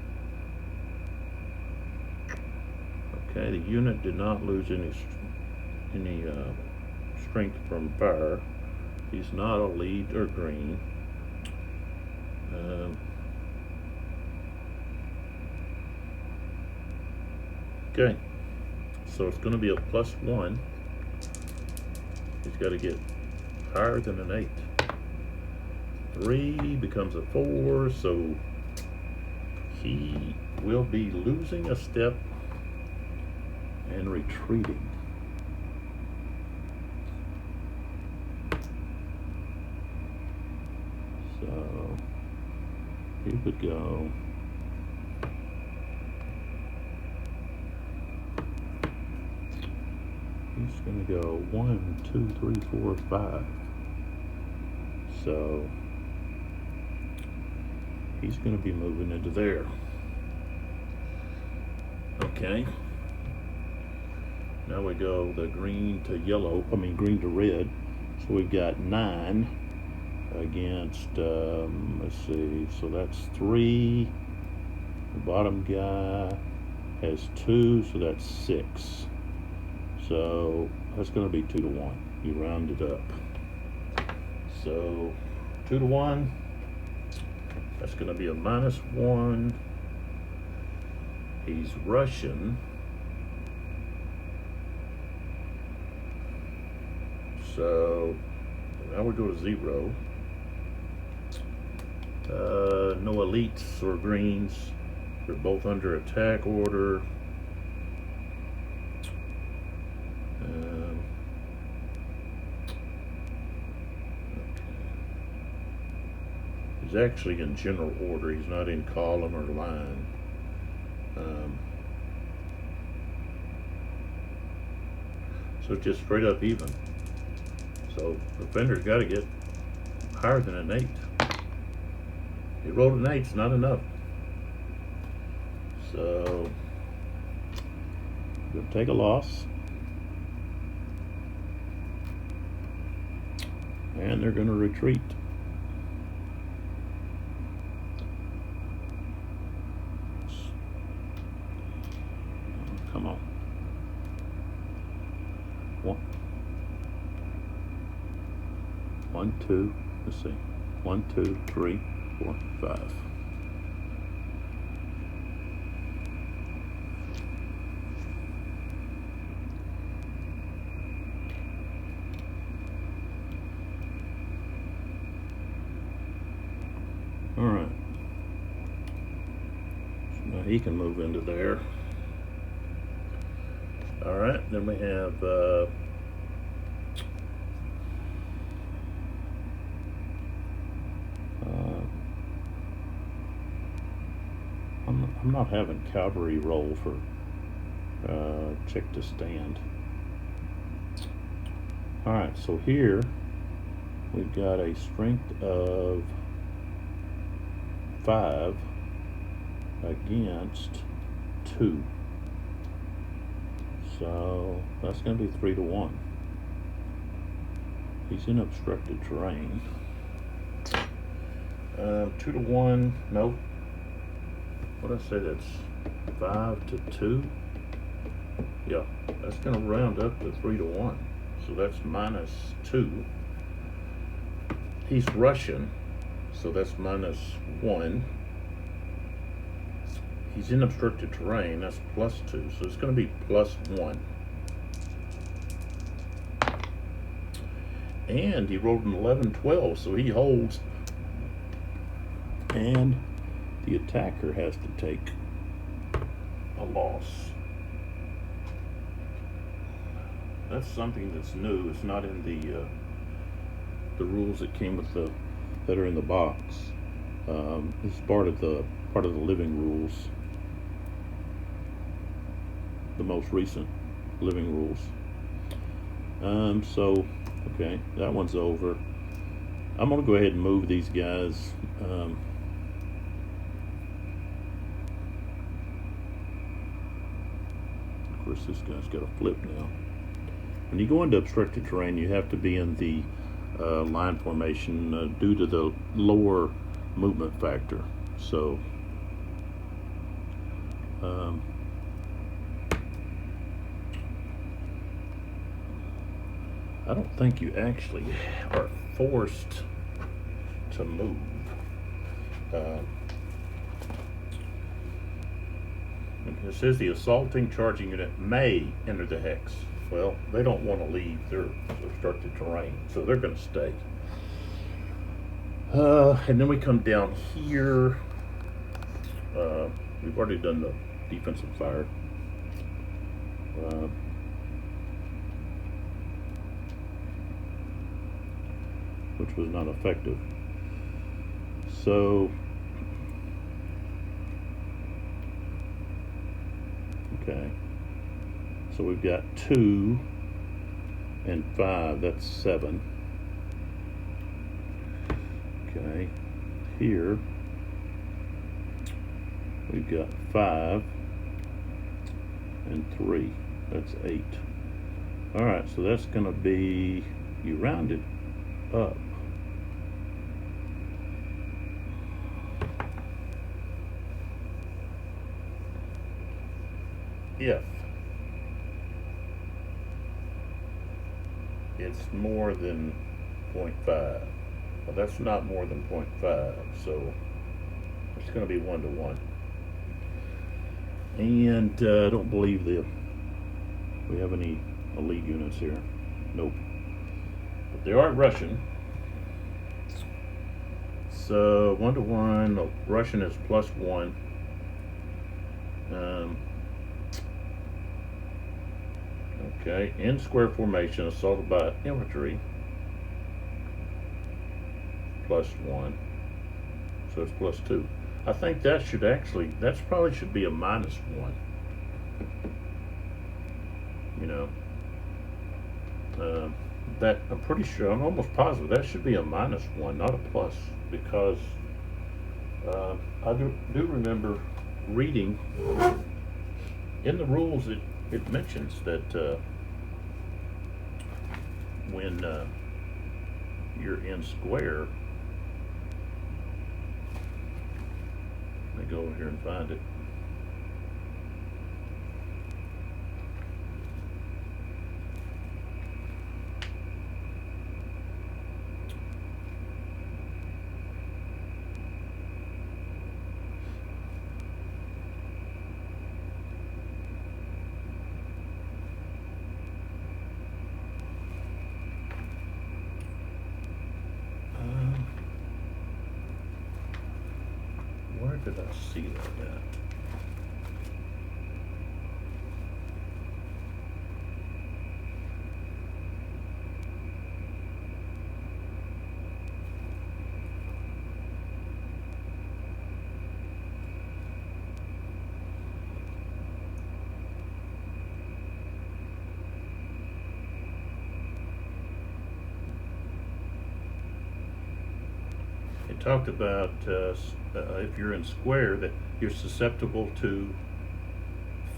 Okay, the unit did not lose any strength from fire. He's not a lead or green. Okay, so it's going to be a +1. He's got to get higher than an 8. 3 becomes a 4, so he will be losing a step and retreating. So he would go he's going to go 1, 2, 3, 4, 5. So he's going to be moving into there. Okay. Now we go the green to yellow, green to red. So we've got 9 against, let's see, so that's 3. The bottom guy has 2, so that's 6. So that's going to be 2 to 1. You round it up. So 2 to 1. That's going to be a -1. He's Russian. So now we go to 0. No elites or greens. They're both under attack order. He's actually in general order. He's not in column or line. So it's just straight up even. So the defender's got to get higher than an 8. He rolled an 8, it's not enough. So we'll take a loss. And they're going to retreat. Come on. 1, 2, let's see. 1, 2, 3, 4, 5. All right. So now he can move into there. All right, then we have I'm not having cavalry roll for check to stand. All right, so here we've got a strength of 5 against 2. So that's going to be 3 to 1. He's in obstructed terrain. 2 to 1. Nope. What did I say? That's 5 to 2. Yeah, that's going to round up to 3 to 1. So that's -2. He's Russian, so that's -1. He's in obstructed terrain, that's +2, so it's going to be +1. And he rolled an 11-12, so he holds. And the attacker has to take a loss. That's something that's new. It's not in the rules that came with that are in the box. It's part of the living rules. The most recent living rules. So okay, that one's over. I'm gonna go ahead and move these guys. Of course, this guy's got a flip now. When you go into obstructed terrain, you have to be in the line formation due to the lower movement factor. So I don't think you actually are forced to move. It says the assaulting charging unit may enter the hex. Well, they don't want to leave their obstructed terrain, so they're going to stay. And then we come down here. We've already done the defensive fire. Which was not effective. So, okay. So we've got 2 and 5, that's 7. Okay, here we've got 5 and 3, that's 8. All right, so that's gonna be, you round it up. If it's more than 0.5, well, that's not more than 0.5, so it's going to be 1 to 1. And I don't believe we have any elite units here. Nope. But they are Russian. So 1 to 1. No, Russian is +1. Okay, in square formation, assaulted by infantry, +1, so it's +2. I think that should actually, that's probably should be a -1. You know, that I'm pretty sure, I'm almost positive that should be a -1, not a plus, because I do remember reading in the rules it mentions that when you're in square, let me go over here and find it. Where did I see that at? It talked about if you're in square that you're susceptible to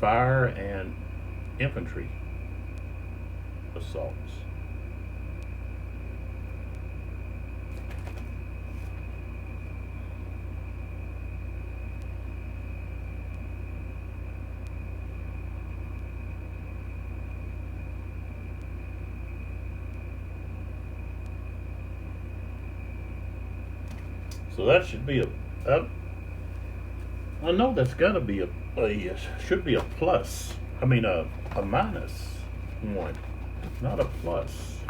fire and infantry assaults. So that should be I know that's got to be should be a plus. I mean a -1, not a plus.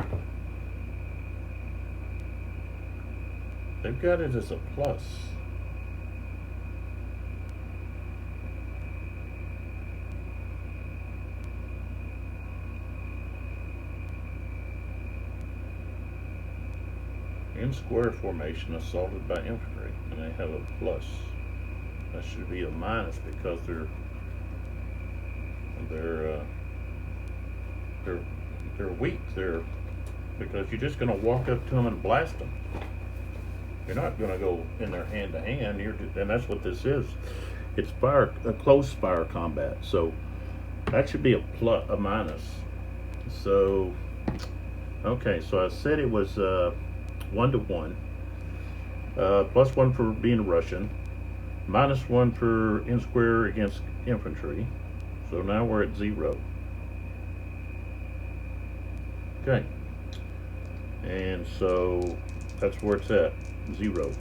They've got it as a plus. In square formation, assaulted by infantry, and they have a plus. That should be a minus because they're weak. Because you're just going to walk up to them and blast them. You're not going to go in there hand to hand. And that's what this is. It's a close fire combat. So that should be a minus. So okay, so I said it was 1 to 1, +1 for being Russian, -1 for in square against infantry. So now we're at 0. Okay, and so that's where it's at, 0.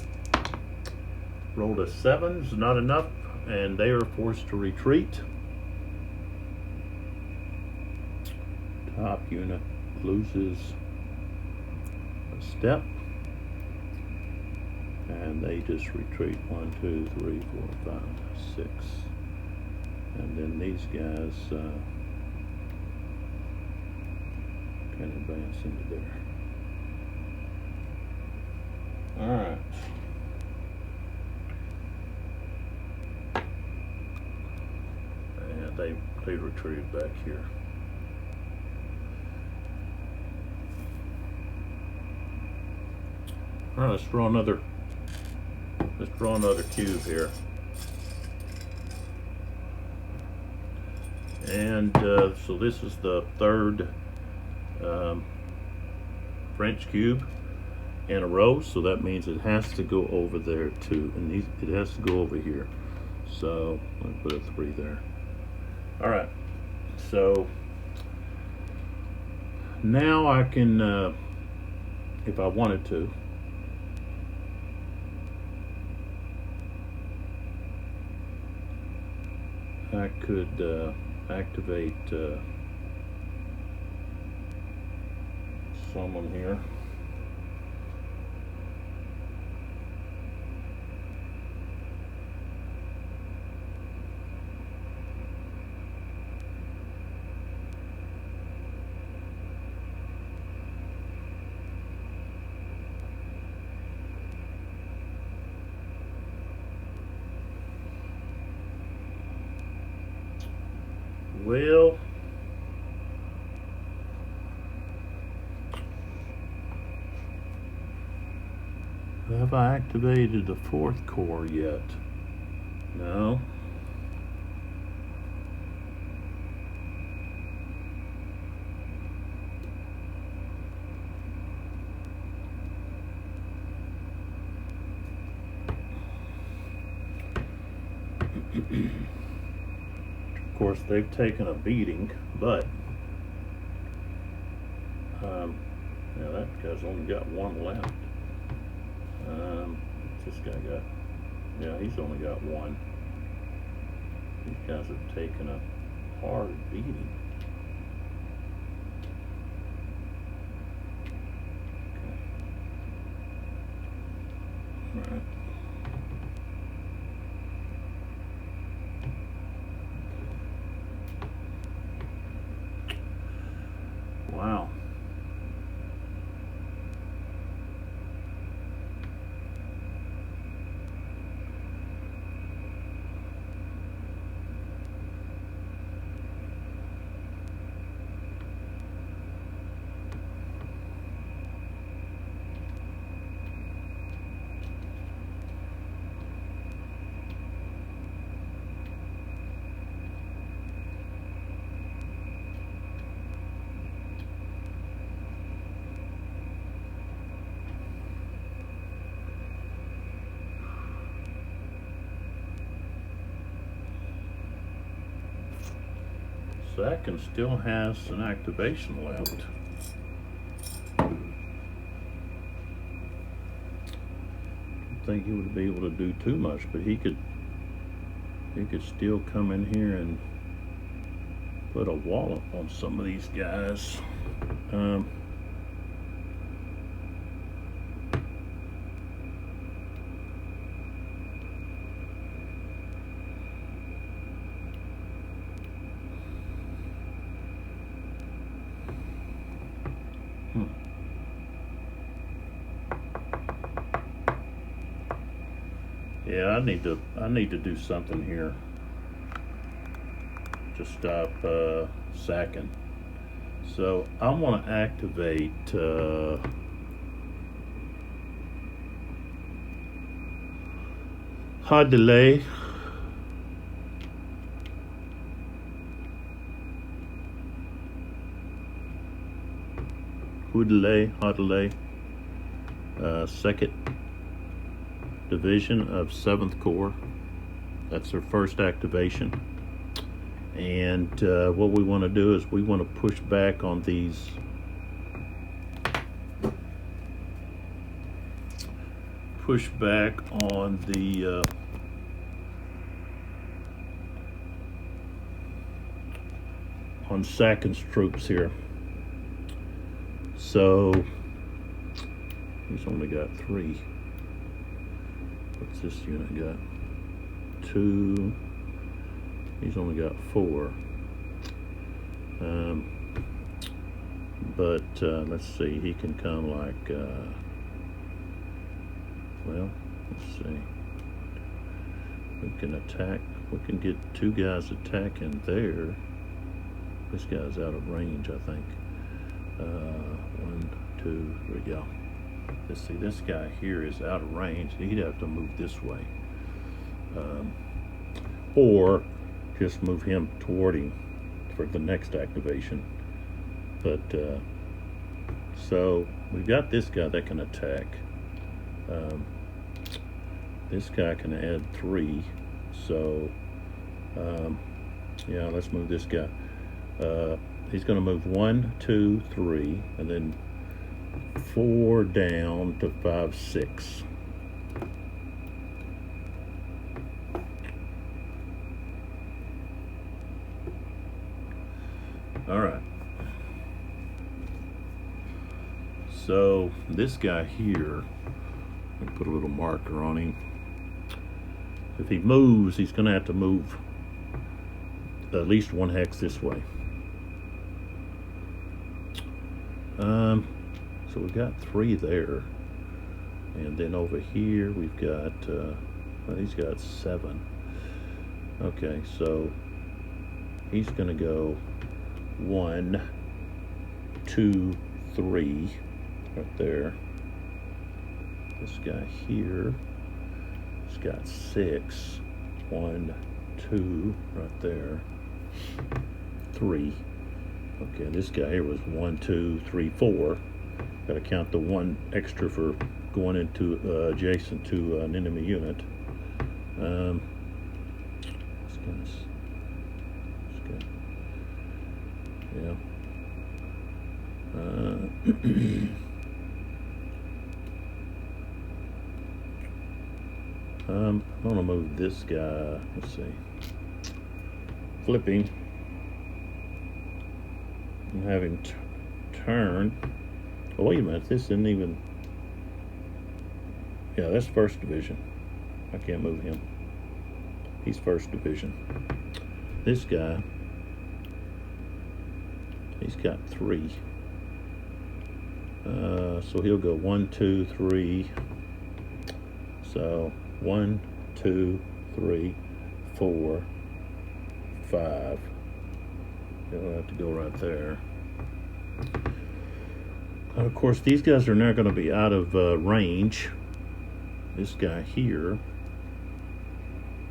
Rolled a 7's not enough, and they are forced to retreat. top unit loses a step, and they just retreat 1, 2, 3, 4, 5, 6, and then these guys can advance into there. All right. And they retreated back here. All right, let's draw another cube here. And so this is the third French cube in a row, so that means it has to go over there too, and it has to go over here. So I'll put a 3 there. All right, so now I can, if I wanted to, I could activate someone here. Well, have I activated the 4th core yet? No. Of course, they've taken a beating, but now that guy's only got 1 left. This guy got, yeah, he's only got 1. These guys have taken a hard beating. Okay. All right. Wow. Second still has an activation left. I don't think he would be able to do too much, but he could still come in here and put a wallop on some of these guys. Yeah, I need to do something here to stop sacking. So I want to activate hard delay. Hard delay. Second division of 7th Corps. That's their first activation. And what we want to do is we want to push back on these on Sakin's troops here. So he's only got 3. What's this unit got? 2. He's only got 4. But let's see, he can come like, well, let's see. We can attack, we can get 2 guys attacking there. This guy's out of range, I think. 1, 2, 3, yeah. Let's see, this guy here is out of range. He'd have to move this way. Or just move him toward him for the next activation. But, so we've got this guy that can attack. This guy can add 3. So, yeah, let's move this guy. He's going to move 1, 2, 3, and then 4 down to 5, 6. All right. So this guy here, I put a little marker on him. If he moves, he's going to have to move at least 1 hex this way. So we've got 3 there, and then over here we've got well, he's got 7. Okay, so he's going to go 1, 2, 3 right there. This guy here has got 6. 1, 2 right there. 3. Okay, this guy here was 1, 2, 3, 4. Got to count the 1 extra for going into adjacent to an enemy unit. This guy, yeah. I'm gonna move this guy. Let's see. Flipping. And have him turn. Oh, wait a minute. This isn't even. Yeah, that's 1st Division. I can't move him. He's 1st Division. This guy, he's got 3. So he'll go 1, 2, 3. So 1, 2, 3, 4, 5. He'll have to go right there. And of course, these guys are now going to be out of range. This guy here,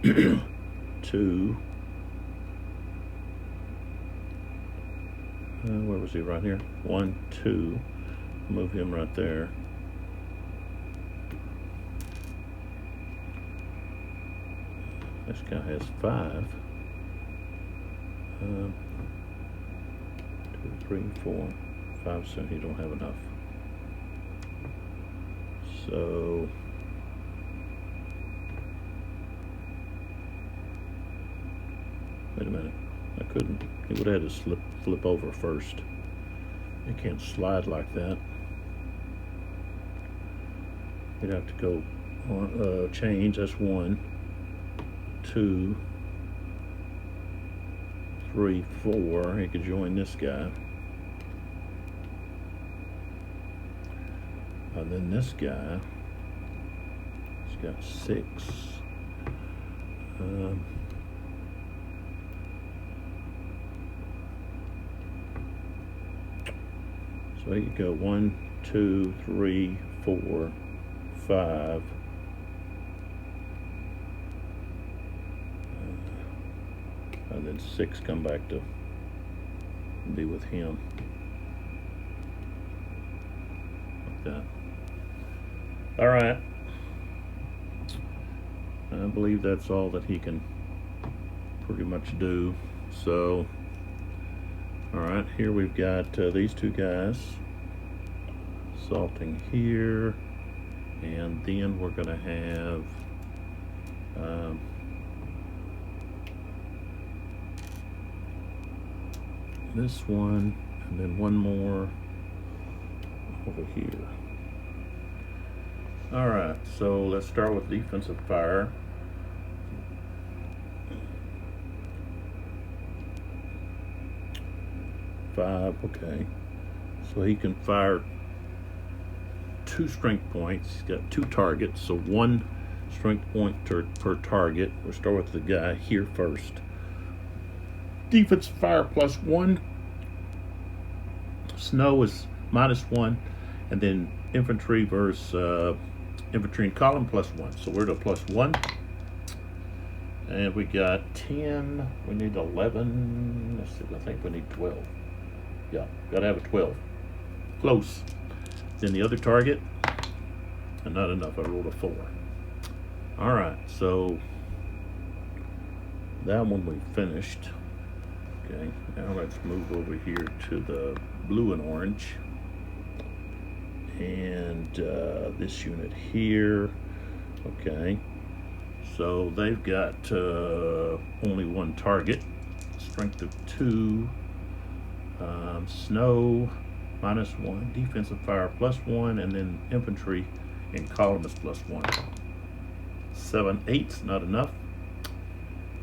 2. Where was he? Right here. 1, 2. Move him right there. This guy has 5. 2, 3, 4, 5. So he don't have enough. So wait a minute. I couldn't. He would have had to flip over first. You can't slide like that. You'd have to go on, change. That's 1, 2, 3, 4. He could join this guy. And then this guy, he's got 6. So he could go 1, 2, 3, 4, 5. And then 6 come back to be with him. Like that. All right. I believe that's all that he can pretty much do. So, all right, here we've got these 2 guys assaulting here, and then we're going to have this one, and then one more over here. All right, so let's start with defensive fire. Five, okay. So he can fire 2 strength points. He's got 2 targets, so 1 strength point per target. We'll start with the guy here first. Defensive fire +1. Snow is -1, and then infantry versus infantry and column +1. So we're to +1. And we got 10. We need 11. Let's see, I think we need 12. Yeah, gotta have a 12. Close. Then the other target, and not enough. I rolled a 4. All right, so that one we finished. Okay, now let's move over here to the blue and orange. And this unit here. Okay, so they've got only 1 target, strength of 2, snow -1, defensive fire +1, and then infantry in column is +1. 7 8's not enough.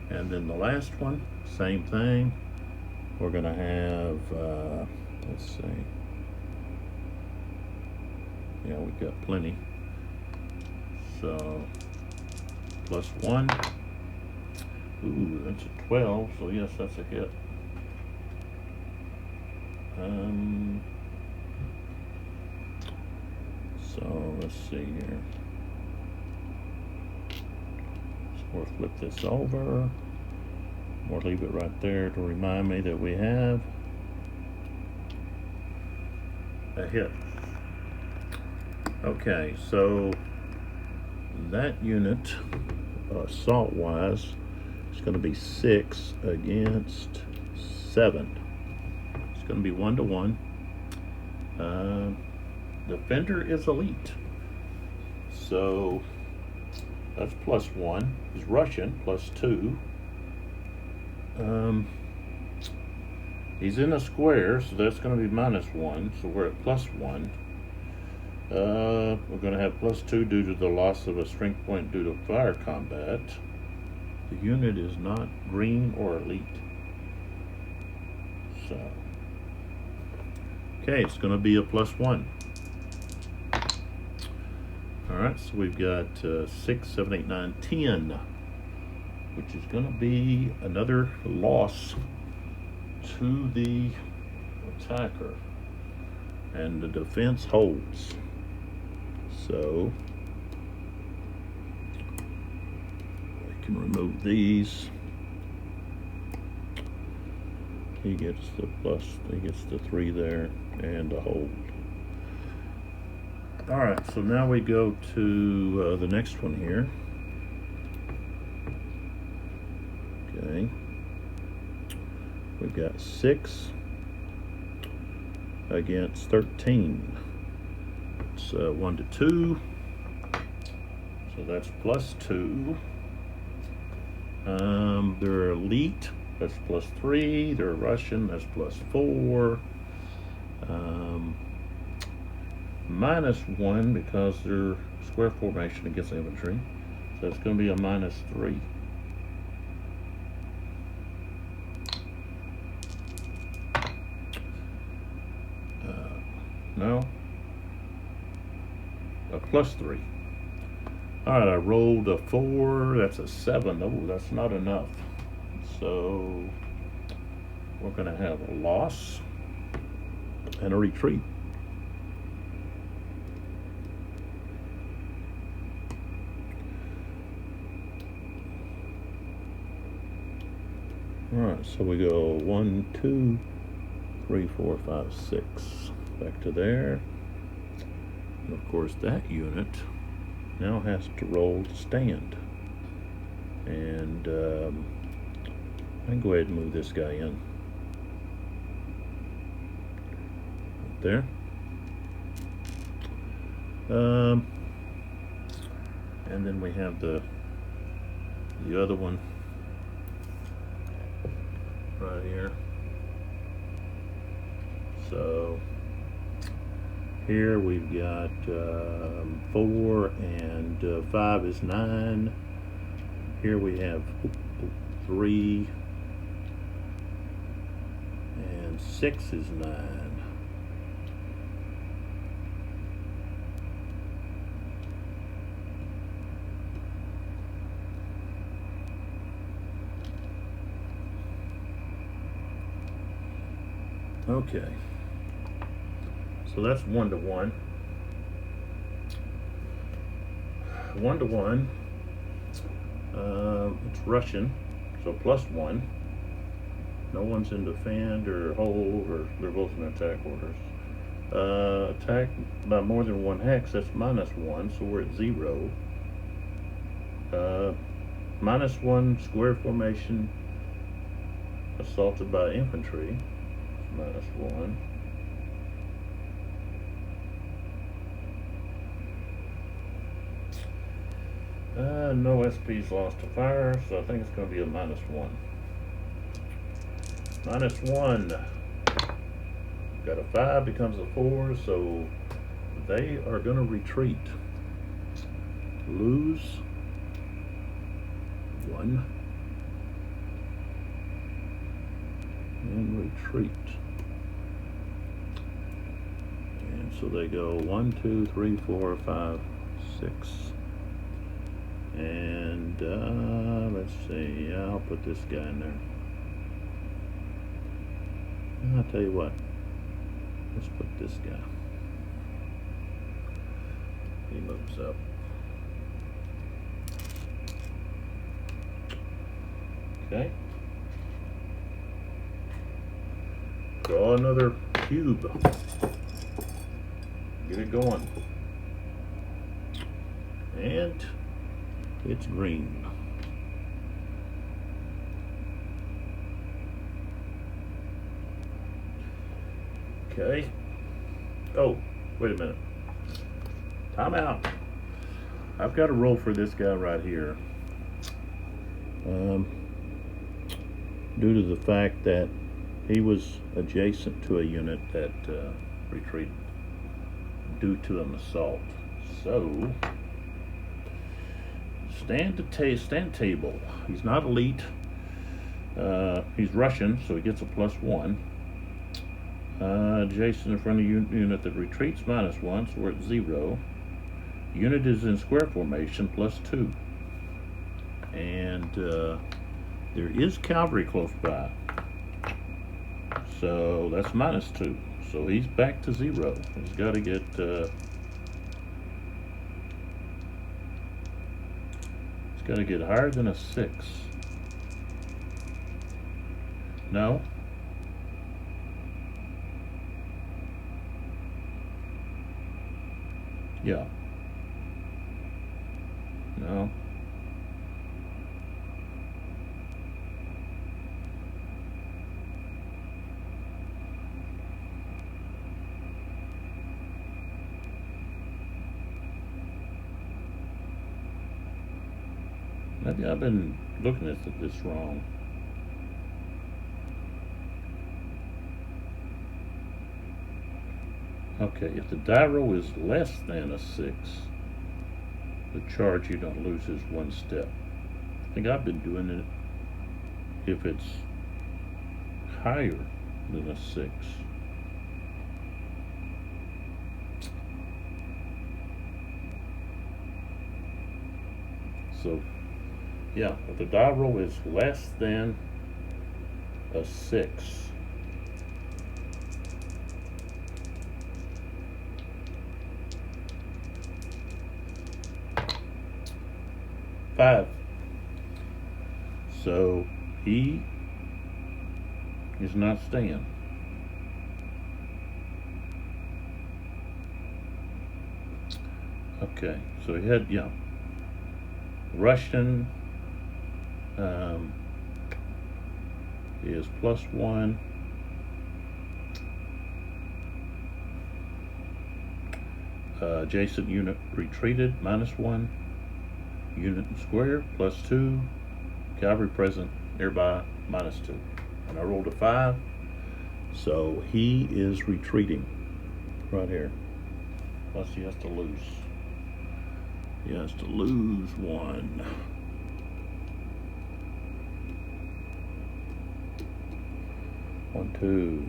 And then the last one, same thing. We're gonna have let's see. Yeah, we've got plenty. So +1. Ooh, that's a 12. So yes, that's a hit. So let's see here. So we'll flip this over. We'll leave it right there to remind me that we have a hit. Okay, so that unit, assault-wise, is going to be 6 against 7. It's going to be 1-to-1. Defender is elite, so that's +1. He's Russian, +2. He's in a square, so that's going to be -1. So we're at +1. We're going to have +2 due to the loss of a strength point due to fire combat. The unit is not green or elite. So, okay, it's going to be a +1. Alright, so we've got 6, 7, 8, 9, 10, which is going to be another loss to the attacker. And the defense holds. So, I can remove these. He gets the he gets the 3 there, and a hold. Alright, so now we go to the next one here. Okay. We've got 6 against 13. It's 1-to-2. So that's +2. They're elite. That's +3. They're Russian. That's +4. -1 because they're square formation against infantry. So it's going to be a -3. No. A +3. Alright, I rolled a 4. That's a 7. Oh, that's not enough. So we're going to have a loss and a retreat. Alright, so we go 1, 2, 3, 4, 5, 6. Back to there. And of course, that unit now has to roll to stand. And I can go ahead and move this guy in. Right there. And then we have the other one right here. So Here we've got 4 and 5 is 9. Here we have 3 and 6 is 9. Okay, so that's 1 to 1. 1 to 1. It's Russian, so +1. No one's in defend or hold, or they're both in attack orders. Attack by more than 1 hex, that's -1, so we're at 0. -1 square formation assaulted by infantry, -1. No SP's lost to fire, so I think it's going to be a -1. -1. Got a 5, becomes a 4, so they are going to retreat. Lose 1 and retreat. And so they go 1, 2, 3, 4, 5, 6. And let's see, I'll put this guy in there. I'll tell you what, let's put this guy. He moves up. Okay. Draw another cube. Get it going. And it's green. Okay. Oh, wait a minute. Time out. I've got a roll for this guy right here. Due to the fact that he was adjacent to a unit that retreated due to an assault. So stand table. He's not elite. He's Russian, so he gets a +1. Adjacent in front of unit that retreats -1, so we're at 0. Unit is in square formation +2. And there is cavalry close by. So that's -2. So he's back to 0. He's got to get higher than a 6. No. Yeah. No. Maybe I've been looking at this wrong. Okay, if the die roll is less than a 6, the charge you don't lose is 1 step. I think I've been doing it if it's higher than a 6. So, yeah, if the die roll is less than a 6, five. So he is not staying. Okay, so he had, yeah, Russian is +1. Adjacent unit retreated, -1. Unit and square, +2. Cavalry present nearby, -2. And I rolled a 5. So he is retreating right here. Plus he has to lose. He has to lose one. One, two,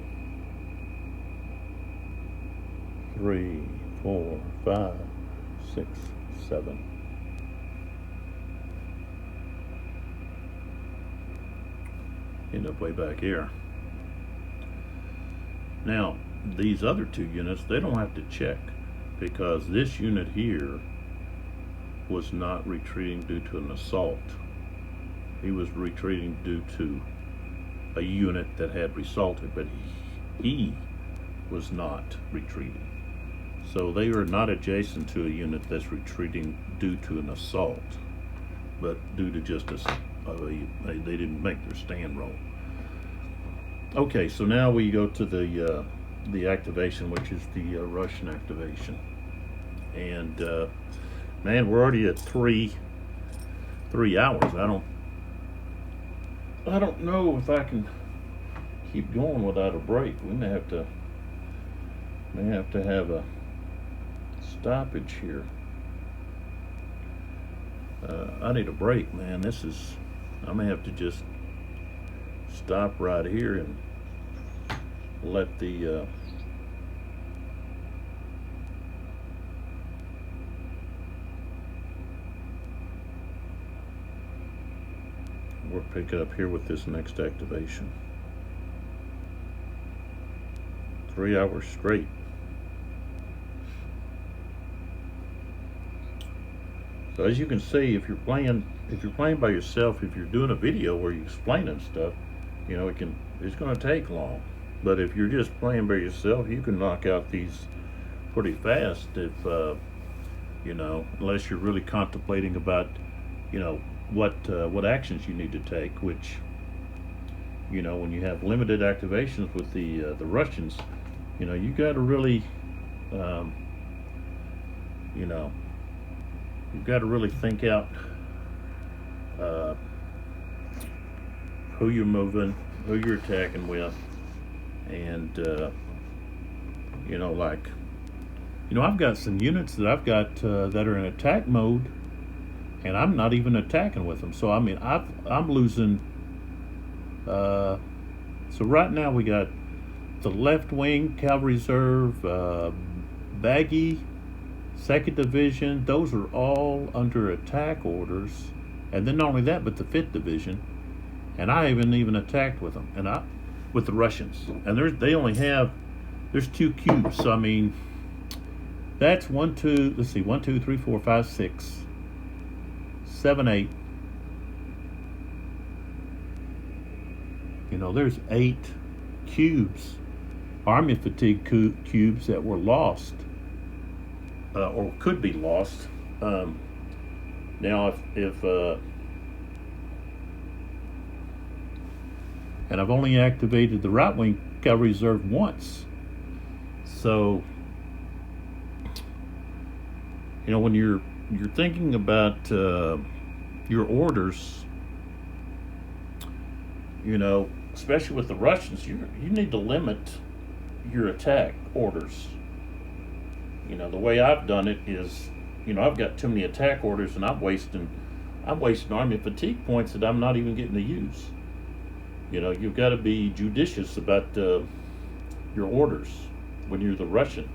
three, 4, 5, 6, 7. End up way back here. Now, these other two units, they don't have to check, because this unit here was not retreating due to an assault. He was retreating due to a unit that had resulted, but he was not retreating. So they are not adjacent to a unit that's retreating due to an assault, but due to just they didn't make their stand roll. Okay, so now we go to the activation, which is the Russian activation, and man, we're already at three hours. I don't know if I can keep going without a break. We may have to have a stoppage here. I need a break, man. I may have to just stop right here and let the we'll pick it up here with this next activation. 3 hours straight. So as you can see, if you're playing by yourself, if you're doing a video where you're explaining stuff, you know, it's going to take long. But if you're just playing by yourself, you can knock out these pretty fast. If you know, unless you're really contemplating about, you know, what actions you need to take, which, you know, when you have limited activations with the Russians, you know, you got to really, you know, you've got to really think out who you're moving, who you're attacking with, and you know, like, you know, I've got some units that I've got that are in attack mode, and I'm not even attacking with them. So I mean, I'm losing. So right now we got the left wing cavalry reserve, Baggy, 2nd Division. Those are all under attack orders, and then not only that, but the 5th Division, and I haven't even attacked with them, and with the Russians, and there's 2 cubes. So I mean, that's 1, 2. Let's see, 1, 2, 3, 4, 5, 6, 7, 8. You know, there's 8 cubes, army fatigue cubes that were lost, or could be lost. Now, if and I've only activated the right wing cavalry reserve once, so you know, when you're thinking about your orders, you know, especially with the Russians, you need to limit your attack orders. You know, the way I've done it is, you know, I've got too many attack orders, and I'm wasting army fatigue points that I'm not even getting to use. You know, you've got to be judicious about your orders when you're the Russian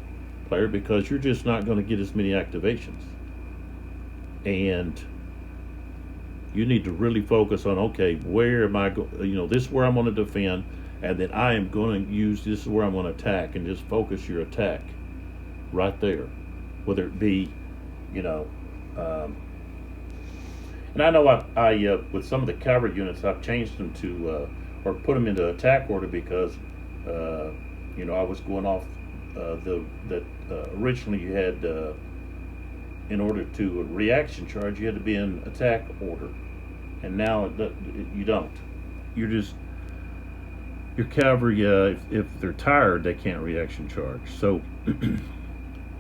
player, because you're just not going to get as many activations. And you need to really focus on, okay, where am I going? You know, this is where I'm going to defend, and then I am going to use, this is where I'm going to attack, and just focus your attack right there. Whether it be, you know, and I know I with some of the cavalry units, I've changed them to or put them into attack order, because you know, I was going off originally you had in order to a reaction charge, you had to be in attack order, and now you don't. You're just, your cavalry, if they're tired, they can't reaction charge. So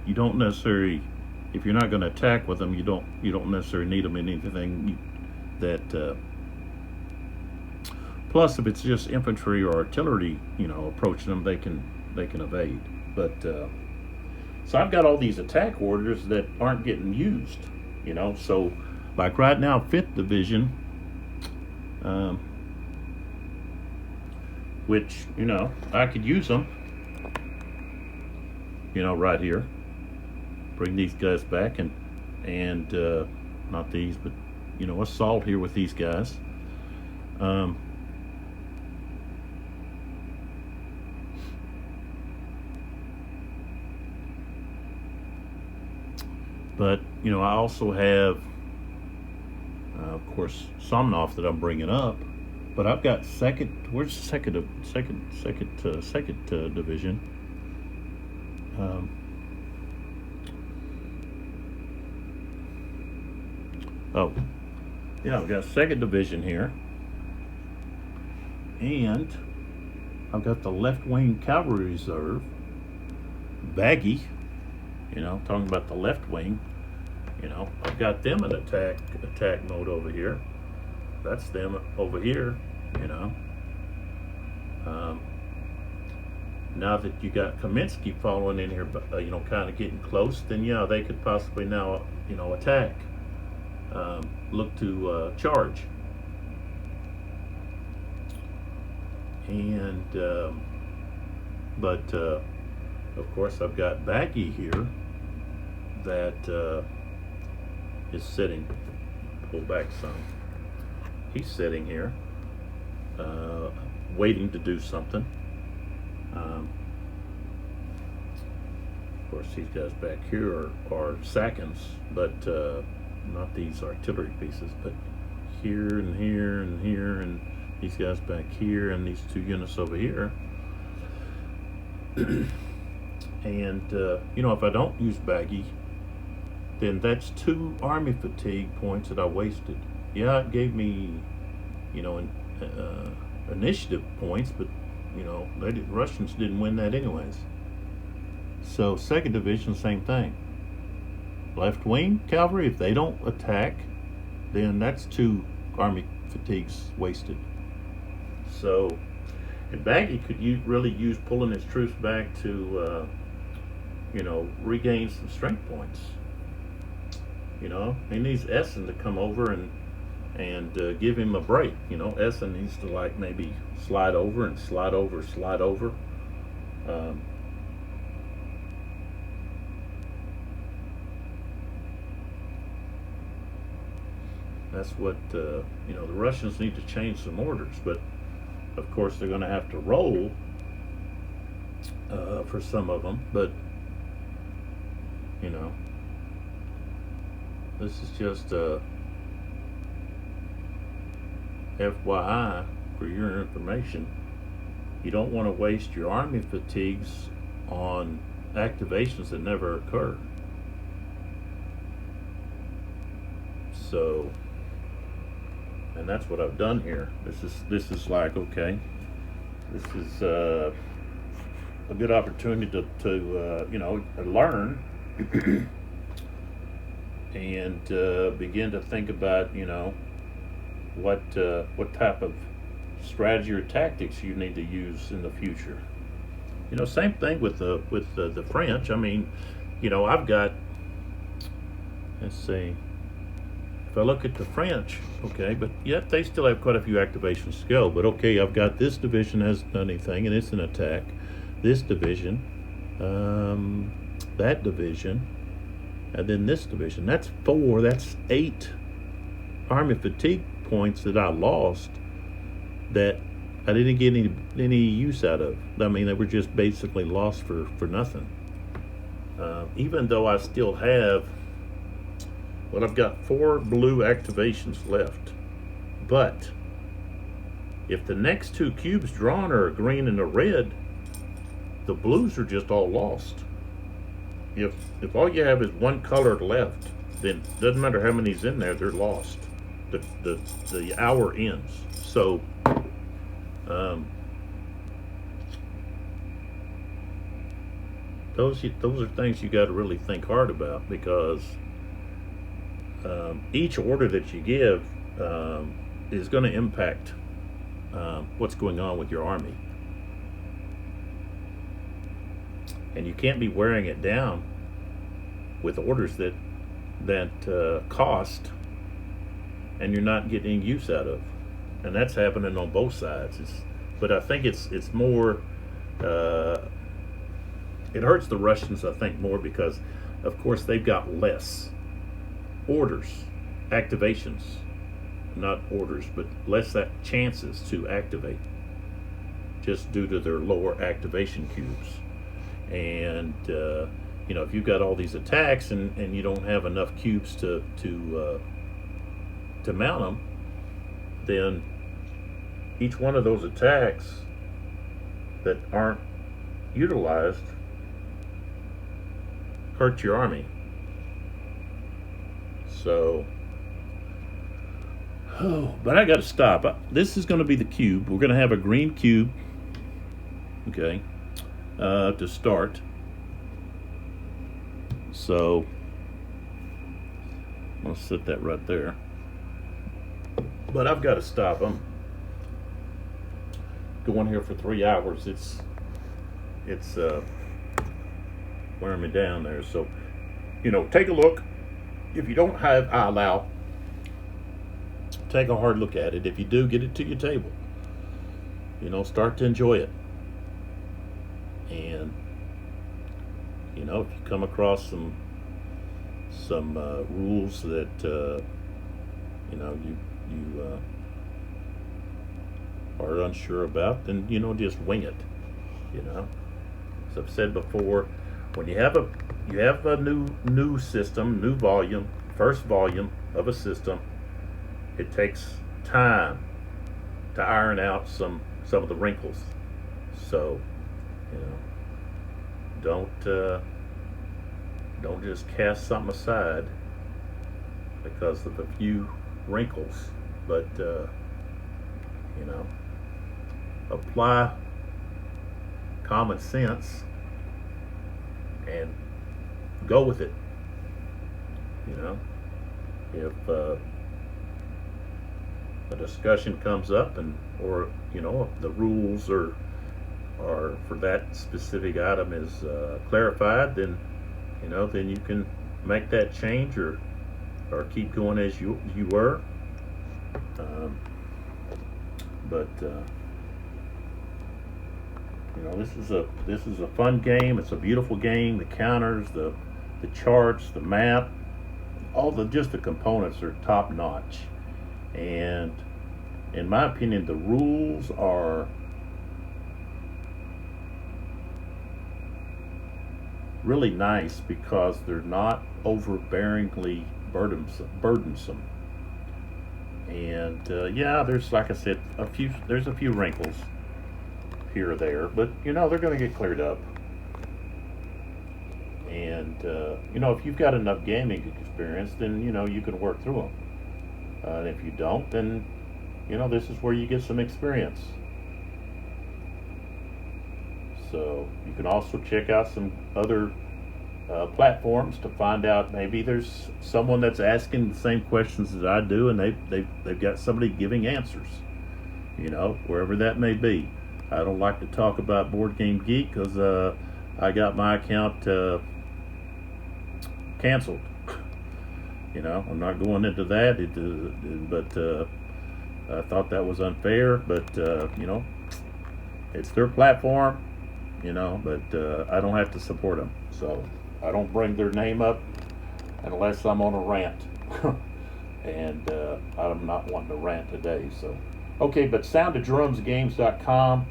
you don't necessarily, if you're not going to attack with them, you don't necessarily need them in anything that. Plus, if it's just infantry or artillery, you know, approaching them, they can evade. But So I've got all these attack orders that aren't getting used, you know. So like right now, 5th Division, which, you know, I could use them, you know, right here. Bring these guys back and not these, but, you know, assault here with these guys. But, you know, I also have, of course, Somnoff that I'm bringing up. But I've got where's second division? Oh, yeah, I've got 2nd Division here. And I've got the left wing cavalry reserve, Baggy, you know, talking about the left wing. You know, I've got them in attack mode over here. That's them over here, you know. Now that you got Kaminsky following in here, you know, kind of getting close, then yeah, they could possibly now, you know, attack. Look to charge. And but of course I've got Baggy here that is sitting. Pull back some. He's sitting here, waiting to do something. Of course, these guys back here are seconds, but not these artillery pieces, but here and here and here, and these guys back here, and these 2 units over here. And you know, if I don't use Baggy, then that's 2 army fatigue points that I wasted. Yeah, it gave me, you know, initiative points, but, you know, Russians didn't win that anyways. So 2nd Division, same thing. Left wing cavalry, if they don't attack, then that's 2 army fatigues wasted. So, and Baggy could really use pulling his troops back to, you know, regain some strength points. You know, he needs Essen to come over and give him a break. You know, Essen needs to, like, maybe slide over and slide over. That's what, you know, the Russians need to change some orders, but of course they're going to have to roll for some of them, but, you know, this is just FYI for your information. You don't want to waste your army fatigues on activations that never occur. So, and that's what I've done here. This is like, okay, this is a good opportunity to you know, learn and begin to think about, you know, what type of strategy or tactics you need to use in the future. You know, same thing with the French. I mean, you know, I've got, let's see, if I look at the French, okay, but yet they still have quite a few activations to go. But okay, I've got this division hasn't done anything, and it's an attack. This division, that division, and then this division. That's 4. That's 8 army fatigue points that I lost that I didn't get any use out of. I mean, they were just basically lost for nothing. Even though I still have, well, I've got 4 blue activations left. But if the next 2 cubes drawn are a green and a red, the blues are just all lost. If all you have is 1 color left, then it doesn't matter how many's in there, they're lost. The hour ends. So those are things you got to really think hard about, because each order that you give is going to impact what's going on with your army, and you can't be wearing it down with orders that cost, and you're not getting any use out of, and that's happening on both sides. But I think it's more. It hurts the Russians, I think, more because, of course, they've got less orders, activations, not orders, but less chances to activate, just due to their lower activation cubes. And if you've got all these attacks and you don't have enough cubes to mount them, then each one of those attacks that aren't utilized hurt your army. So, but I got to stop. This is going to be the cube. We're going to have a green cube, okay, to start. So, I'm going to set that right there. But I've got to stop. I'm going here for 3 hours. It's wearing me down there. So, take a look. If you don't have Eylau, take a hard look at it. If you do, get it to your table. Start to enjoy it. And if you come across some rules that you are unsure about, then just wing it. As I've said before, when you have a new system, new volume, first volume of a system, it takes time to iron out some of the wrinkles. So, don't just cast something aside because of a few wrinkles, but apply common sense and go with it. If a discussion comes up or if the rules are for that specific item is clarified, then then you can make that change or keep going as you were. But this is a fun game. It's a beautiful game. The counters, the charts, the map, just the components are top notch. And in my opinion, the rules are really nice because they're not overbearingly burdensome. And there's, like I said, there's a few wrinkles here or there, but they're going to get cleared up. And if you've got enough gaming experience, then you can work through them. And if you don't, then this is where you get some experience. So you can also check out some other platforms to find out, maybe there's someone that's asking the same questions that I do, and they've got somebody giving answers. Wherever that may be. I don't like to talk about Board Game Geek because I got my account canceled. I'm not going into that. But I thought that was unfair. But it's their platform. But I don't have to support them, so I don't bring their name up unless I'm on a rant. And I'm not wanting to rant today. So, okay, but soundoddrumsgames.com.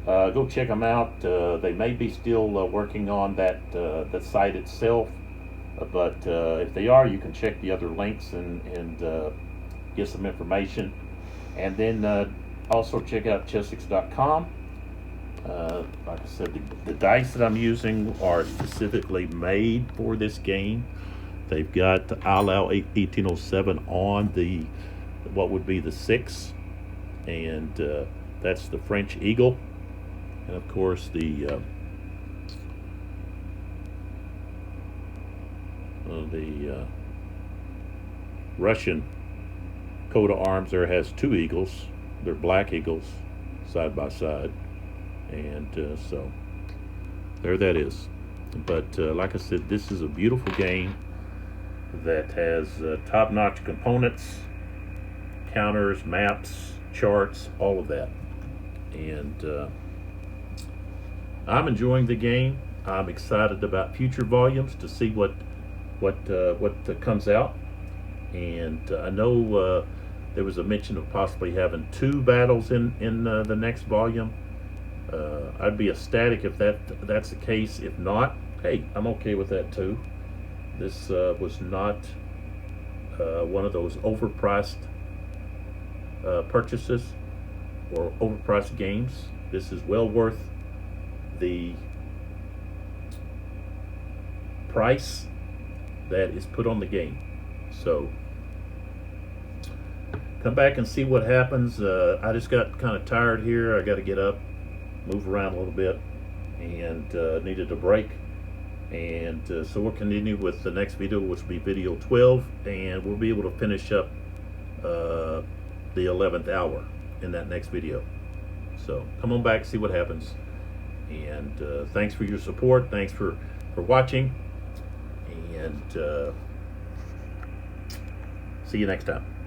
Go check them out. They may be still working on that the site itself, but if they are, you can check the other links and get some information. And then also check out chessix.com. Like I said, the dice that I'm using are specifically made for this game. They've got the Eylau 1807 on what would be the 6, and that's the French Eagle, and of course the Russian coat of arms there has 2 eagles. They're black eagles side by side. And so there that is. But like I said, this is a beautiful game that has top-notch components, counters, maps, charts, all of that. And I'm enjoying the game. I'm excited about future volumes to see what comes out. And I know there was a mention of possibly having 2 battles in the next volume. I'd be ecstatic if that's the case. If not, hey, I'm okay with that too. This was not one of those overpriced purchases or overpriced games. This is well worth the price that is put on the game. So come back and see what happens. I just got kind of tired here. I got to get up, move around a little bit, and needed a break. And so we'll continue with the next video, which will be video 12, and we'll be able to finish up the 11th hour in that next video. So come on back, see what happens. And thanks for your support. Thanks for watching. And see you next time.